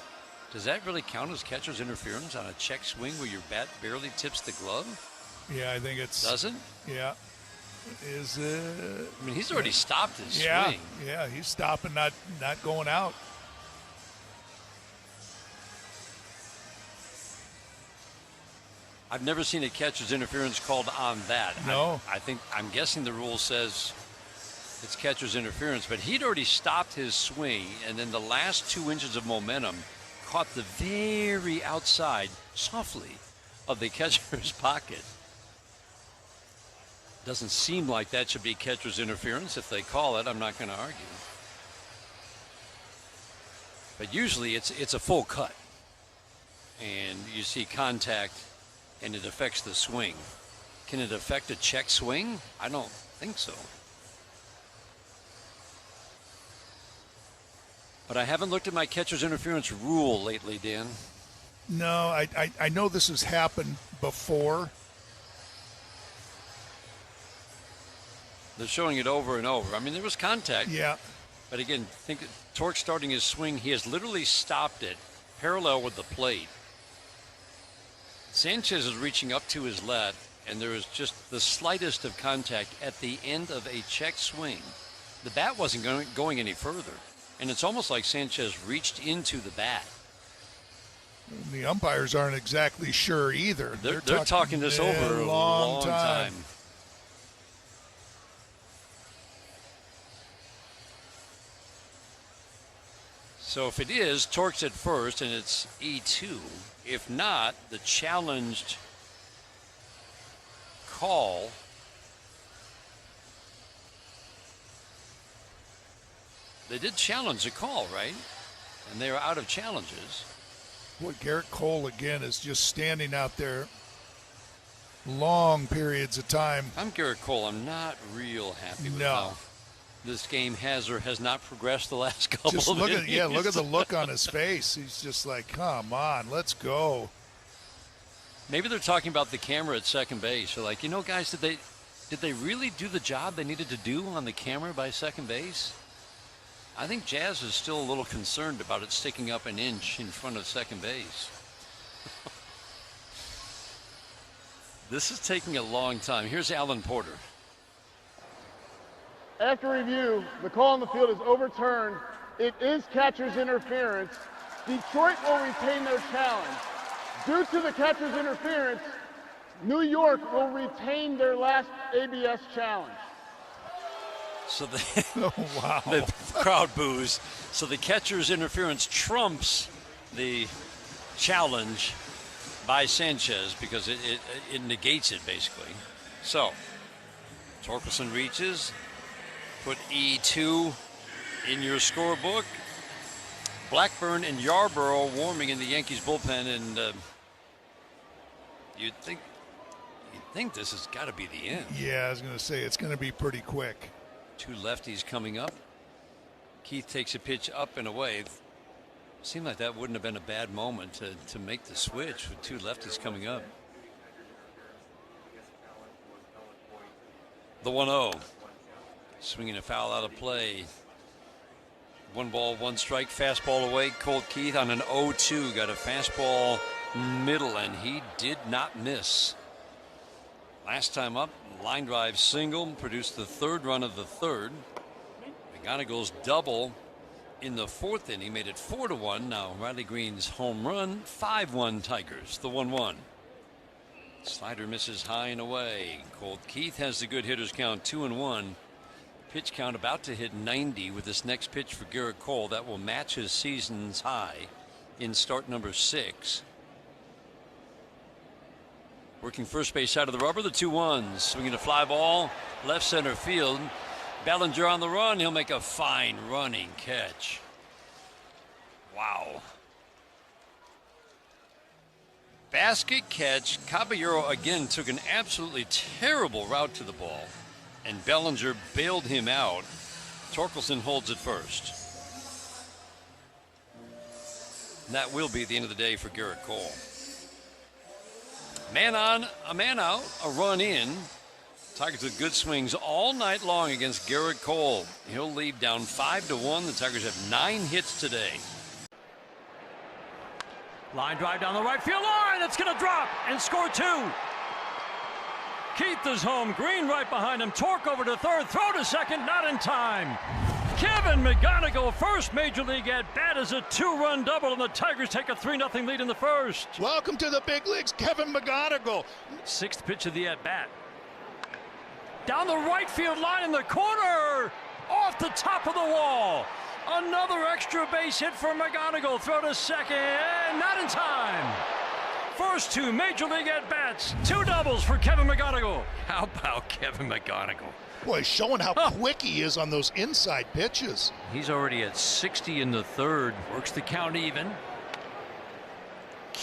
[SPEAKER 11] Does that really count as catcher's interference on a check swing where your bat barely tips the glove?
[SPEAKER 22] Yeah, I think it's...
[SPEAKER 11] Doesn't?
[SPEAKER 22] Yeah. Is it?
[SPEAKER 11] I mean, he's already stopped his swing.
[SPEAKER 22] Yeah, he's stopping, not going out.
[SPEAKER 11] I've never seen a catcher's interference called on that.
[SPEAKER 22] No.
[SPEAKER 11] I'm guessing the rule says it's catcher's interference, but he'd already stopped his swing, and then the last 2 inches of momentum caught the very outside, softly, of the catcher's pocket. Doesn't seem like that should be catcher's interference. If they call it, I'm not going to argue. But usually it's a full cut, and you see contact, and it affects the swing. Can it affect a check swing? I don't think so. But I haven't looked at my catcher's interference rule lately, Dan.
[SPEAKER 22] No, I know this has happened before.
[SPEAKER 11] They're showing it over and over. I mean, there was contact.
[SPEAKER 22] Yeah.
[SPEAKER 11] But again, think Torque starting his swing, he has literally stopped it parallel with the plate. Sanchez is reaching up to his left, and there is just the slightest of contact at the end of a check swing. The bat wasn't going any further, and it's almost like Sanchez reached into the bat.
[SPEAKER 22] The umpires aren't exactly sure either.
[SPEAKER 11] They're talking this over a long time. So if it is, Torque's at first, and it's E2. If not, the challenged call they did challenge a call, right? And they are out of challenges.
[SPEAKER 22] Boy, Garrett Cole again is just standing out there long periods of time.
[SPEAKER 11] I'm Garrett Cole. I'm not real happy with how this game has or has not progressed the last couple
[SPEAKER 22] just
[SPEAKER 11] of
[SPEAKER 22] look
[SPEAKER 11] innings.
[SPEAKER 22] look at the look on his face. He's just like, come on, let's go.
[SPEAKER 11] Maybe they're talking about the camera at second base. They're like, you know, guys, did they really do the job they needed to do on the camera by second base? I think Jazz is still a little concerned about it sticking up an inch in front of second base. This is taking a long time. Here's Alan Porter.
[SPEAKER 2] After review, the call on the field is overturned. It is catcher's interference. Detroit will retain their challenge. Due to the catcher's interference, New York will retain their last ABS challenge.
[SPEAKER 11] So the
[SPEAKER 22] the
[SPEAKER 11] crowd boos. So the catcher's interference trumps the challenge by Sanchez because it negates it basically. So Torkelson reaches, put E2 in your scorebook. Blackburn and Yarborough warming in the Yankees bullpen, and you'd think this has got to be the end.
[SPEAKER 22] Yeah, I was going to say it's going to be pretty quick.
[SPEAKER 11] Two lefties coming up. Keith takes a pitch up and away. Seemed like that wouldn't have been a bad moment to make the switch with two lefties coming up. The 1-0. Swinging a foul out of play. 1 ball, 1 strike, fastball away. Colt Keith on an 0-2 got a fastball middle, and he did not miss. Last time up, line drive single, produced the 3rd run of the 3rd. McGonigal's double in the 4th inning made it 4-1. Now Riley Green's home run, 5-1 Tigers, the 1-1. Slider misses high and away. Colt Keith has the good hitters count, 2-1. Pitch count about to hit 90 with this next pitch for Garrett Cole. That will match his season's high in start number 6. Working first base side of the rubber, the 2-1s. Swinging a fly ball, left center field. Bellinger on the run. He'll make a fine running catch. Wow. Basket catch. Caballero again took an absolutely terrible route to the ball, and Bellinger bailed him out. Torkelson holds it first. And that will be the end of the day for Garrett Cole. Man on, a man out, a run in. Tigers with good swings all night long against Garrett Cole. He'll lead down 5-1. The Tigers have 9 hits today.
[SPEAKER 16] Line drive down the right field line. It's going to drop and score 2. Keith is home. Green right behind him. Torque over to 3rd. Throw to 2nd. Not in time. Kevin McGonigal, first major league at bat, is a 2-run double, and the Tigers take a 3-0 lead in the 1st.
[SPEAKER 22] Welcome to the big leagues, Kevin McGonigal.
[SPEAKER 16] 6th pitch of the at bat. Down the right field line in the corner. Off the top of the wall. Another extra base hit for McGonigal. Throw to 2nd. Not in time. First 2 major league at bats. 2 doubles for Kevin McGonigal.
[SPEAKER 11] How about Kevin McGonigal?
[SPEAKER 22] Boy, showing how quick he is on those inside pitches.
[SPEAKER 11] He's already at 60 in the 3rd. Works the count even.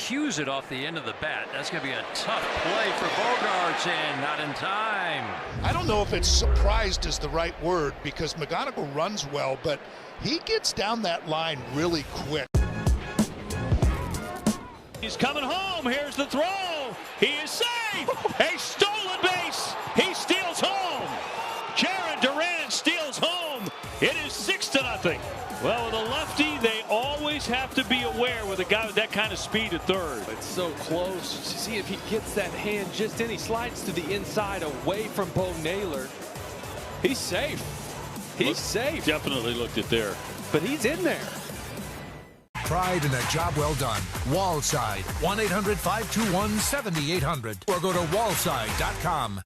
[SPEAKER 16] cues it off the end of the bat. That's going to be a tough play for Bogaerts, and not in time.
[SPEAKER 22] I don't know if it's surprised is the right word, because McGonigal runs well, but he gets down that line really quick.
[SPEAKER 8] He's coming home. Here's the throw. He is safe. A stolen base. He steals home. Jaron Duran steals home. It is 6-0. Well, with a lefty, they always have to be aware with a guy with that kind of speed at third.
[SPEAKER 9] It's so close. See if he gets that hand just in. He slides to the inside away from Bo Naylor. He's safe. He's safe.
[SPEAKER 8] Definitely looked it there.
[SPEAKER 9] But he's in there.
[SPEAKER 12] Pride in a job well done. Wallside. 1-800-521-7800. Or go to wallside.com.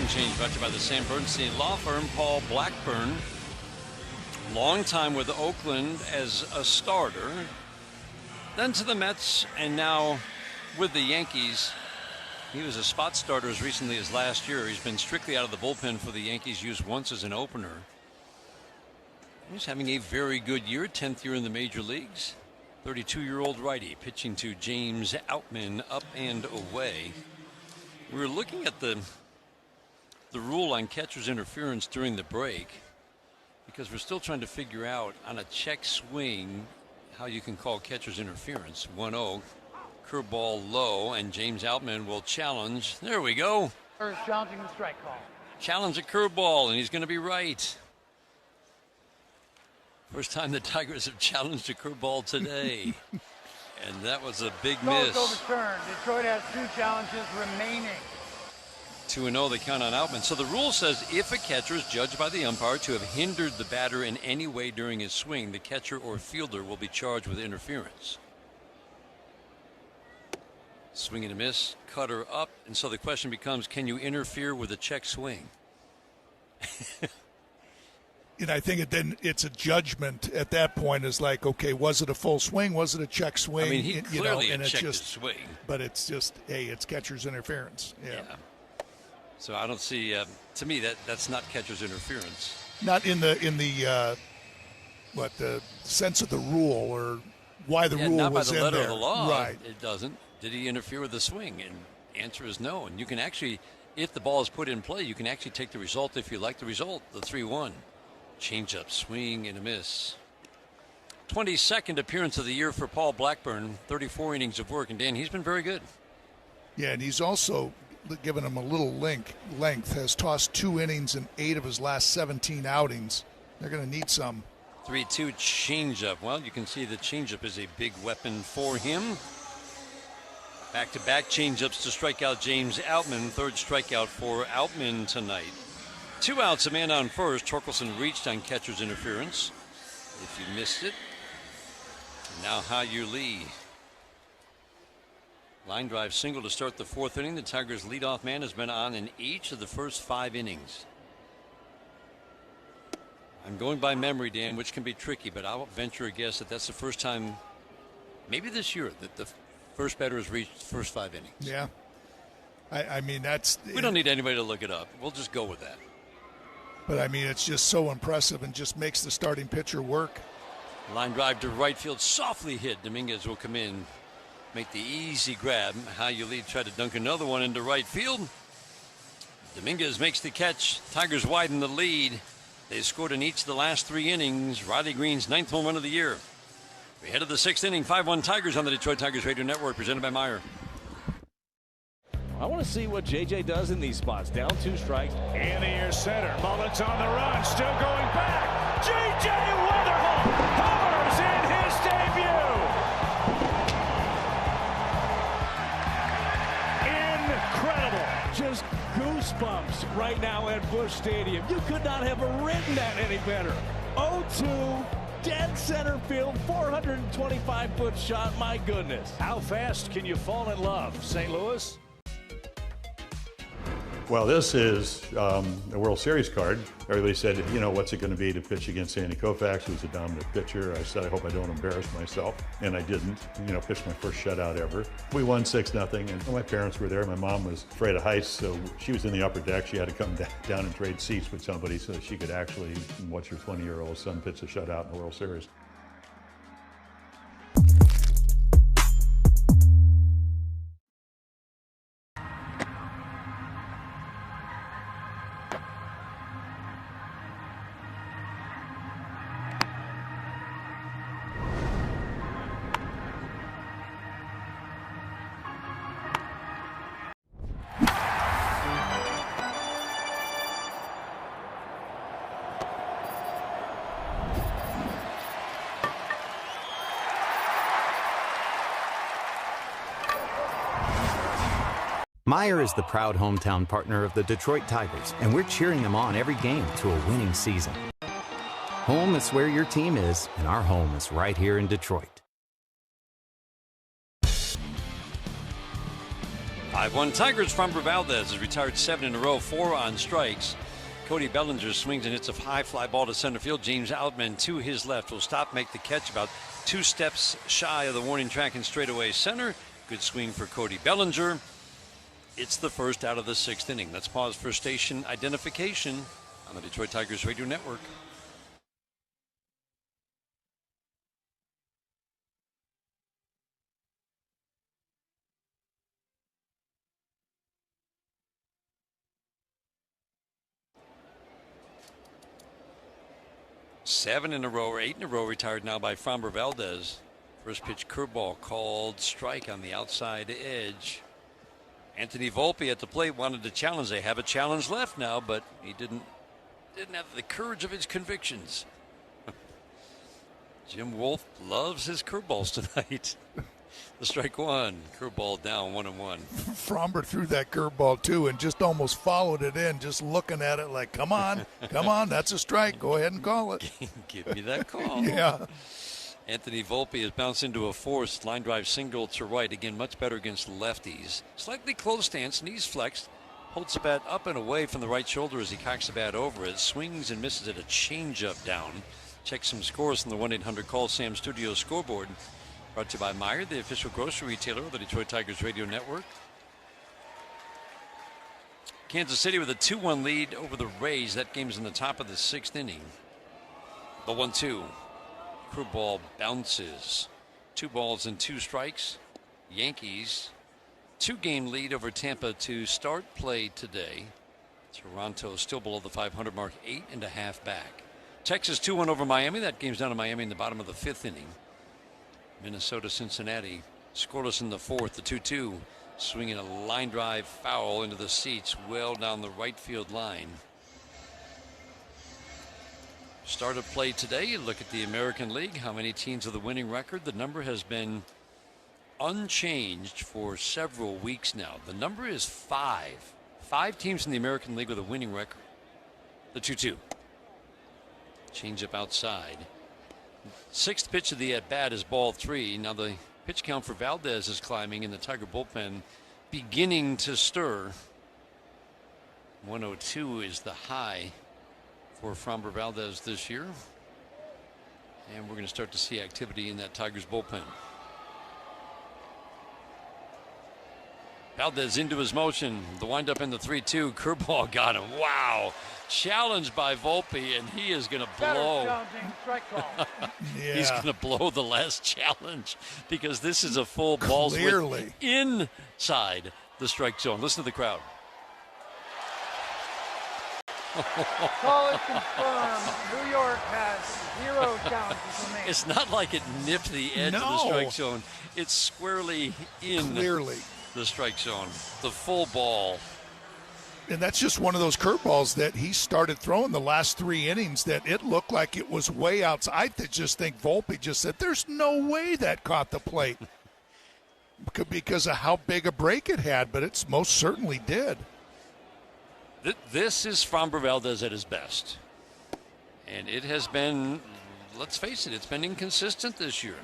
[SPEAKER 11] Change brought to you by the Sam Bernstein Law Firm. Paul Blackburn, long time with Oakland as a starter, then to the Mets, and now with the Yankees. He was a spot starter as recently as last year. He's been strictly out of the bullpen for the Yankees, used once as an opener. He's having a very good year, 10th year in the major leagues. 32-year-old righty pitching to James Outman, up and away. We were looking at the rule on catcher's interference during the break, because we're still trying to figure out on a check swing how you can call catcher's interference. 1-0, curveball low, and James Outman will challenge. There we go.
[SPEAKER 13] Challenging the strike call.
[SPEAKER 11] Challenge a curveball, and he's going to be right. First time the Tigers have challenged a curveball today. And that was a big miss.
[SPEAKER 13] Overturned. Detroit has 2 challenges remaining.
[SPEAKER 11] 2-0, they count on Outman. So the rule says if a catcher is judged by the umpire to have hindered the batter in any way during his swing, the catcher or fielder will be charged with interference. Swing and a miss, cutter up, and so the question becomes, can you interfere with a check swing?
[SPEAKER 22] And I think it's a judgment at that point. Is like, okay, was it a full swing? Was it a check swing?
[SPEAKER 11] I mean, he clearly
[SPEAKER 22] and
[SPEAKER 11] checked
[SPEAKER 22] it's
[SPEAKER 11] his swing.
[SPEAKER 22] But it's just, hey, it's catcher's interference. Yeah.
[SPEAKER 11] So I don't see. To me, that's not catcher's interference.
[SPEAKER 22] Not in the sense of the rule or why the rule
[SPEAKER 11] not
[SPEAKER 22] was
[SPEAKER 11] by the
[SPEAKER 22] in
[SPEAKER 11] letter
[SPEAKER 22] there.
[SPEAKER 11] of the law.
[SPEAKER 22] Right.
[SPEAKER 11] It doesn't. Did he interfere with the swing? And the answer is no. And you can actually, if the ball is put in play, you can actually take the result if you like the result. The 3-1, change up, swing and a miss. 22nd appearance of the year for Paul Blackburn. 34 innings of work, and Dan, he's been very good.
[SPEAKER 22] Yeah, and he's also given him a little length, has tossed 2 innings in 8 of his last 17 outings. They're going to need some.
[SPEAKER 11] 3-2 changeup. Well, you can see the changeup is a big weapon for him. Back-to-back changeups to strike out James Outman. 3rd strikeout for Outman tonight. 2 outs, a man on first. Torkelson reached on catcher's interference. If you missed it. And now Hyu Lee. Line drive single to start the 4th inning. The Tigers' leadoff man has been on in each of the first 5 innings. I'm going by memory, Dan, which can be tricky, but I'll venture a guess that that's the first time, maybe this year, that the first batter has reached the first 5 innings.
[SPEAKER 22] Yeah. I mean, that's...
[SPEAKER 11] We don't need anybody to look it up. We'll just go with that.
[SPEAKER 22] But, I mean, it's just so impressive and just makes the starting pitcher work.
[SPEAKER 11] Line drive to right field, softly hit. Dominguez will come in. Make the easy grab. Hyu Lee tried to dunk another one into right field. Dominguez makes the catch. Tigers widen the lead. They scored in each of the last 3 innings. Riley Green's 9th home run of the year. We head to the 6th inning. 5-1 Tigers on the Detroit Tigers Radio Network, presented by Meyer.
[SPEAKER 9] I want to see what JJ does in these spots. Down 2 strikes.
[SPEAKER 8] In the air center. Mullins on the run. Still going back. JJ Weatherholt homers in his debut. Incredible.
[SPEAKER 9] Just goosebumps right now at Busch Stadium. You could not have written that any better. 0-2, dead center field, 425-foot shot. My goodness.
[SPEAKER 8] How fast can you fall in love, St. Louis?
[SPEAKER 3] Well, this is a World Series card. Everybody said, you know, what's it going to be to pitch against Sandy Koufax, who's a dominant pitcher? I said, I hope I don't embarrass myself. And I didn't. You know, pitched my first shutout ever. We won 6-0, and my parents were there. My mom was afraid of heights, so she was in the upper deck. She had to come down and trade seats with somebody so that she could actually watch her 20-year-old son pitch a shutout in the World Series.
[SPEAKER 14] Meijer is the proud hometown partner of the Detroit Tigers, and we're cheering them on every game to a winning season. Home is where your team is, and our home is right here in Detroit.
[SPEAKER 11] 5-1 Tigers. Framber Valdez has retired 7 in a row, 4 on strikes. Cody Bellinger swings and hits a high fly ball to center field. James Outman to his left will stop, make the catch about 2 steps shy of the warning track and straightaway center. Good swing for Cody Bellinger. It's the first out of the 6th inning. Let's pause for station identification on the Detroit Tigers Radio Network. Seven in a row, or 8 in a row retired now by Framber Valdez. First pitch curveball called strike on the outside edge. Anthony Volpe at the plate wanted to challenge. They have a challenge left now, but he didn't have the courage of his convictions. Jim Wolf loves his curveballs tonight. The strike one, curveball down 1-1.
[SPEAKER 22] Framber threw that curveball too and just almost followed it in, just looking at it like, come on, that's a strike. Go ahead and call it.
[SPEAKER 11] Give me that call.
[SPEAKER 22] Yeah.
[SPEAKER 11] Anthony Volpe has bounced into a forced line drive single to right. Again, much better against lefties. Slightly close stance, knees flexed. Holds the bat up and away from the right shoulder as he cocks the bat over it. Swings and misses at a changeup down. Check some scores from the 1-800-CALL-SAM Studio scoreboard. Brought to you by Meijer, the official grocery retailer of the Detroit Tigers Radio Network. Kansas City with a 2-1 lead over the Rays. That game's in the top of the 6th inning. The 1-2. Curveball bounces. 2 balls and 2 strikes. Yankees 2-game lead over Tampa to start play today. Toronto still below the 500 mark, 8.5 back. Texas 2-1 over Miami. That game's down to Miami in the bottom of the 5th inning. Minnesota Cincinnati scoreless in the 4th. The 2-2 swinging a line drive foul into the seats well down the right field line. Start of play today. You look at the American League. How many teams with a winning record? The number has been unchanged for several weeks now. The number is 5. 5 teams in the American League with a winning record. The 2-2. Change up outside. 6th pitch of the at-bat is ball 3. Now the pitch count for Valdez is climbing in the Tiger bullpen, beginning to stir. 102 is the high for Framber Valdez this year. And we're going to start to see activity in that Tigers bullpen. Valdez into his motion. The windup in the 3-2. Curveball got him. Wow. Challenged by Volpe, and he is going to blow. He's going to blow the last challenge because this is a full ball swing inside the strike zone. Listen to the crowd.
[SPEAKER 13] Call it confirmed. New York has 0 challenges remaining.
[SPEAKER 11] It's not like it nipped the edge of the strike zone. It's squarely in the strike zone. The full ball.
[SPEAKER 22] And that's just one of those curveballs that he started throwing the last 3 innings that it looked like it was way outside. I just think Volpe just said, there's no way that caught the plate because of how big a break it had, but it most certainly did.
[SPEAKER 11] This is Framber Valdez at his best. And it has been, let's face it, it's been inconsistent this year.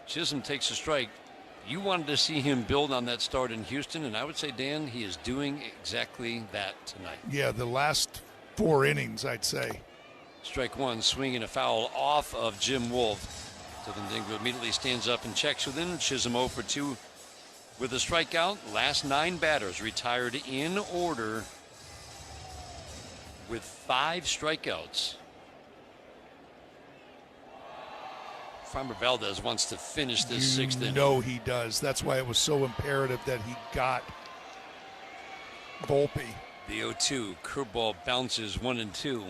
[SPEAKER 11] Chisholm takes a strike. You wanted to see him build on that start in Houston, and I would say, Dan, he is doing exactly that tonight.
[SPEAKER 22] Yeah, the last 4 innings, I'd say.
[SPEAKER 11] Strike one, swing and a foul off of Jim Wolf. So then Dingler immediately stands up and checks with him. Chisholm 0 for 2 with a strikeout. Last 9 batters retired in order with 5 strikeouts. Framber Valdez wants to finish this 6th inning.
[SPEAKER 22] No, he does. That's why it was so imperative that he got Volpe.
[SPEAKER 11] The 0-2 curveball bounces 1-2.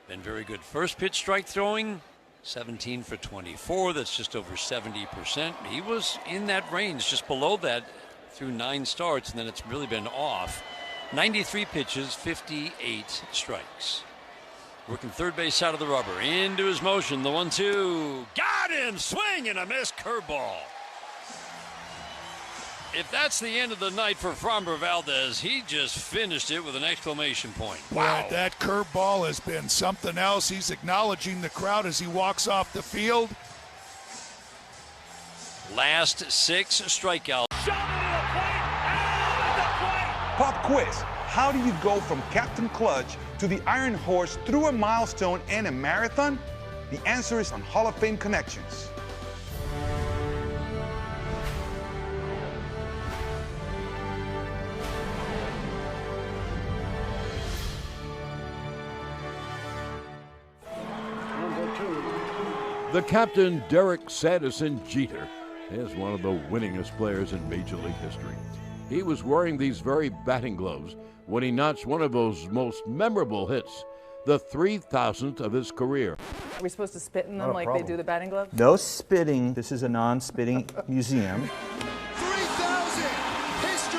[SPEAKER 11] Been very good. First pitch strike throwing, 17 for 24. That's just over 70%. He was in that range, just below that through 9 starts, and then it's really been off. 93 pitches, 58 strikes. Working third base side of the rubber. Into his motion, the 1-2. Got him! Swing and a miss curveball. If that's the end of the night for Framber Valdez, he just finished it with an exclamation point. Wow.
[SPEAKER 22] Yeah, that curveball has been something else. He's acknowledging the crowd as he walks off the field.
[SPEAKER 11] Last 6 strikeouts.
[SPEAKER 15] Pop quiz. How do you go from Captain Clutch to the Iron Horse through a milestone and a marathon? The answer is on Hall of Fame Connections.
[SPEAKER 17] The captain, Derek Sanderson Jeter, is one of the winningest players in Major League history. He was wearing these very batting gloves when he notched one of those most memorable hits, the 3,000th of his career.
[SPEAKER 19] Are we supposed to spit in them like they do the batting gloves?
[SPEAKER 20] No spitting. This is a non-spitting museum.
[SPEAKER 7] 3,000! History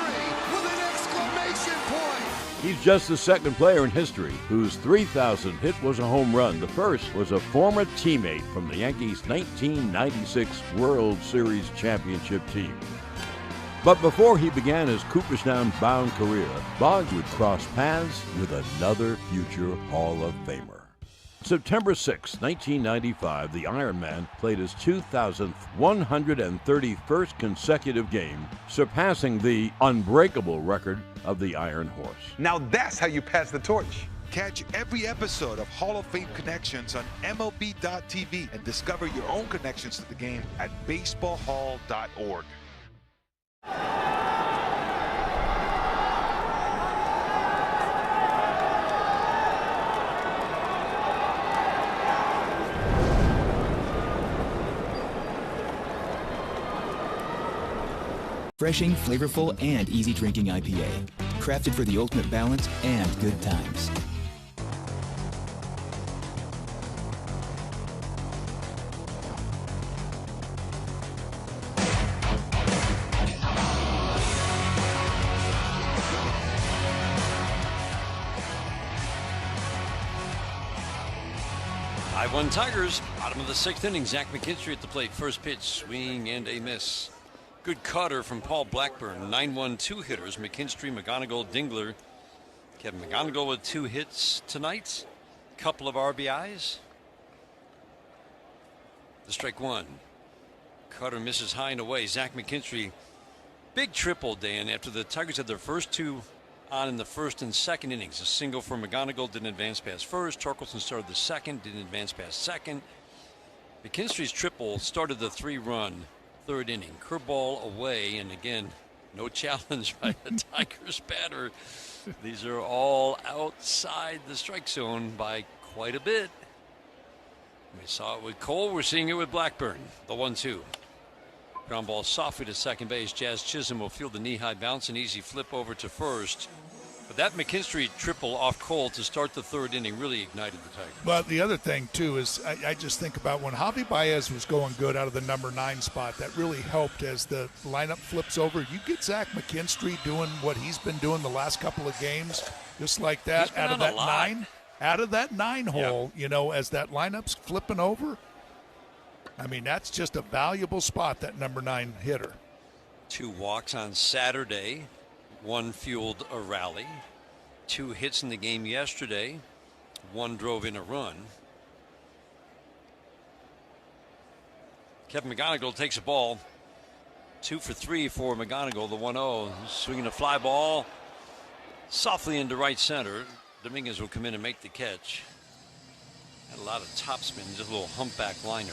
[SPEAKER 7] with an exclamation point!
[SPEAKER 17] He's just the 2nd player in history whose 3,000th hit was a home run. The first was a former teammate from the Yankees' 1996 World Series championship team. But before he began his Cooperstown-bound career, Boggs would cross paths with another future Hall of Famer. September 6, 1995, the Iron Man played his 2,000th 131st consecutive game, surpassing the unbreakable record of the Iron Horse.
[SPEAKER 15] Now that's how you pass the torch.
[SPEAKER 12] Catch every episode of Hall of Fame Connections on MLB.tv and discover your own connections to the game at baseballhall.org.
[SPEAKER 24] Refreshing, flavorful, and easy drinking IPA. Crafted for the ultimate balance and good times.
[SPEAKER 11] One Tigers, bottom of the 6th inning. Zach McKinstry at the plate. First pitch, swing and a miss. Good cutter from Paul Blackburn. 9-1-2 hitters. McKinstry, McGonigal, Dingler. Kevin McGonigal with 2 hits tonight. Couple of RBIs. The strike one. Cutter misses high and away. Zach McKinstry, big triple, Dan, after the Tigers had their first 2 on in the 1st and 2nd innings. A single for McGonigal, didn't advance past first. Torkelson started the 2nd, didn't advance past 2nd. McKinstry's triple started the 3-run 3rd inning. Curveball away, and again, no challenge by the Tigers batter. These are all outside the strike zone by quite a bit. We saw it with Cole, we're seeing it with Blackburn. The 1-2. Ground ball softly to second base. Jazz Chisholm will field the knee-high bounce, an easy flip over to first. But that McKinstry triple off Cole to start the 3rd inning really ignited the Tigers.
[SPEAKER 22] Well, the other thing, too, is I just think about when Javi Baez was going good out of the number 9 spot, that really helped as the lineup flips over. You get Zach McKinstry doing what he's been doing the last couple of games, just like that, out of that 9 hole, you know, as that lineup's flipping over. I mean, that's just a valuable spot, that number 9 hitter.
[SPEAKER 11] 2 walks on Saturday. 1 fueled a rally. 2 hits in the game yesterday. 1 drove in a run. Kevin McGonigal takes a ball 2 for 3 for McGonigal, the 1-0. Swinging a fly ball softly into right center. Dominguez will come in and make the catch. Had a lot of topspin, just a little humpback liner.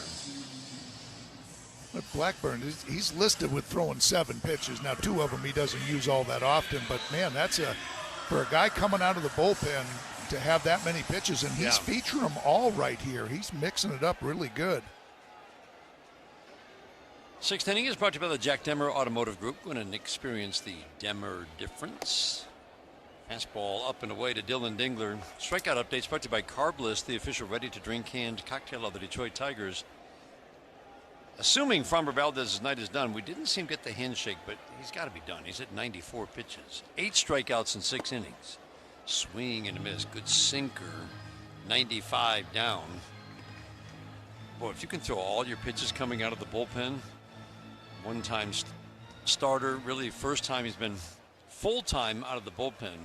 [SPEAKER 22] But Blackburn, he's listed with throwing 7 pitches. Now, 2 of them he doesn't use all that often, but man, that's for a guy coming out of the bullpen to have that many pitches, and he's featuring them all right here. He's mixing it up really good.
[SPEAKER 11] 6th inning is brought to you by the Jack Demmer Automotive Group. Going to experience the Demmer difference. Fastball up and away to Dylan Dingler. Strikeout updates brought to you by Carbless, the official ready-to-drink canned cocktail of the Detroit Tigers. Assuming Framber Valdez's night is done, we didn't see him get the handshake, but he's got to be done. He's at 94 pitches. 8 strikeouts in 6 innings. Swing and a miss. Good sinker. 95 down. Boy, if you can throw all your pitches coming out of the bullpen, one-time starter, really first time he's been full-time out of the bullpen,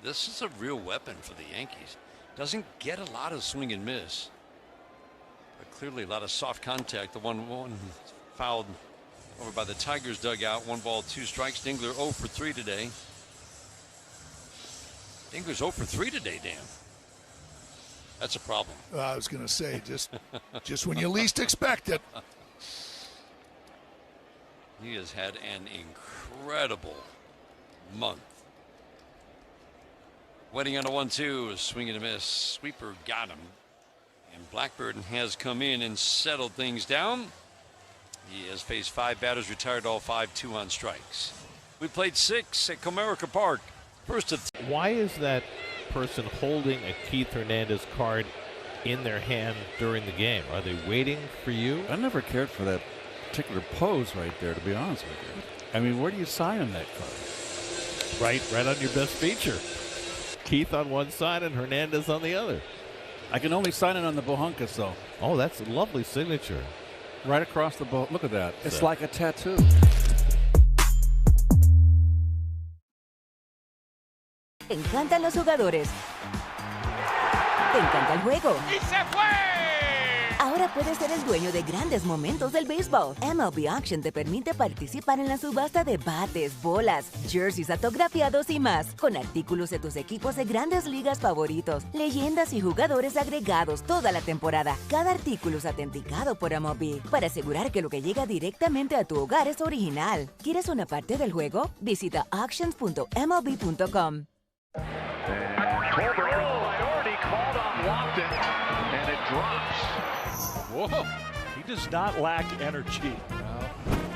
[SPEAKER 11] this is a real weapon for the Yankees. Doesn't get a lot of swing and miss, but clearly a lot of soft contact. The 1-1 fouled over by the Tigers dugout. 1 ball, 2 strikes. Dingler 0 for 3 today. Dingler's 0 for 3 today, Dan. That's a problem.
[SPEAKER 22] I was going to say, just when you least expect it.
[SPEAKER 11] He has had an incredible month. Waiting on a 1-2, swing and a miss. Sweeper got him. And Blackburn has come in and settled things down. He has faced 5 batters, retired all 5, 2 on strikes. We played 6 at Comerica Park. First of
[SPEAKER 4] Why is that person holding a Keith Hernandez card in their hand during the game? Are they waiting for you?
[SPEAKER 18] I never cared for that particular pose right there, to be honest with you. I mean, where do you sign on that card?
[SPEAKER 4] Right on your best feature. Keith on one side and Hernandez on the other.
[SPEAKER 18] I can only sign it on the Bohunkas, though.
[SPEAKER 4] Oh, that's a lovely signature.
[SPEAKER 18] Right across the bow. Look at that. It's like a tattoo.
[SPEAKER 1] Te encantan los jugadores. Te encanta el juego.
[SPEAKER 13] ¡Y se fue!
[SPEAKER 1] Ahora puedes ser el dueño de grandes momentos del béisbol. MLB Auction te permite participar en la subasta de bates, bolas, jerseys autografiados y más, con artículos de tus equipos de grandes ligas favoritos, leyendas y jugadores agregados toda la temporada. Cada artículo es autenticado por MLB para asegurar que lo que llega directamente a tu hogar es original. ¿Quieres una parte del juego? Visita auctions.mlb.com.
[SPEAKER 10] Minority called on Lofton, and it drops.
[SPEAKER 9] Whoa, he does not lack energy.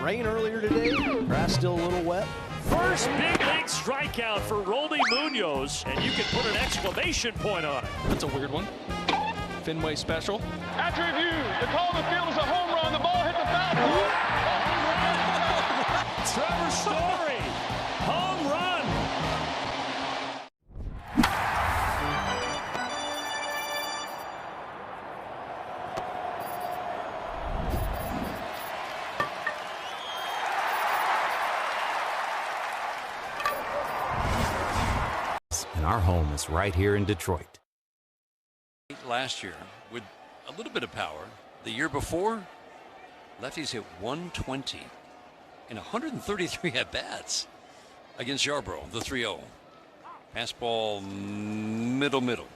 [SPEAKER 5] Rain earlier today, grass still a little wet.
[SPEAKER 9] First big league strikeout for Roldy Munoz, and you can put an exclamation point on it.
[SPEAKER 21] That's a weird one. Fenway special.
[SPEAKER 2] After review, the call of the field is a home run. The ball hit the foul pole.
[SPEAKER 9] Trevor Story, home run.
[SPEAKER 14] And our home is right here in Detroit.
[SPEAKER 11] Last year with a little bit of power. The year before, lefties hit 120 in 133 at-bats against Yarborough, the 3-0. Fastball middle.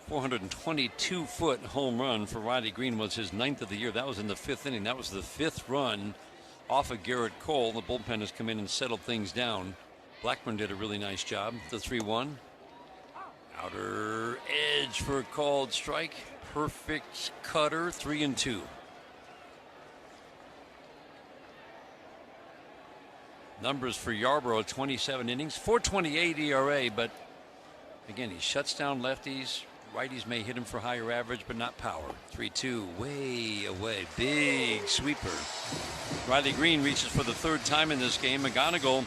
[SPEAKER 11] 422-foot home run for Riley Green was his 9th of the year. That was in the 5th inning. That was the 5th run off of Garrett Cole. The bullpen has come in and settled things down. Blackburn did a really nice job. The 3-1. Outer edge for a called strike. Perfect cutter. 3-2. Numbers for Yarborough, 27 innings, 4.28 ERA, but again, he shuts down lefties. Righties may hit him for higher average, but not power. 3-2, way away. Big sweeper. Riley Green reaches for the 3rd time in this game. McGonigal,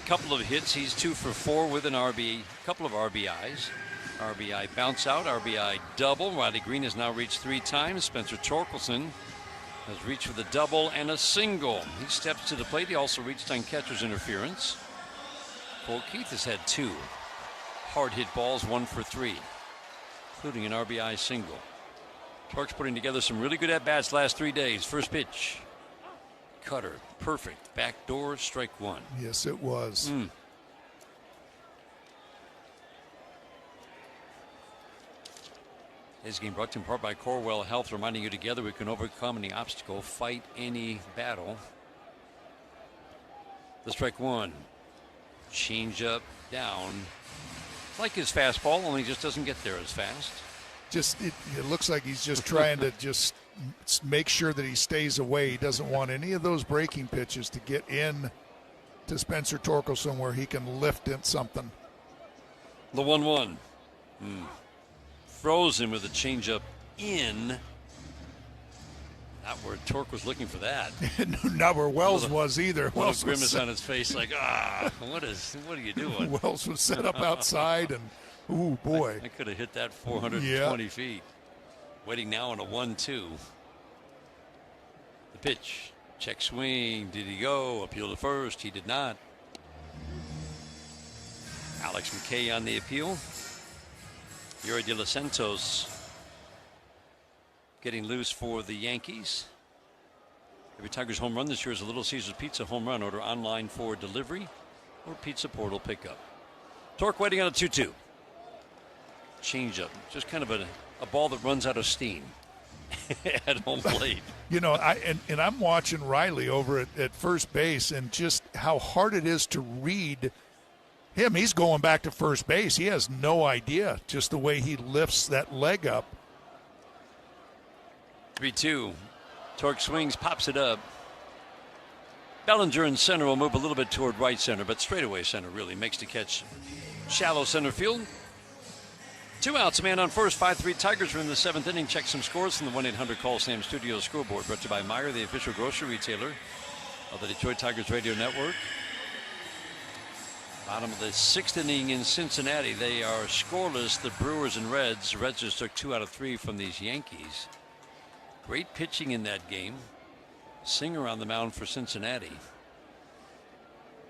[SPEAKER 11] couple of hits. He's 2 for 4 with an RB, couple of RBIs. RBI bounce out, RBI double. Riley Green has now reached 3 times. Spencer Torkelson has reached for the double and a single. He steps to the plate. He also reached on catcher's interference. Cole Keith has had 2 hard hit balls, 1 for 3, including an RBI single. Tork's putting together some really good at-bats last 3 days. First pitch. cutter. Perfect. Backdoor, strike one.
[SPEAKER 22] Yes, it was.
[SPEAKER 11] This game brought to you in part by Corewell Health, reminding you together we can overcome any obstacle, fight any battle. The strike one. Change up, down. Like his fastball, only just doesn't get there as fast.
[SPEAKER 22] It looks like he's just trying to just make sure that he stays away. He doesn't want any of those breaking pitches to get in to Spencer Torkelson where he can lift in something.
[SPEAKER 11] The 1-1. Frozen with a changeup in. Not where Torque was looking for that.
[SPEAKER 22] Not where Wells was either.
[SPEAKER 11] Wells grimace on his face like, what are you doing?
[SPEAKER 22] Wells was set up outside and, ooh, boy.
[SPEAKER 11] I could have hit that 420 feet. Waiting now on a 1-2. The pitch. Check swing. Did he go? Appeal to first. He did not. Alex McKay on the appeal. Yuri De Los Santos getting loose for the Yankees. Every Tigers home run this year is a Little Caesars Pizza home run. Order online for delivery or Pizza Portal pickup. Torque waiting on a 2-2. Changeup. Just kind of a ball that runs out of steam at home plate.
[SPEAKER 22] You know, I'm watching Riley over at first base, and just how hard it is to read him. He's going back to first base. He has no idea just the way he lifts that leg up.
[SPEAKER 11] 3-2. Torque swings, pops it up. Bellinger in center will move a little bit toward right center, but straightaway center really makes the catch. Shallow center field. 2 outs, man on first. 5-3 Tigers are in the 7th inning. Check some scores from the 1-800-CALL-SAM Studio scoreboard. Brought to you by Meijer, the official grocery retailer of the Detroit Tigers radio network. Bottom of the 6th inning in Cincinnati. They are scoreless, the Brewers and Reds. Reds just took 2 out of 3 from these Yankees. Great pitching in that game. Singer on the mound for Cincinnati.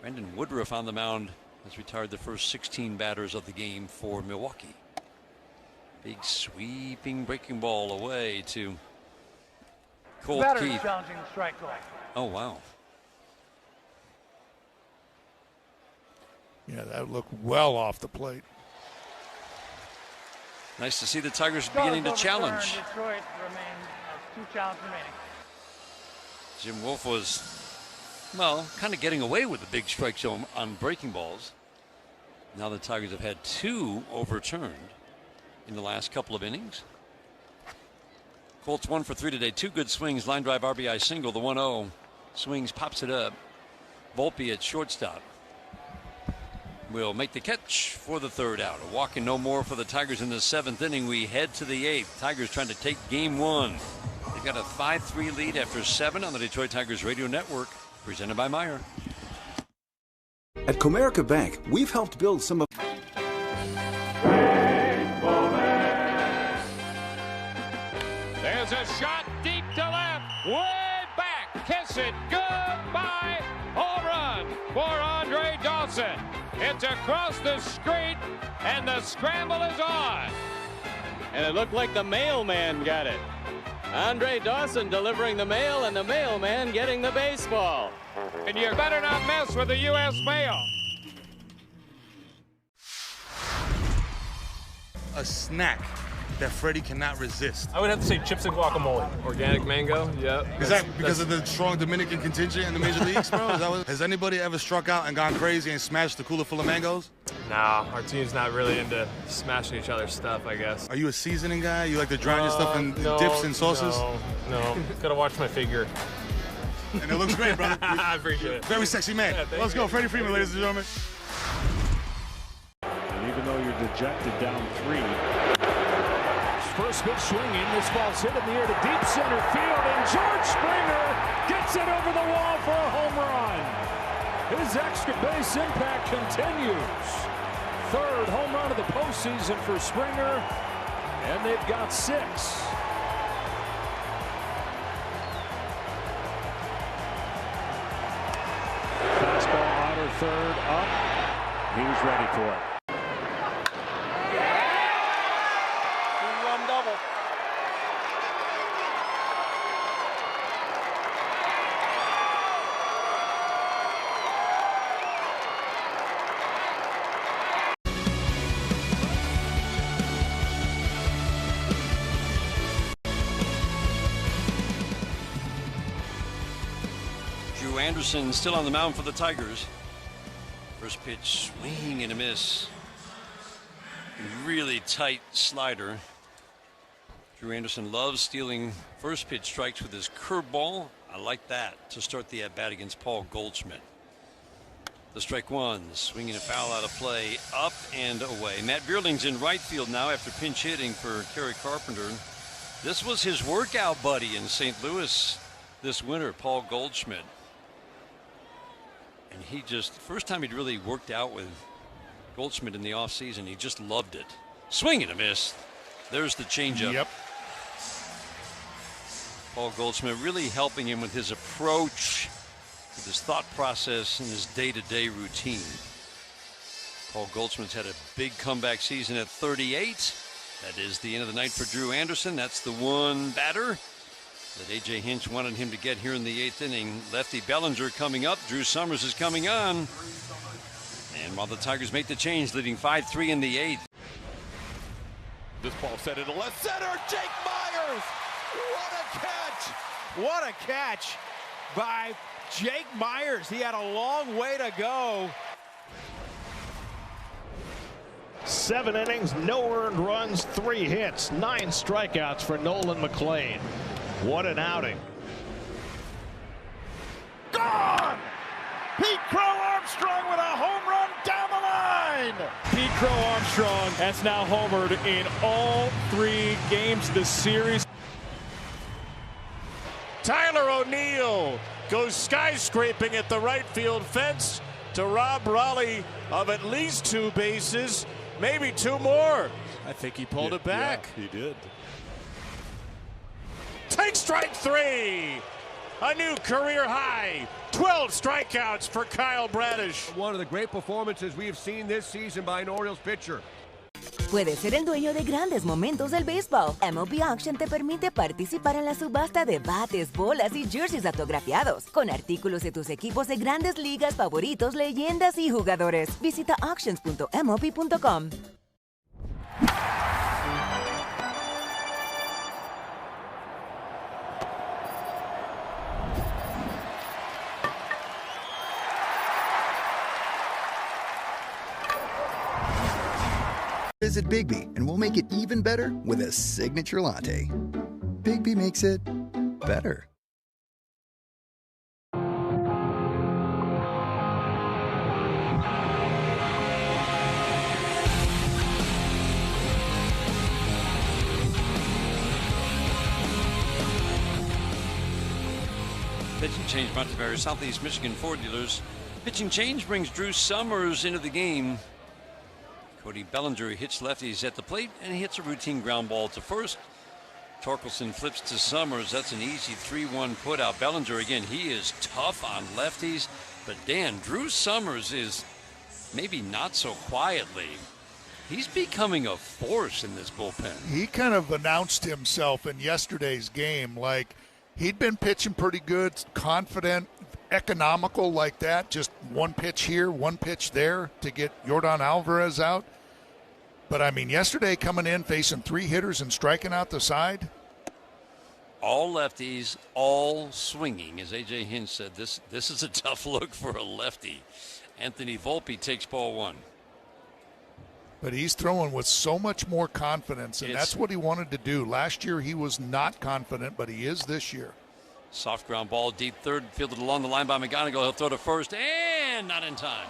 [SPEAKER 11] Brandon Woodruff on the mound has retired the first 16 batters of the game for Milwaukee. Big sweeping breaking ball away to Colt Keith.
[SPEAKER 13] Challenging the strike call.
[SPEAKER 11] Oh, wow.
[SPEAKER 22] Yeah, that looked well off the plate.
[SPEAKER 11] Nice to see the Tigers beginning to challenge.
[SPEAKER 13] Detroit has 2 challenges remaining.
[SPEAKER 11] Jim Wolf was, well, kind of getting away with the big strike zone on breaking balls. Now the Tigers have had 2 overturned in the last couple of innings. Colts 1 for 3 today. 2 good swings. Line drive RBI single. The 1-0 swings, pops it up. Volpe at shortstop will make the catch for the 3rd out. A walk and no more for the Tigers in the 7th inning. We head to the 8th. Tigers trying to take game 1. They've got a 5-3 lead after 7 on the Detroit Tigers radio network. Presented by Meijer.
[SPEAKER 6] At Comerica Bank, we've helped build some of...
[SPEAKER 8] There's a shot deep to left. Way back. Kiss it. Goodbye. Home run for Andre Dawson. It's across the street, and the scramble is on.
[SPEAKER 16] And it looked like the mailman got it. Andre Dawson delivering the mail, and the mailman getting the baseball.
[SPEAKER 8] And you better not mess with the U.S. mail.
[SPEAKER 23] A snack that Freddie cannot resist.
[SPEAKER 21] I would have to say chips and guacamole. Organic mango, yep.
[SPEAKER 23] Is that because of the strong Dominican contingent in the major leagues, bro? Has anybody ever struck out and gone crazy and smashed a cooler full of mangoes?
[SPEAKER 21] Nah, our team's not really into smashing each other's stuff, I guess.
[SPEAKER 23] Are you a seasoning guy? You like to drown your stuff in dips and sauces?
[SPEAKER 21] No. Gotta watch my figure.
[SPEAKER 23] And it looks great, brother.
[SPEAKER 21] I appreciate it.
[SPEAKER 23] Very sexy man.
[SPEAKER 21] Yeah,
[SPEAKER 23] Let's go, Freddie Freeman, ladies and gentlemen.
[SPEAKER 9] And even though you're dejected down 3. First pitch swinging. This ball's hit in the air to deep center field, and George Springer gets it over the wall for a home run. His extra base impact continues. 3rd home run of the postseason for Springer, and they've got 6. Fastball outer 3rd up. He's ready for it.
[SPEAKER 11] Anderson still on the mound for the Tigers. First pitch, swing and a miss. Really tight slider. Drew Anderson loves stealing first pitch strikes with his curveball. I like that to start the at-bat against Paul Goldschmidt. The strike one, swinging a foul out of play, up and away. Matt Bierling's in right field now after pinch hitting for Kerry Carpenter. This was his workout buddy in St. Louis this winter, Paul Goldschmidt. And he just, first time he'd really worked out with Goldschmidt in the offseason, he just loved it. Swing and a miss. There's the changeup.
[SPEAKER 22] Yep.
[SPEAKER 11] Paul Goldschmidt really helping him with his approach, with his thought process and his day-to-day routine. Paul Goldschmidt's had a big comeback season at 38. That is the end of the night for Drew Anderson. That's the one batter that A.J. Hinch wanted him to get here in the 8th inning. Lefty Bellinger coming up. Drew Summers is coming on. And while the Tigers make the change, leading 5-3 in the 8th.
[SPEAKER 10] This ball set into left center. Jake Myers. What a catch. What a catch by Jake Myers. He had a long way to go.
[SPEAKER 9] 7 innings, no earned runs, 3 hits, 9 strikeouts for Nolan McLean. What an outing. Gone! Pete Crow Armstrong with a home run down the line. Pete Crow Armstrong has now homered in all 3 games this series. Tyler O'Neill goes skyscraping at the right field fence to rob Raleigh of at least 2 bases, maybe 2 more. I think he pulled it back.
[SPEAKER 18] Yeah, he did.
[SPEAKER 9] Take strike 3. A new career high. 12 strikeouts for Kyle Bradish.
[SPEAKER 10] One of the great performances we have seen this season by an Orioles pitcher.
[SPEAKER 1] Puedes ser el dueño de grandes momentos del béisbol. MLB Auction te permite participar en la subasta de bates, bolas y jerseys autografiados, con artículos de tus equipos de grandes ligas favoritos, leyendas y jugadores. Visita auctions.mlb.com.
[SPEAKER 3] Visit Bigbie and we'll make it even better with a signature latte. Bigbie makes it better.
[SPEAKER 11] Pitching change brought to you by Southeast Michigan Ford dealers. Pitching change brings Drew Summers into the game. Cody Bellinger hits lefties at the plate, and he hits a routine ground ball to first. Torkelson flips to Summers. That's an easy 3-1 put out. Bellinger, again, he is tough on lefties. But Dan, Drew Summers is maybe not so quietly. He's becoming a force in this bullpen.
[SPEAKER 22] He kind of announced himself in yesterday's game like he'd been pitching pretty good, confident, economical like that. Just 1 pitch here, 1 pitch there to get Yordan Alvarez out. But, I mean, yesterday coming in, facing 3 hitters and striking out the side.
[SPEAKER 11] All lefties, all swinging. As A.J. Hinch said, this is a tough look for a lefty. Anthony Volpe takes ball 1.
[SPEAKER 22] But he's throwing with so much more confidence, and that's what he wanted to do. Last year he was not confident, but he is this year.
[SPEAKER 11] Soft ground ball, deep third, fielded along the line by McGonigal. He'll throw to first, and not in time.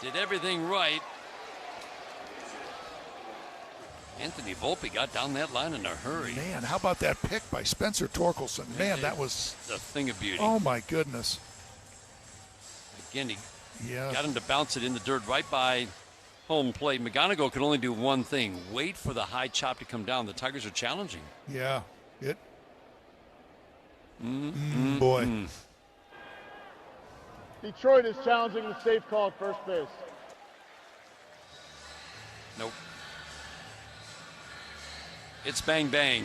[SPEAKER 11] Did everything right. Anthony Volpe got down that line in a hurry.
[SPEAKER 22] Man, how about that pick by Spencer Torkelson? Man, that was
[SPEAKER 11] the thing of beauty.
[SPEAKER 22] Oh, my goodness.
[SPEAKER 11] Again, he got him to bounce it in the dirt right by home plate. McGonigal could only do one thing, wait for the high chop to come down. The Tigers are challenging.
[SPEAKER 22] Yeah, boy.
[SPEAKER 2] Detroit is challenging the safe call at first base.
[SPEAKER 11] Nope. It's bang bang.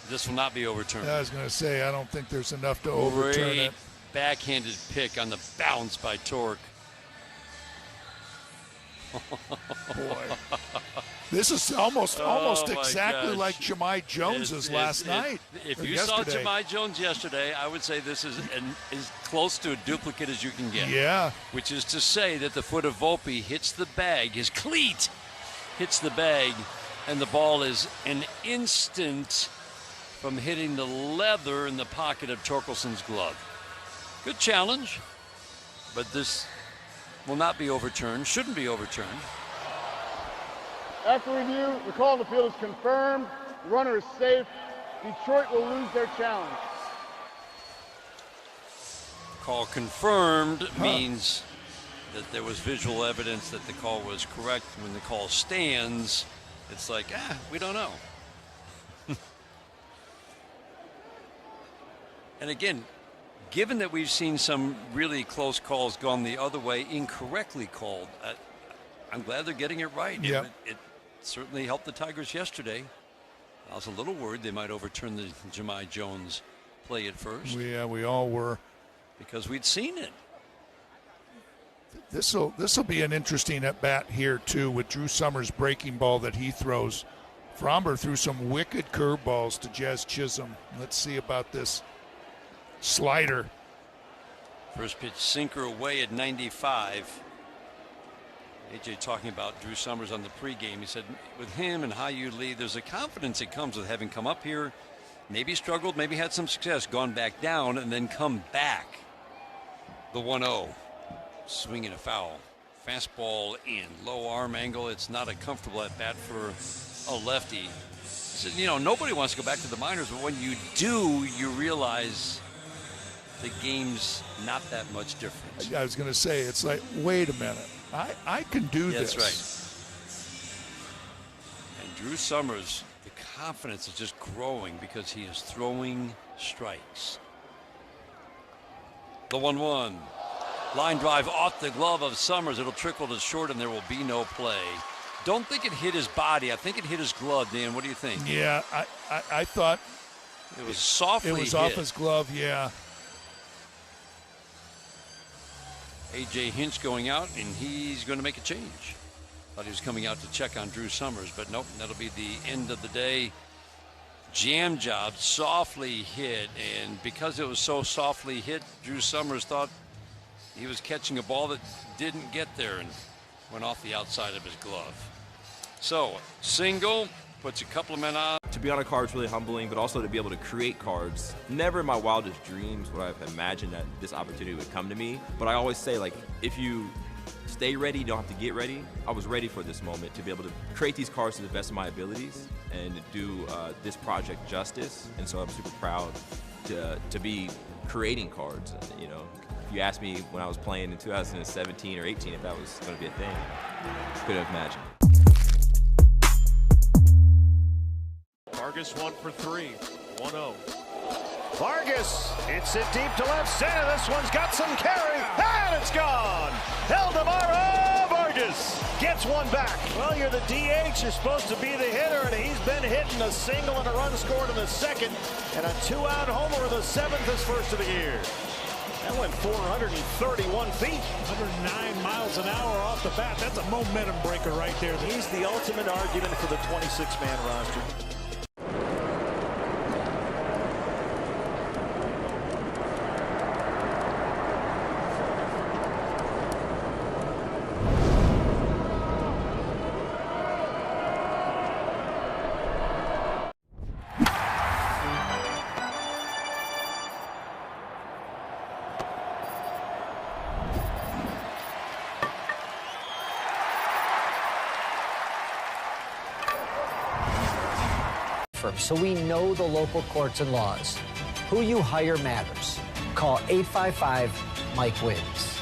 [SPEAKER 11] This will not be overturned.
[SPEAKER 22] I was going to say, I don't think there's enough to overturn it.
[SPEAKER 11] Backhanded pick on the bounce by Torque.
[SPEAKER 22] Boy. This is almost exactly like Jahmai Jones's last night.
[SPEAKER 11] If you saw Jahmai Jones yesterday, I would say this is as close to a duplicate as you can get.
[SPEAKER 22] Yeah.
[SPEAKER 11] Which is to say that the foot of Volpe hits the bag, his cleat hits the bag, and the ball is an instant from hitting the leather in the pocket of Torkelson's glove. Good challenge, but this will not be overturned, shouldn't be overturned.
[SPEAKER 2] After review, the call on the field is confirmed. The runner is safe. Detroit will lose their challenge.
[SPEAKER 11] Call confirmed means that there was visual evidence that the call was correct. When the call stands, it's like, we don't know. And again, given that we've seen some really close calls gone the other way, incorrectly called, I'm glad they're getting it right.
[SPEAKER 22] Yeah.
[SPEAKER 11] It certainly helped the Tigers yesterday. I was a little worried they might overturn the Jahmai Jones play at first.
[SPEAKER 22] Yeah, we all were.
[SPEAKER 11] Because we'd seen it.
[SPEAKER 22] This will be an interesting at-bat here, too, with Drew Summers' breaking ball that he throws. Fromber threw some wicked curveballs to Jazz Chisholm. Let's see about this slider.
[SPEAKER 11] First pitch sinker away at 95. AJ talking about Drew Summers on the pregame. He said with him and how you lead, there's a confidence that comes with having come up here, maybe struggled, maybe had some success, gone back down, and then come back. The 1-0. Swinging a foul. Fastball in. Low arm angle. It's not a comfortable at bat for a lefty. He said, nobody wants to go back to the minors, but when you do, you realize the game's not that much different.
[SPEAKER 22] I was going to say, it's like, wait a minute. I can do this.
[SPEAKER 11] That's right. And Drew Summers, the confidence is just growing because he is throwing strikes. The 1-1. Line drive off the glove of Summers. It'll trickle to short, and there will be no play. Don't think it hit his body. I think it hit his glove, Dan. What do you think?
[SPEAKER 22] Yeah, I thought
[SPEAKER 11] it was softly hit.
[SPEAKER 22] It was off his glove, yeah.
[SPEAKER 11] A.J. Hinch going out, and he's going to make a change. Thought he was coming out to check on Drew Summers, but nope, that'll be the end of the day. Jam job, softly hit, and because it was so softly hit, Drew Summers thought he was catching a ball that didn't get there and went off the outside of his glove. So, single, puts a couple of men on.
[SPEAKER 7] To be on a card is really humbling, but also to be able to create cards. Never in my wildest dreams would I have imagined that this opportunity would come to me. But I always say, if you stay ready, you don't have to get ready. I was ready for this moment to be able to create these cards to the best of my abilities and do this project justice. And so I'm super proud to be creating cards. If you asked me when I was playing in 2017 or 18 if that was going to be a thing, couldn't have imagined.
[SPEAKER 9] Vargas 1 for 3, 1-0. Vargas hits it deep to left center. This one's got some carry, and it's gone. Eldemaro Vargas gets one back. Well, you're the DH. You're supposed to be the hitter, and he's been hitting a single and a run scored in the second, and a 2-out homer, the 7th, his first of the year. That went 431 feet. 109 miles an hour off the bat. That's a momentum breaker right there. He's the ultimate argument for the 26-man roster.
[SPEAKER 17] So we know the local courts and laws. Who you hire matters. Call 855-MIKE-WINS.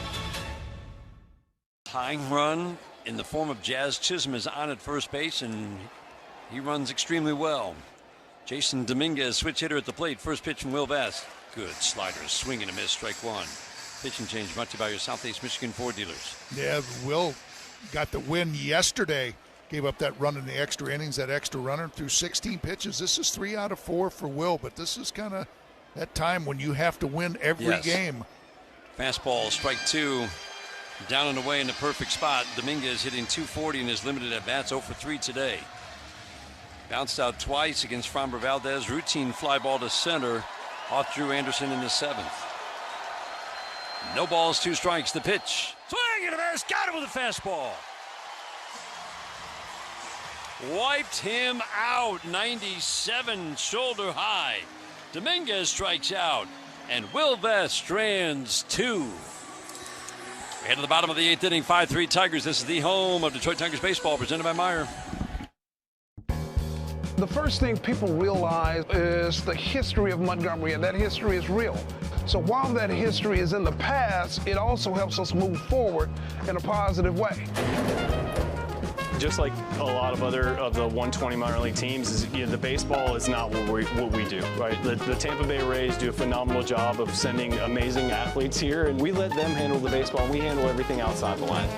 [SPEAKER 11] Tying run in the form of Jazz Chisholm is on at first base, and he runs extremely well. Jason Dominguez, switch hitter at the plate. First pitch from Will Bass. Good slider, swing and a miss, strike one. Pitch and change brought to you by your Southeast Michigan Ford dealers.
[SPEAKER 22] Yeah, Will got the win yesterday. Gave up that run in the extra innings, that extra runner through 16 pitches. This is 3 out of 4 for Will, but this is kind of that time when you have to win every game.
[SPEAKER 11] Fastball, strike two. Down and away in the perfect spot. Dominguez hitting .240 in his limited at-bats, 0 for 3 today. Bounced out twice against Framber Valdez. Routine fly ball to center off Drew Anderson in the 7th. No balls, 2 strikes. The pitch. Swing and a miss. Got it with a fastball. Wiped him out. 97 shoulder high. Dominguez strikes out. And Will Vest strands 2. Head to the bottom of the 8th inning, 5-3 Tigers. This is the home of Detroit Tigers baseball, presented by Meyer.
[SPEAKER 12] The first thing people realize is the history of Montgomery, and that history is real. So while that history is in the past, it also helps us move forward in a positive way.
[SPEAKER 15] Just like a lot of other of the 120 minor league teams, is, you know, the baseball is not what we do, right? The Tampa Bay Rays do a phenomenal job of sending amazing athletes here, and we let them handle the baseball, and we handle everything outside the line.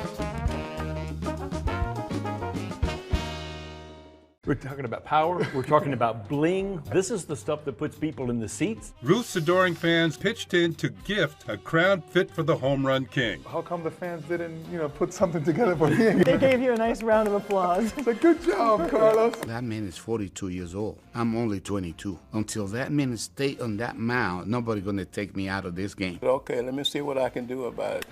[SPEAKER 19] We're talking about power. We're talking about bling. This is the stuff that puts people in the seats.
[SPEAKER 20] Ruth's adoring fans pitched in to gift a crown fit for the home run king.
[SPEAKER 25] How come the fans didn't, put something together for me?
[SPEAKER 26] They gave you a nice round of applause.
[SPEAKER 25] It's a good job, Carlos.
[SPEAKER 27] That man is 42 years old. I'm only 22. Until that man stay on that mound, nobody gonna take me out of this game.
[SPEAKER 25] Okay, let me see what I can do about it.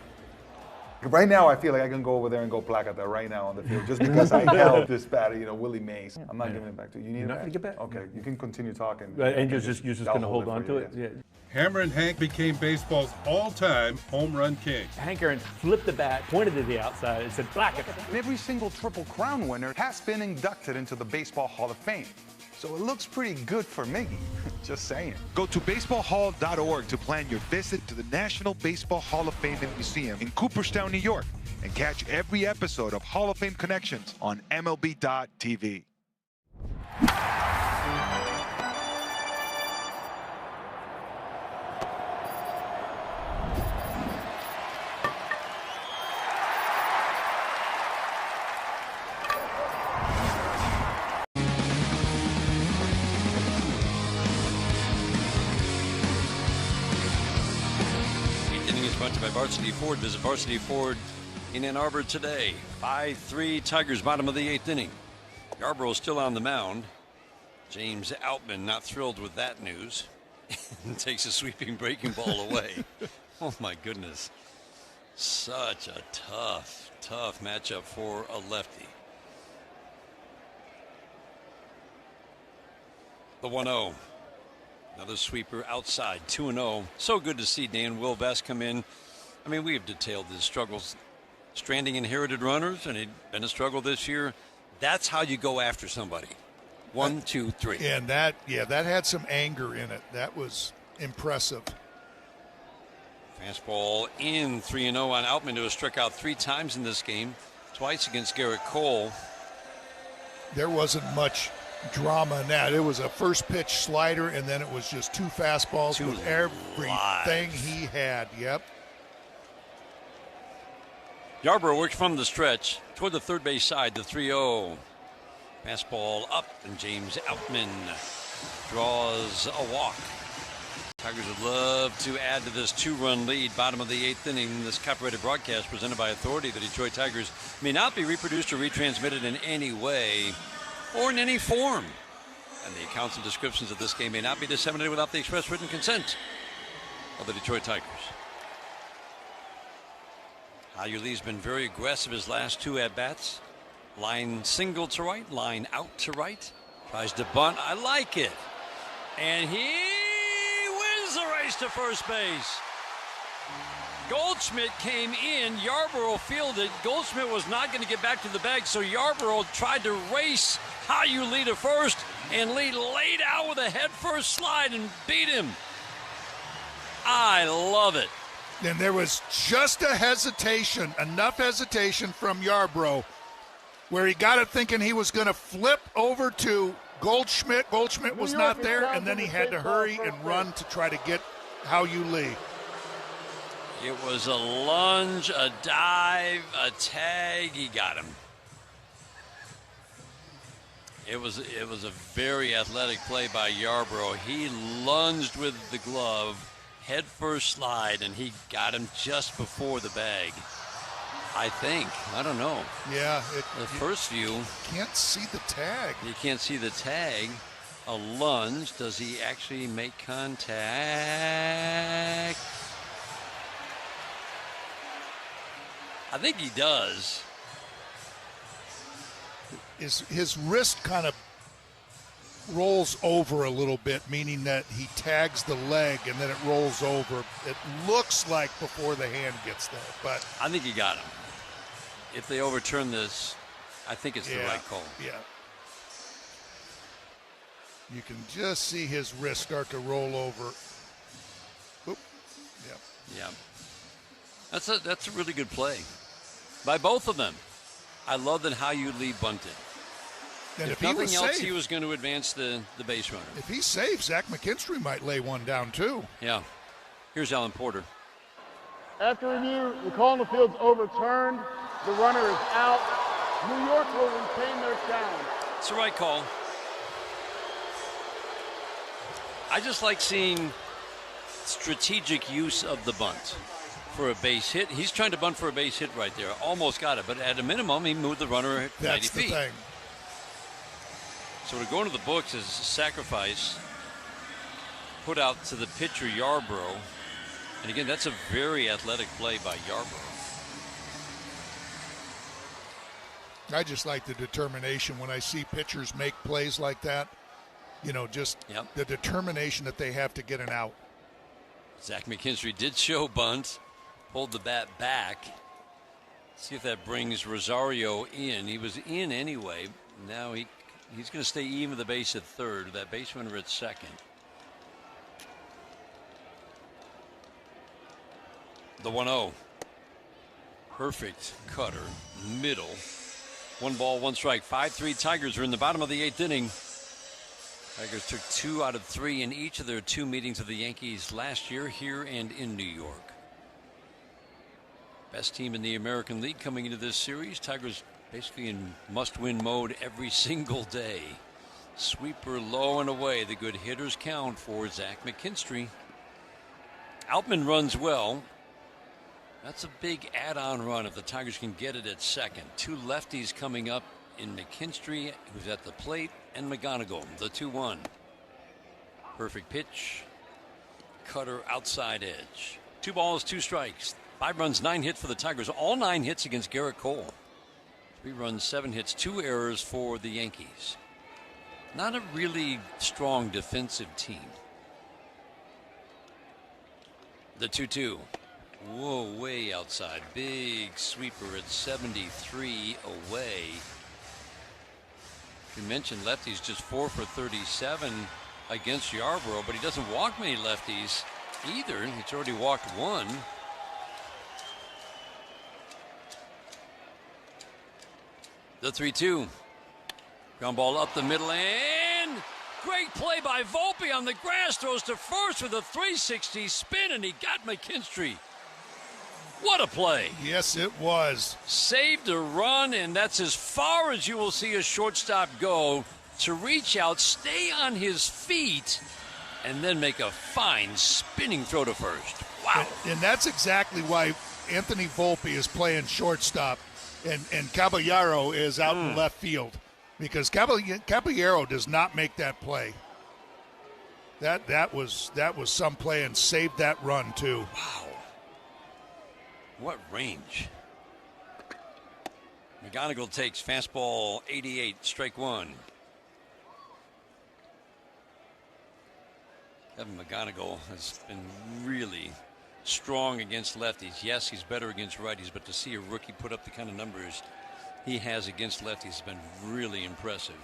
[SPEAKER 25] Right now, I feel like I can go over there and go placata right now on the field just because I held this batter, Willie Mays. I'm not giving it back to you. You need it back?
[SPEAKER 19] To get back.
[SPEAKER 25] Okay, you can continue talking.
[SPEAKER 19] And you're just going to hold on to it?
[SPEAKER 20] Yeah. Hammer and Hank became baseball's all-time home run king.
[SPEAKER 19] Hank Aaron flipped the bat, pointed to the outside, and said, placata.
[SPEAKER 25] Every single Triple Crown winner has been inducted into the Baseball Hall of Fame. So it looks pretty good for Miggy. Just saying.
[SPEAKER 28] Go to baseballhall.org to plan your visit to the National Baseball Hall of Fame and Museum in Cooperstown, New York, and catch every episode of Hall of Fame Connections on MLB.tv.
[SPEAKER 11] By Varsity Ford. Visit Varsity Ford in Ann Arbor today. 5-3 Tigers, bottom of the 8th inning. Yarbrough still on the mound. James Outman not thrilled with that news. Takes a sweeping breaking ball away. Oh my goodness. Such a tough matchup for a lefty. The 1-0. Another sweeper outside, 2-0. So good to see Dan Will Vest come in. I mean, we have detailed his struggles, stranding inherited runners, and it's been a struggle this year. That's how you go after somebody. 1, 2, 3.
[SPEAKER 22] And that had some anger in it. That was impressive.
[SPEAKER 11] Fastball in, 3-0 on Outman, who has struck out 3 times in this game, twice against Garrett Cole.
[SPEAKER 22] There wasn't much drama in that. It was a first pitch slider, and then it was just 2 fastballs with everything he had. Yep.
[SPEAKER 11] Yarbrough works from the stretch toward the third base side, the 3-0. Fastball up, and James Outman draws a walk. Tigers would love to add to this 2-run lead, bottom of the 8th inning. This copyrighted broadcast presented by Authority. The Detroit Tigers may not be reproduced or retransmitted in any way or in any form. And the accounts and descriptions of this game may not be disseminated without the express written consent of the Detroit Tigers. Hal Lee's been very aggressive his last 2 at-bats. Line single to right, line out to right. Tries to bunt. I like it. And he wins the race to first base. Goldschmidt came in. Yarbrough fielded. Goldschmidt was not going to get back to the bag, so Yarbrough tried to race Hal Lee to first, and Lee laid out with a head-first slide and beat him. I love it.
[SPEAKER 22] And there was just a hesitation, enough hesitation from Yarbrough, where he got it thinking he was going to flip over to Goldschmidt. Goldschmidt was not there, and then he had to hurry and run to try to get Hal Lee.
[SPEAKER 11] It was a lunge, a dive, a tag. He got him. It was a very athletic play by Yarbrough. He lunged with the glove, head first slide, and he got him just before the bag. I think. I don't know.
[SPEAKER 22] Yeah.
[SPEAKER 11] The first view.
[SPEAKER 22] Can't see the tag.
[SPEAKER 11] You can't see the tag. A lunge. Does he actually make contact? I think he does.
[SPEAKER 22] His wrist kind of rolls over a little bit, meaning that he tags the leg and then it rolls over. It looks like before the hand gets there, but
[SPEAKER 11] I think he got him. If they overturn this, I think it's the right call.
[SPEAKER 22] Yeah. You can just see his wrist start to roll over. Oop. Yep.
[SPEAKER 11] Yeah. That's a really good play by both of them. I love that how you lead bunted.
[SPEAKER 22] And
[SPEAKER 11] if
[SPEAKER 22] he
[SPEAKER 11] nothing
[SPEAKER 22] was
[SPEAKER 11] else,
[SPEAKER 22] safe,
[SPEAKER 11] he was going to advance the base runner.
[SPEAKER 22] If he's safe, Zach McKinstry might lay one down too.
[SPEAKER 11] Yeah. Here's Alan Porter.
[SPEAKER 2] After review, the call on the field's overturned. The runner is out. New York will retain their challenge.
[SPEAKER 11] It's the right call. I just like seeing strategic use of the bunt for a base hit. He's trying to bunt for a base hit right there. Almost got it, but at a minimum, he moved the runner 90 feet.
[SPEAKER 22] That's the thing.
[SPEAKER 11] So to go into the books as a sacrifice put out to the pitcher Yarbrough. And again, that's a very athletic play by Yarbrough.
[SPEAKER 22] I just like the determination when I see pitchers make plays like that. You know, just the determination that they have to get an out.
[SPEAKER 11] Zach McKinstry did show bunt, pulled the bat back. See if that brings Rosario in. He was in anyway. Now he's going to stay even the base at third. That base runner at second. The 1-0. Perfect cutter. Middle. 1 ball, 1 strike. 5-3 Tigers are in the bottom of the 8th inning. Tigers took 2 out of 3 in each of their 2 meetings of the Yankees last year here and in New York. Best team in the American League coming into this series. Tigers basically in must-win mode every single day. Sweeper low and away. The good hitters count for Zach McKinstry. Altman runs well. That's a big add-on run if the Tigers can get it at second. 2 lefties coming up in McKinstry, who's at the plate, and McGonigal, the 2-1. Perfect pitch. Cutter outside edge. 2 balls, 2 strikes. 5 runs, 9 hits for the Tigers. All 9 hits against Garrett Cole. 3 runs, 7 hits, 2 errors for the Yankees. Not a really strong defensive team. The 2-2. Whoa, way outside. Big sweeper at 73 away. You mentioned lefties, just 4 for 37 against Yarbrough, but he doesn't walk many lefties either. He's already walked 1. The 3-2. Ground ball up the middle, and great play by Volpe on the grass. Throws to first with a 360 spin, and he got McKinstry. What a play.
[SPEAKER 22] Yes, it was.
[SPEAKER 11] Saved a run, and that's as far as you will see a shortstop go, to reach out, stay on his feet, and then make a fine spinning throw to first. Wow.
[SPEAKER 22] And that's exactly why Anthony Volpe is playing shortstop and Caballero is out in left field, because Caballero does not make that play. That was some play, and saved that run too.
[SPEAKER 11] Wow. What range. McGonigal takes fastball 88, strike 1. Kevin McGonigal has been really strong against lefties. Yes, he's better against righties, but to see a rookie put up the kind of numbers he has against lefties has been really impressive.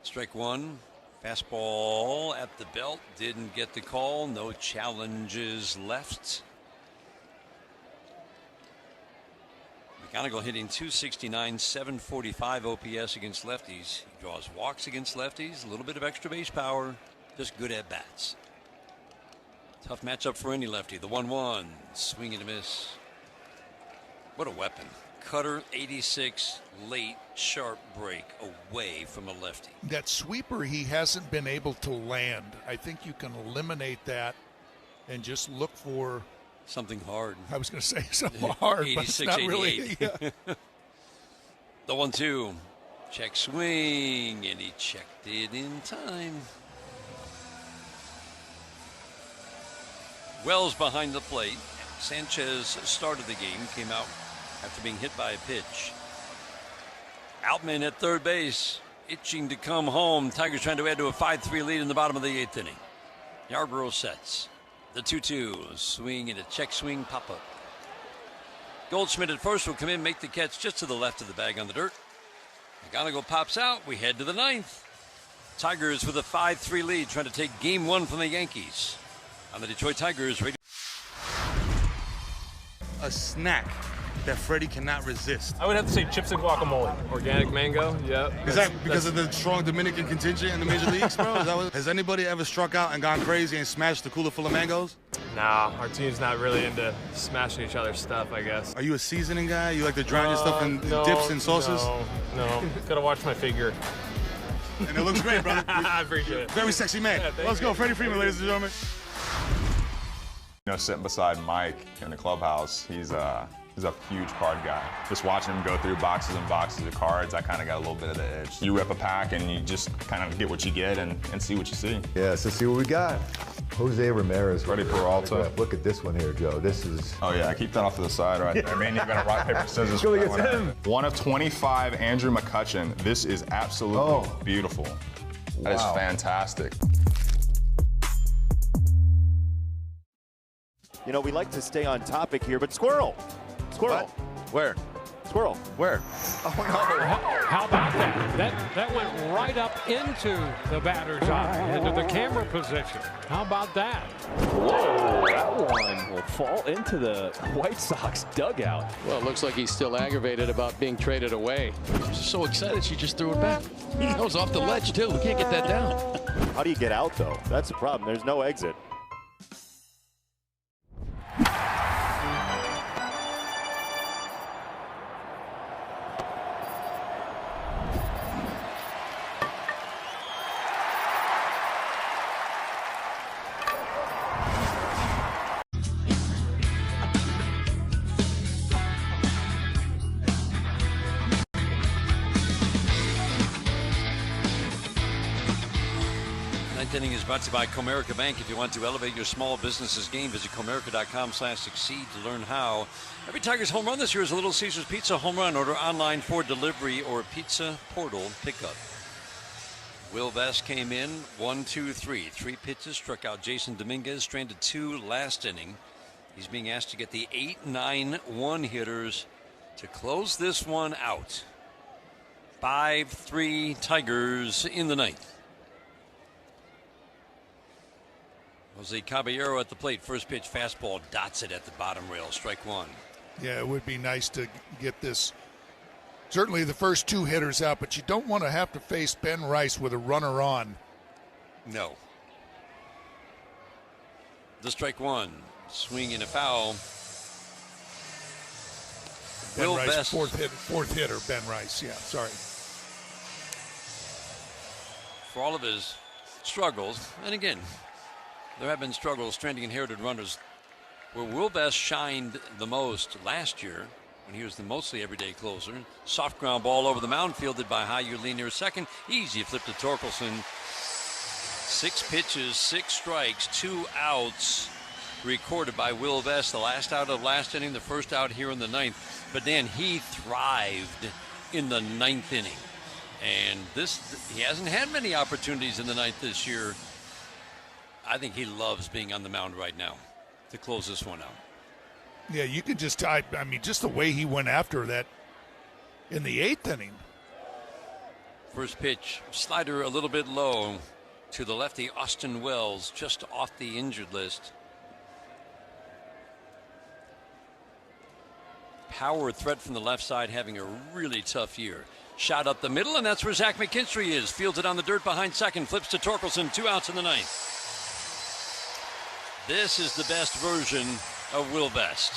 [SPEAKER 11] Strike 1. Fastball at the belt. Didn't get the call. No challenges left. McGonigal hitting .269, 745 OPS against lefties. He draws walks against lefties, a little bit of extra base power, just good at bats. Tough matchup for any lefty. The 1-1, swing and a miss. What a weapon. Cutter 86, late, sharp break away from a lefty.
[SPEAKER 22] That sweeper he hasn't been able to land. I think you can eliminate that and just look for
[SPEAKER 11] Something hard.
[SPEAKER 22] I was going to say something hard, but it's not really. Yeah.
[SPEAKER 11] The 1-2. Check swing, and he checked it in time. Wells behind the plate. Sanchez started the game, came out after being hit by a pitch. Outman at third base, itching to come home. Tigers trying to add to a 5-3 lead in the bottom of the 8th inning. Yarbrough sets. The 2-2, swing and a check swing pop-up. Goldschmidt at first will come in, make the catch just to the left of the bag on the dirt. McGonigal pops out. We head to the 9th. Tigers with a 5-3 lead, trying to take game 1 from the Yankees. On the Detroit Tigers radio.
[SPEAKER 23] A snack that Freddie cannot resist.
[SPEAKER 21] I would have to say chips and guacamole. Organic mango, yep.
[SPEAKER 23] Is that because of the strong Dominican contingent in the major leagues, bro? Has anybody ever struck out and gone crazy and smashed a cooler full of mangoes?
[SPEAKER 21] Nah, our team's not really into smashing each other's stuff, I guess.
[SPEAKER 23] Are you a seasoning guy? You like to drown your stuff in dips and sauces?
[SPEAKER 21] No. Gotta watch my figure.
[SPEAKER 23] And it looks great, brother.
[SPEAKER 21] I appreciate it.
[SPEAKER 23] Very sexy man.
[SPEAKER 21] Yeah,
[SPEAKER 23] Let's go, Freddie Freeman, ladies and gentlemen.
[SPEAKER 4] Sitting beside Mike in the clubhouse, he's a huge card guy. Just watching him go through boxes and boxes of cards, I kind of got a little bit of the itch. You rip a pack and you just kind of get what you get and see what you see.
[SPEAKER 5] Yeah, so see what we got. Jose Ramirez.
[SPEAKER 4] Freddie Peralta.
[SPEAKER 5] Look at this one here, Joe. This is...
[SPEAKER 4] Oh, yeah, I keep that off to the side right there. Man, you're going to rock, paper, scissors.
[SPEAKER 5] Go against him.
[SPEAKER 4] 1 of 25, Andrew McCutchen. This is absolutely beautiful. That is fantastic.
[SPEAKER 6] You know, we like to stay on topic here, but Squirrel.
[SPEAKER 8] What? Where?
[SPEAKER 6] Squirrel.
[SPEAKER 8] Where?
[SPEAKER 6] Oh, no.
[SPEAKER 13] How about that? That went right up into the batter's eye, into the camera position. How about that?
[SPEAKER 14] Whoa, that one will fall into the White Sox dugout.
[SPEAKER 13] Well, it looks like he's still aggravated about being traded away.
[SPEAKER 8] She's so excited she just threw it back. That was off the ledge, too. We can't get that down.
[SPEAKER 6] How do you get out, though? That's the problem. There's no exit.
[SPEAKER 11] Inning is brought to you by Comerica Bank. If you want to elevate your small business's game, visit Comerica.com/succeed to learn how. Every Tigers home run this year is a Little Caesars Pizza home run. Order online for delivery or pizza portal pickup. Will Vest came in 1-2-3. 3 pitches, struck out Jason Dominguez, stranded 2 last inning. He's being asked to get the 8-9-1 hitters to close this one out. 5-3 Tigers in the 9th. Jose Caballero at the plate. First pitch fastball dots it at the bottom rail. Strike 1.
[SPEAKER 22] Yeah, it would be nice to get this. Certainly the first 2 hitters out, but you don't want to have to face Ben Rice with a runner on.
[SPEAKER 11] No. The strike 1. Swing and a foul.
[SPEAKER 22] Ben
[SPEAKER 11] Will
[SPEAKER 22] Rice,
[SPEAKER 11] Vest.
[SPEAKER 22] fourth hitter, Ben Rice. Yeah, sorry.
[SPEAKER 11] For all of his struggles, and again, there have been struggles stranding inherited runners. Where Will Vest shined the most last year when he was the mostly everyday closer. Soft ground ball over the mound, fielded by Hayulin near second. Easy flip to Torkelson. 6 pitches, 6 strikes, 2 outs recorded by Will Vest. The last out of last inning, the first out here in the 9th. But then he thrived in the 9th inning. And he hasn't had many opportunities in the 9th this year. I think he loves being on the mound right now to close this one out.
[SPEAKER 22] Yeah, you can just just the way he went after that in the 8th inning.
[SPEAKER 11] First pitch, slider a little bit low to the lefty Austin Wells, just off the injured list. Power threat from the left side, having a really tough year. Shot up the middle, and that's where Zach McKinstry is. Fields it on the dirt behind second, flips to Torkelson, 2 outs in the 9th. This is the best version of Will Vest.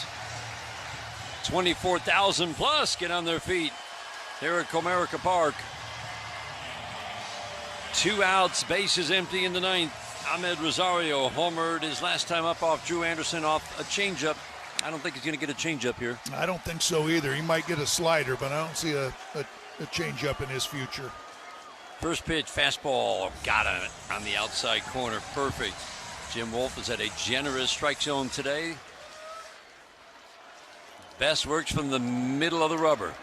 [SPEAKER 11] 24,000 plus get on their feet here at Comerica Park. 2 outs, bases empty in the 9th. Ahmed Rosario homered his last time up off Drew Anderson off a changeup. I don't think he's going to get a changeup here.
[SPEAKER 22] I don't think so either. He might get a slider, but I don't see a changeup in his future.
[SPEAKER 11] First pitch, fastball, got it on the outside corner, perfect. Jim Wolf is at a generous strike zone today. Best works from the middle of the rubber.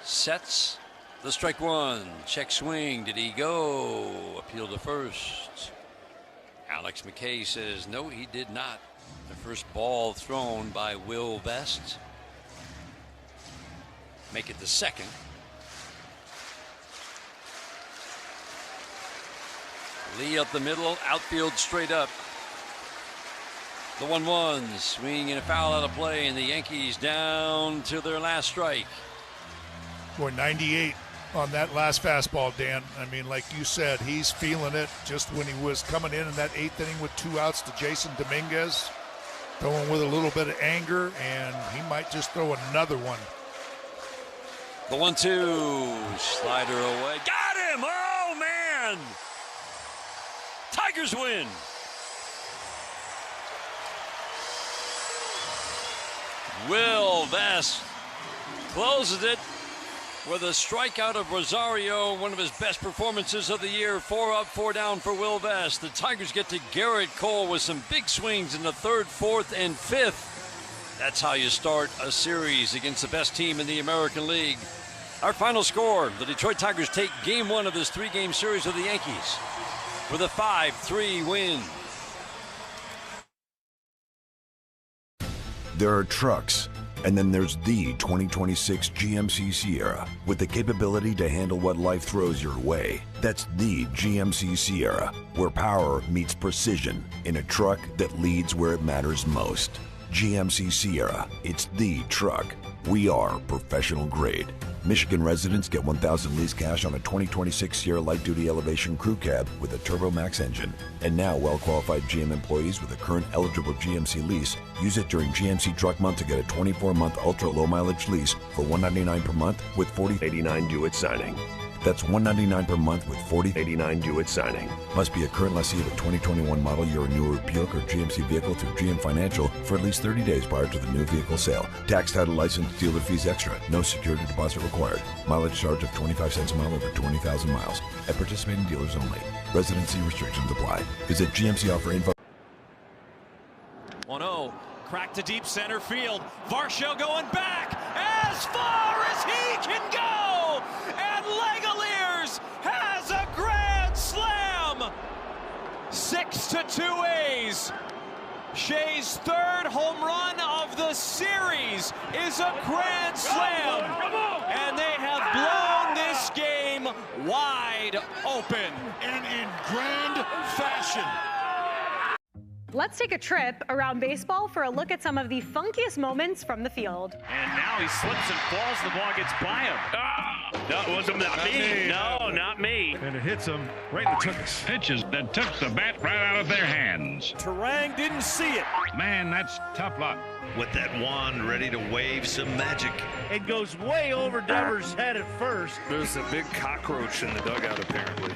[SPEAKER 11] Sets the strike one. Check swing. Did he go? Appeal to first. Alex McKay says no, he did not. The first ball thrown by Will Vest. Make it the second. Lee up the middle, outfield straight up. The 1-1, swing and a foul out of play, and the Yankees down to their last strike.
[SPEAKER 22] Boy, 98 on that last fastball, Dan. I mean, like you said, he's feeling it. Just when he was coming in that 8th inning with 2 outs to Jason Dominguez, throwing with a little bit of anger, and he might just throw another one.
[SPEAKER 11] The 1-2, slider away. Got him! Oh, man! Tigers win. Will Vest closes it with a strikeout of Rosario, one of his best performances of the year. 4 up, 4 down for Will Vest. The Tigers get to Garrett Cole with some big swings in the 3rd, 4th, and 5th. That's how you start a series against the best team in the American League. Our final score, the Detroit Tigers take game 1 of this 3-game series with the Yankees with a 5-3 win.
[SPEAKER 1] There are trucks, and then there's the 2026 GMC Sierra with the capability to handle what life throws your way. That's the GMC Sierra, where power meets precision in a truck that leads where it matters most. GMC Sierra, it's the truck. We are professional grade. Michigan residents get $1,000 lease cash on a 2026 Sierra Light Duty Elevation Crew Cab with a Turbo Max engine. And now well-qualified GM employees with a current eligible GMC lease use it during GMC Truck Month to get a 24-month ultra-low mileage lease for $199 per month with $40.89 due at signing. That's $199 per month with $40.89 due at signing. Must be a current lessee of a 2021 model year or newer Buick or GMC vehicle through GM Financial for at least 30 days prior to the new vehicle sale. Tax, title, license, dealer fees extra. No security deposit required. Mileage charge of 25 cents a mile over 20,000 miles. At participating dealers only. Residency restrictions apply. Visit GMC offer info.
[SPEAKER 3] 1-0. Crack to deep center field. Varsho going back as far as he can go. And Legaliers has a grand slam. 6-2 A's. Shea's 3rd home run of the series is a grand slam. And they have blown this game wide open.
[SPEAKER 22] And in grand fashion.
[SPEAKER 7] Let's take a trip around baseball for a look at some of the funkiest moments from the field.
[SPEAKER 3] And now he slips and falls. The ball gets by him.
[SPEAKER 9] No, it wasn't not me. No, not me.
[SPEAKER 10] And it hits him right in the tucks. Pitches that took the bat right out of their hands.
[SPEAKER 3] Terang didn't see it.
[SPEAKER 10] Man, that's tough luck.
[SPEAKER 9] With that wand ready to wave some magic.
[SPEAKER 3] It goes way over Devers' head at first.
[SPEAKER 9] There's a big cockroach in the dugout, apparently.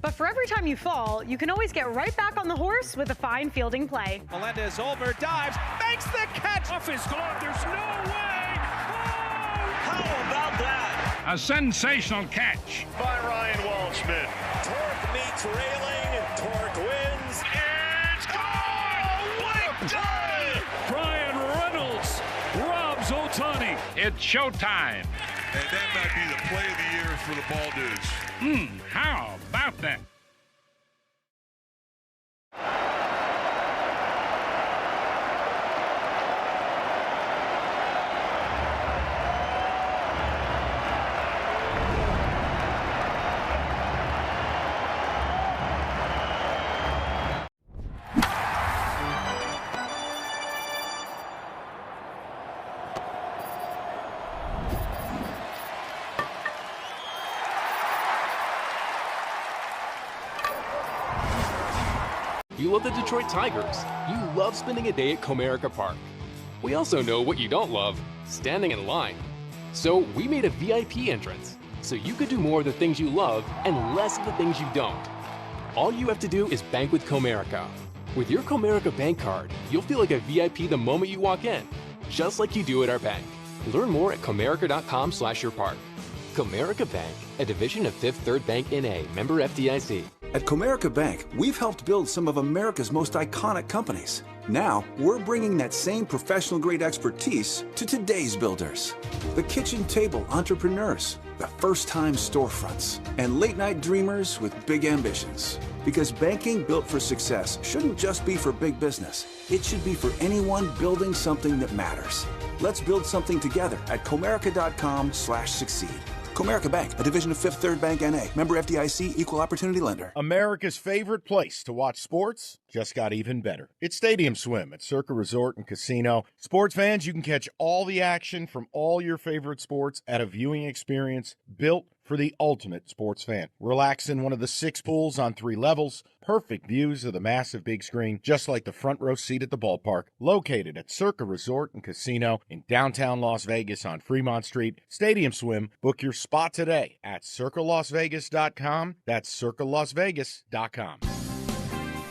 [SPEAKER 7] But for every time you fall, you can always get right back on the horse with a fine fielding play.
[SPEAKER 3] Melendez over, dives, makes the catch. Off his glove, there's no way. Oh, how about that?
[SPEAKER 10] A sensational catch.
[SPEAKER 3] By Ryan Waldschmidt.
[SPEAKER 9] Torque meets railing, and Torque wins.
[SPEAKER 3] It's gone! What a day!
[SPEAKER 10] Brian Reynolds robs Ohtani. It's showtime.
[SPEAKER 28] And that might be the play of the year for the Ball Dudes.
[SPEAKER 10] How about that?
[SPEAKER 16] You love the Detroit Tigers. You love spending a day at Comerica Park. We also know what you don't love, standing in line. So we made a VIP entrance, so you could do more of the things you love and less of the things you don't. all you have to do is bank with Comerica. With your Comerica bank card, you'll feel like a VIP the moment you walk in, just like you do at our bank. Learn more at comerica.com/yourpark. Comerica Bank, a division of Fifth Third Bank N.A., member FDIC.
[SPEAKER 12] At Comerica Bank, we've helped build some of America's most iconic companies. Now, we're bringing that same professional-grade expertise to today's builders. The kitchen table entrepreneurs, the first-time storefronts, and late-night dreamers with big ambitions. Because banking built for success shouldn't just be for big business. It should be for anyone building something that matters. Let's build something together at Comerica.com/succeed. Comerica Bank, a division of Fifth Third Bank N.A., member FDIC, equal opportunity lender.
[SPEAKER 15] America's favorite place to watch sports just got even better. It's Stadium Swim at Circa Resort and Casino. Sports fans, you can catch all the action from all your favorite sports at a viewing experience built for the ultimate sports fan. Relax in one of the 6 pools on 3 levels. Perfect views of the massive big screen, just like the front row seat at the ballpark. Located at Circa Resort and Casino in downtown Las Vegas on Fremont Street. Stadium Swim. Book your spot today at circalasvegas.com. That's circalasvegas.com.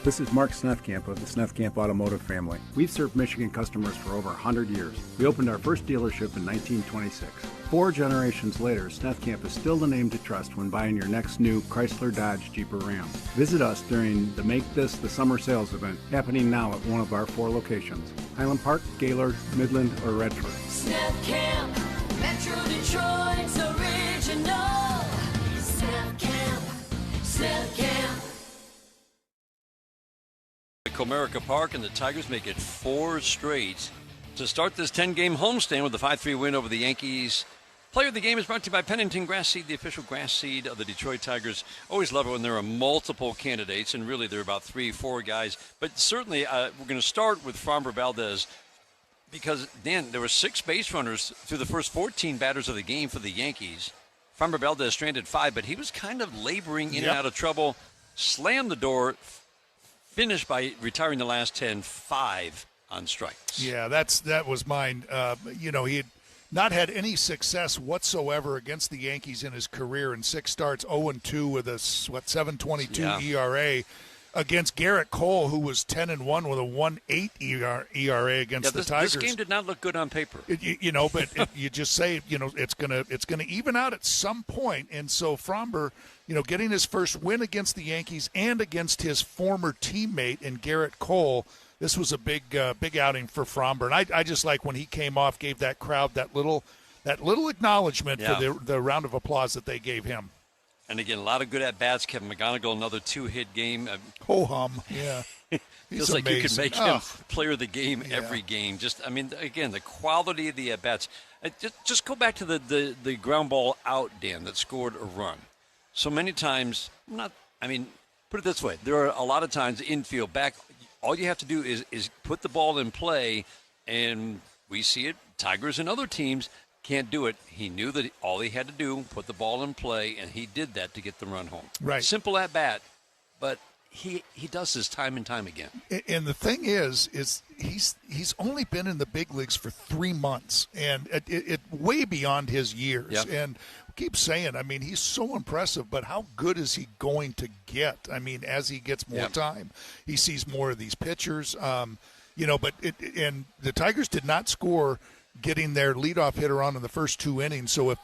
[SPEAKER 17] This is Mark Snethkamp of the Snethkamp Automotive family. We've served Michigan customers for over 100 years. We opened our first dealership in 1926. 4 generations later, Snethkamp is still the name to trust when buying your next new Chrysler, Dodge, Jeep, or Ram. Visit us during the Make This the Summer Sales event, happening now at one of our 4 locations: Highland Park, Gaylord, Midland, or Redford.
[SPEAKER 18] Snethkamp, Metro Detroit's original. Snethkamp, Snethkamp.
[SPEAKER 11] Comerica Park, and the Tigers make it 4 straight to start this 10-game homestand with a 5-3 win over the Yankees. Player of the game is brought to you by Pennington Grass Seed, the official grass seed of the Detroit Tigers. Always love it when there are multiple candidates, and really there are about 3-4 guys. But certainly we're going to start with Framber Valdez because, Dan, there were 6 base runners through the first 14 batters of the game for the Yankees. Framber Valdez stranded 5, but he was kind of laboring in and out of trouble, slammed the door, finished by retiring the last 10, 5 on strikes.
[SPEAKER 22] Yeah, that was mine. He had not had any success whatsoever against the Yankees in his career in 6 starts, 0-2 with a 7.22 ERA against Garrett Cole, who was 10-1 with a 1.8 ERA against the Tigers.
[SPEAKER 11] This game did not look good on paper.
[SPEAKER 22] But you just say, it's gonna even out at some point. And so Framber, getting his first win against the Yankees and against his former teammate in Garrett Cole, this was a big outing for Framber. And I just like when he came off, gave that crowd that little acknowledgement for the round of applause that they gave him.
[SPEAKER 11] And again, a lot of good at-bats. Kevin McGonigal, another 2-hit game.
[SPEAKER 22] Ho-hum, yeah.
[SPEAKER 11] Feels like you could make him player of the game every game. Again, the quality of the at-bats. Just go back to the ground ball out, Dan, that scored a run. So many times, put it this way. There are a lot of times infield back, all you have to do is put the ball in play, and we see it, Tigers and other teams can't do it. He knew that all he had to do, put the ball in play, and he did that to get the run home.
[SPEAKER 22] Right.
[SPEAKER 11] Simple at bat, but he does this time and time again.
[SPEAKER 22] And the thing is he's only been in the big leagues for 3 months, and it way beyond his years.
[SPEAKER 11] Yep.
[SPEAKER 22] And keep saying, he's so impressive, but how good is he going to get? As he gets more time, he sees more of these pitchers. And the Tigers did not score getting their leadoff hitter on in the first 2 innings. So if that